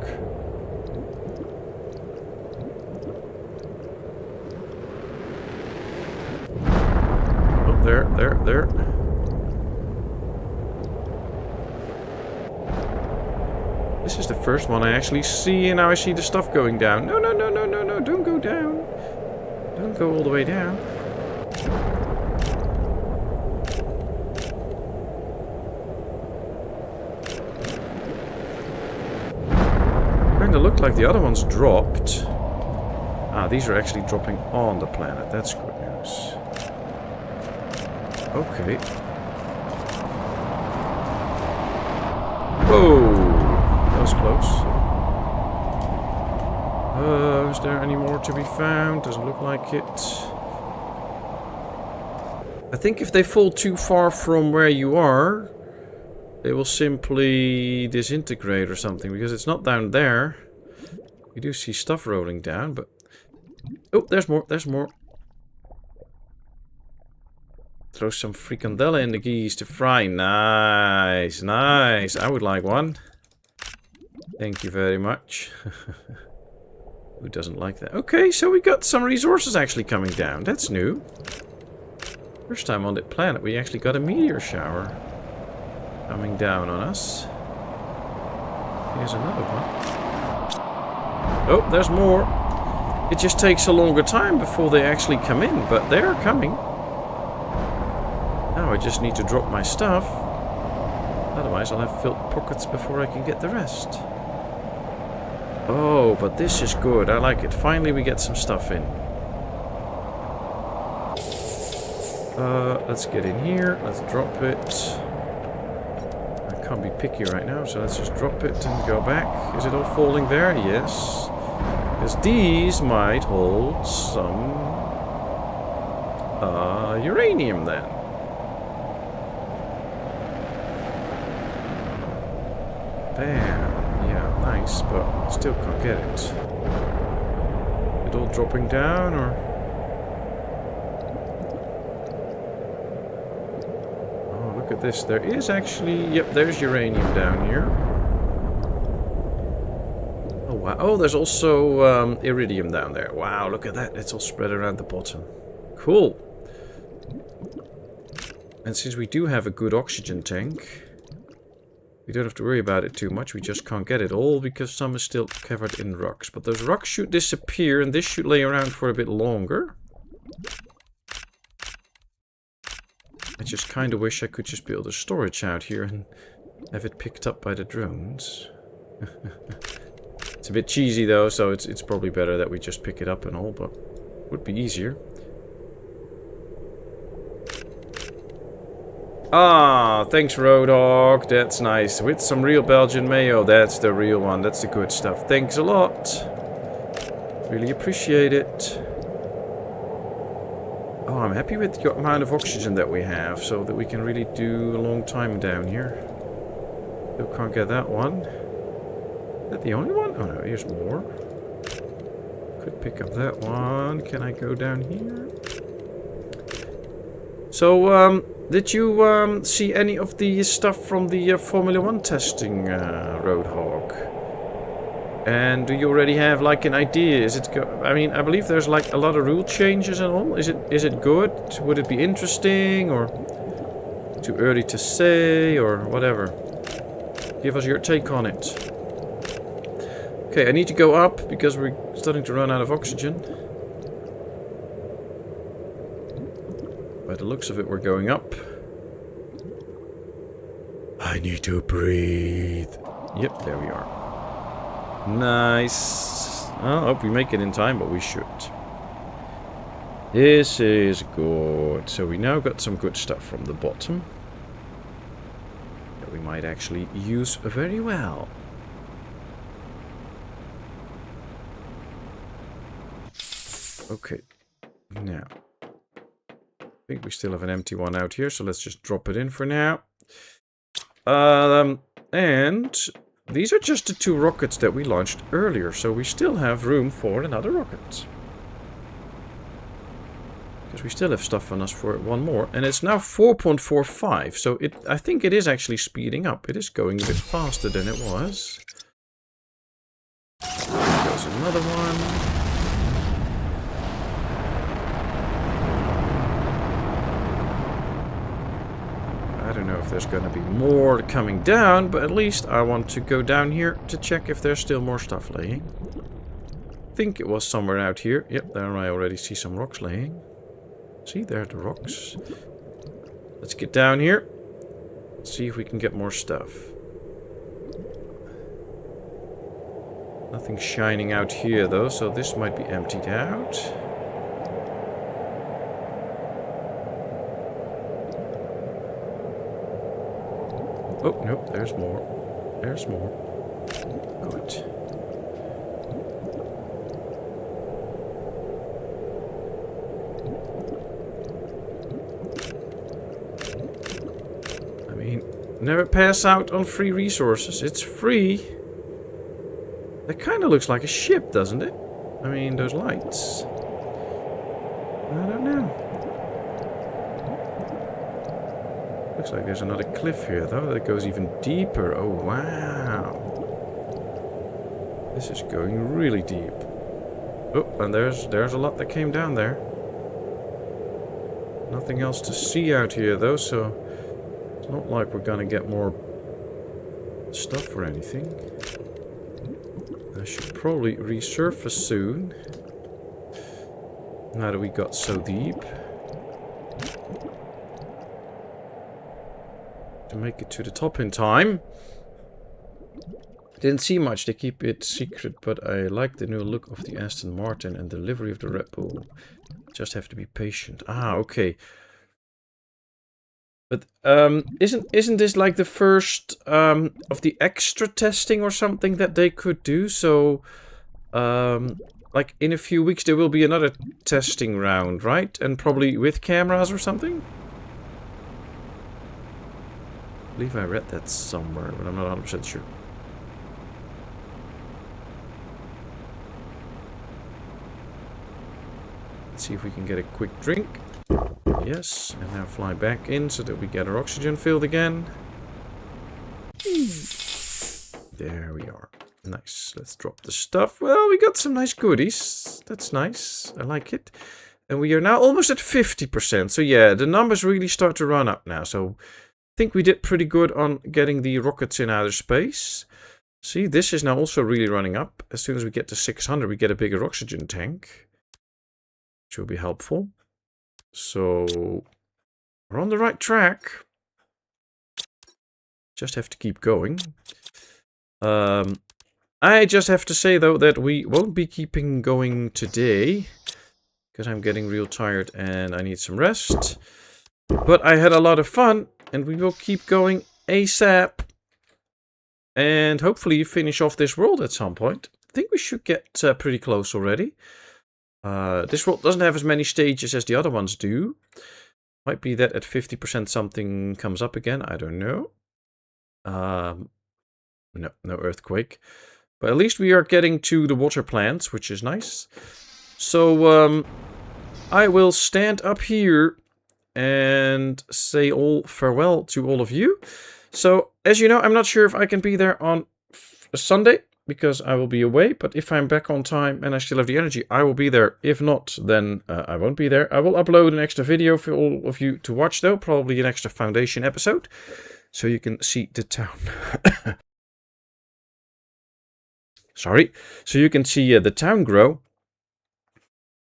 Oh, there. This is the first one I actually see, and now I see the stuff going down. No, don't go down. Don't go all the way down. Kinda looked like the other ones dropped. Ah, these are actually dropping on the planet. That's good news. Okay. Whoa! That was close. Is there any more to be found? Doesn't look like it. I think if they fall too far from where you are, they will simply disintegrate or something, because it's not down there. We do see stuff rolling down, but... Oh, there's more. Throw some fricandella in the geese to fry. Nice. I would like one. Thank you very much. Who doesn't like that? Okay, so we got some resources actually coming down. That's new. First time on that planet we actually got a meteor shower coming down on us. Here's another one. Oh, there's more. It just takes a longer time before they actually come in, but they're coming. Now I just need to drop my stuff. Otherwise I'll have filled pockets before I can get the rest. Oh, but this is good. I like it. Finally we get some stuff in. Let's get in here. Let's drop it. I can't be picky right now, so let's just drop it and go back. Is it all falling there? Yes. Because these might hold some uranium then. Bam. Yeah, nice, but still can't get it. Is it all dropping down, or? Oh, look at this. There is actually... Yep, there's uranium down here. Oh, wow. Oh, there's also iridium down there. Wow, look at that. It's all spread around the bottom. Cool. And since we do have a good oxygen tank, we don't have to worry about it too much. We just can't get it all because some is still covered in rocks. But those rocks should disappear, and this should lay around for a bit longer. I just kind of wish I could just build a storage out here and have it picked up by the drones. It's a bit cheesy though, so it's probably better that we just pick it up and all, but it would be easier. Ah, thanks Roadhog, that's nice. With some real Belgian mayo, that's the real one, that's the good stuff. Thanks a lot. Really appreciate it. Oh, I'm happy with the amount of oxygen that we have, so that we can really do a long time down here. Still can't get that one. Is that the only one? Oh no, here's more. Could pick up that one. Can I go down here? So, did you see any of the stuff from the Formula 1 testing, Roadhog? And do you already have like an idea? Is it I mean, I believe there's like a lot of rule changes and all. Is it good? Would it be interesting, or too early to say, or whatever? Give us your take on it. Okay, I need to go up because we're starting to run out of oxygen. By the looks of it, we're going up. I need to breathe. Yep, there we are. Nice. I hope we make it in time, but we should. This is good. So we now got some good stuff from the bottom that we might actually use very well. Okay. Now, I think we still have an empty one out here, so let's just drop it in for now. And these are just the 2 rockets that we launched earlier, so we still have room for another rocket. Because we still have stuff on us for one more. And it's now 4.45. So I think it is actually speeding up. It is going a bit faster than it was. There goes another one. I don't know if there's going to be more coming down, but at least I want to go down here to check if there's still more stuff laying. I think it was somewhere out here. Yep, there I already see some rocks laying. See, there are the rocks. Let's get down here. See if we can get more stuff. Nothing shining out here though, so this might be emptied out. Oh, no, there's more. There's more. Good. I mean, never pass out on free resources. It's free. That kind of looks like a ship, doesn't it? I mean, those lights. I don't know. Looks like there's another cliff here, though, that goes even deeper. Oh, wow. This is going really deep. Oh, and there's a lot that came down there. Nothing else to see out here, though, so it's not like we're gonna get more stuff or anything. I should probably resurface soon. Now that we got so deep. To make it to the top in time. Didn't see much, they keep it secret, but I like the new look of the Aston Martin and delivery of the Red Bull. Just have to be patient. Ah, okay. But isn't this like the first of the extra testing or something that they could do? So like in a few weeks there will be another testing round, right? And probably with cameras or something? I believe I read that somewhere, but I'm not 100% sure. Let's see if we can get a quick drink. Yes, and now fly back in so that we get our oxygen filled again. There we are. Nice. Let's drop the stuff. Well, we got some nice goodies. That's nice. I like it. And we are now almost at 50%. So yeah, the numbers really start to run up now. So I think we did pretty good on getting the rockets in outer space. See, this is now also really running up. As soon as we get to 600, we get a bigger oxygen tank, which will be helpful. So we're on the right track. Just have to keep going. I just have to say though that we won't be keeping going today because I'm getting real tired and I need some rest. But I had a lot of fun and we will keep going ASAP and hopefully finish off this world at some point. I think we should get pretty close already. This world doesn't have as many stages as the other ones do. Might be that at 50% something comes up again. I don't know. No earthquake. But at least we are getting to the water plants, which is nice. So I will stand up here and say all farewell to all of you. So as you know, I'm not sure if I can be there on Sunday, because I will be away, but if I'm back on time and I still have the energy, I will be there. If not, then I won't be there. I will upload an extra video for all of you to watch, though. Probably an extra Foundation episode, so you can see the town. Sorry. So you can see the town grow.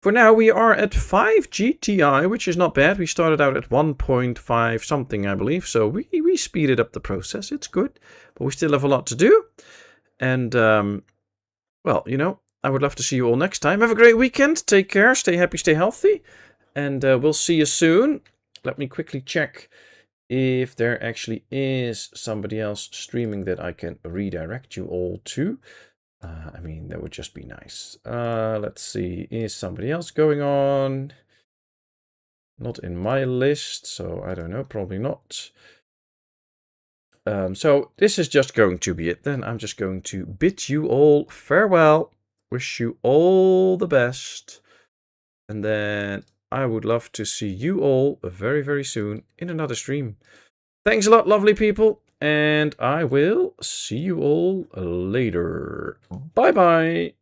For now, we are at 5 GTI, which is not bad. We started out at 1.5 something, I believe, so we speeded up the process. It's good, but we still have a lot to do. And, well, you know, I would love to see you all next time. Have a great weekend. Take care. Stay happy. Stay healthy. And we'll see you soon. Let me quickly check if there actually is somebody else streaming that I can redirect you all to. I mean, that would just be nice. Let's see. Is somebody else going on? Not in my list, so I don't know. Probably not. So this is just going to be it. Then I'm just going to bid you all farewell. Wish you all the best. And then I would love to see you all very, very soon in another stream. Thanks a lot, lovely people. And I will see you all later. Bye-bye.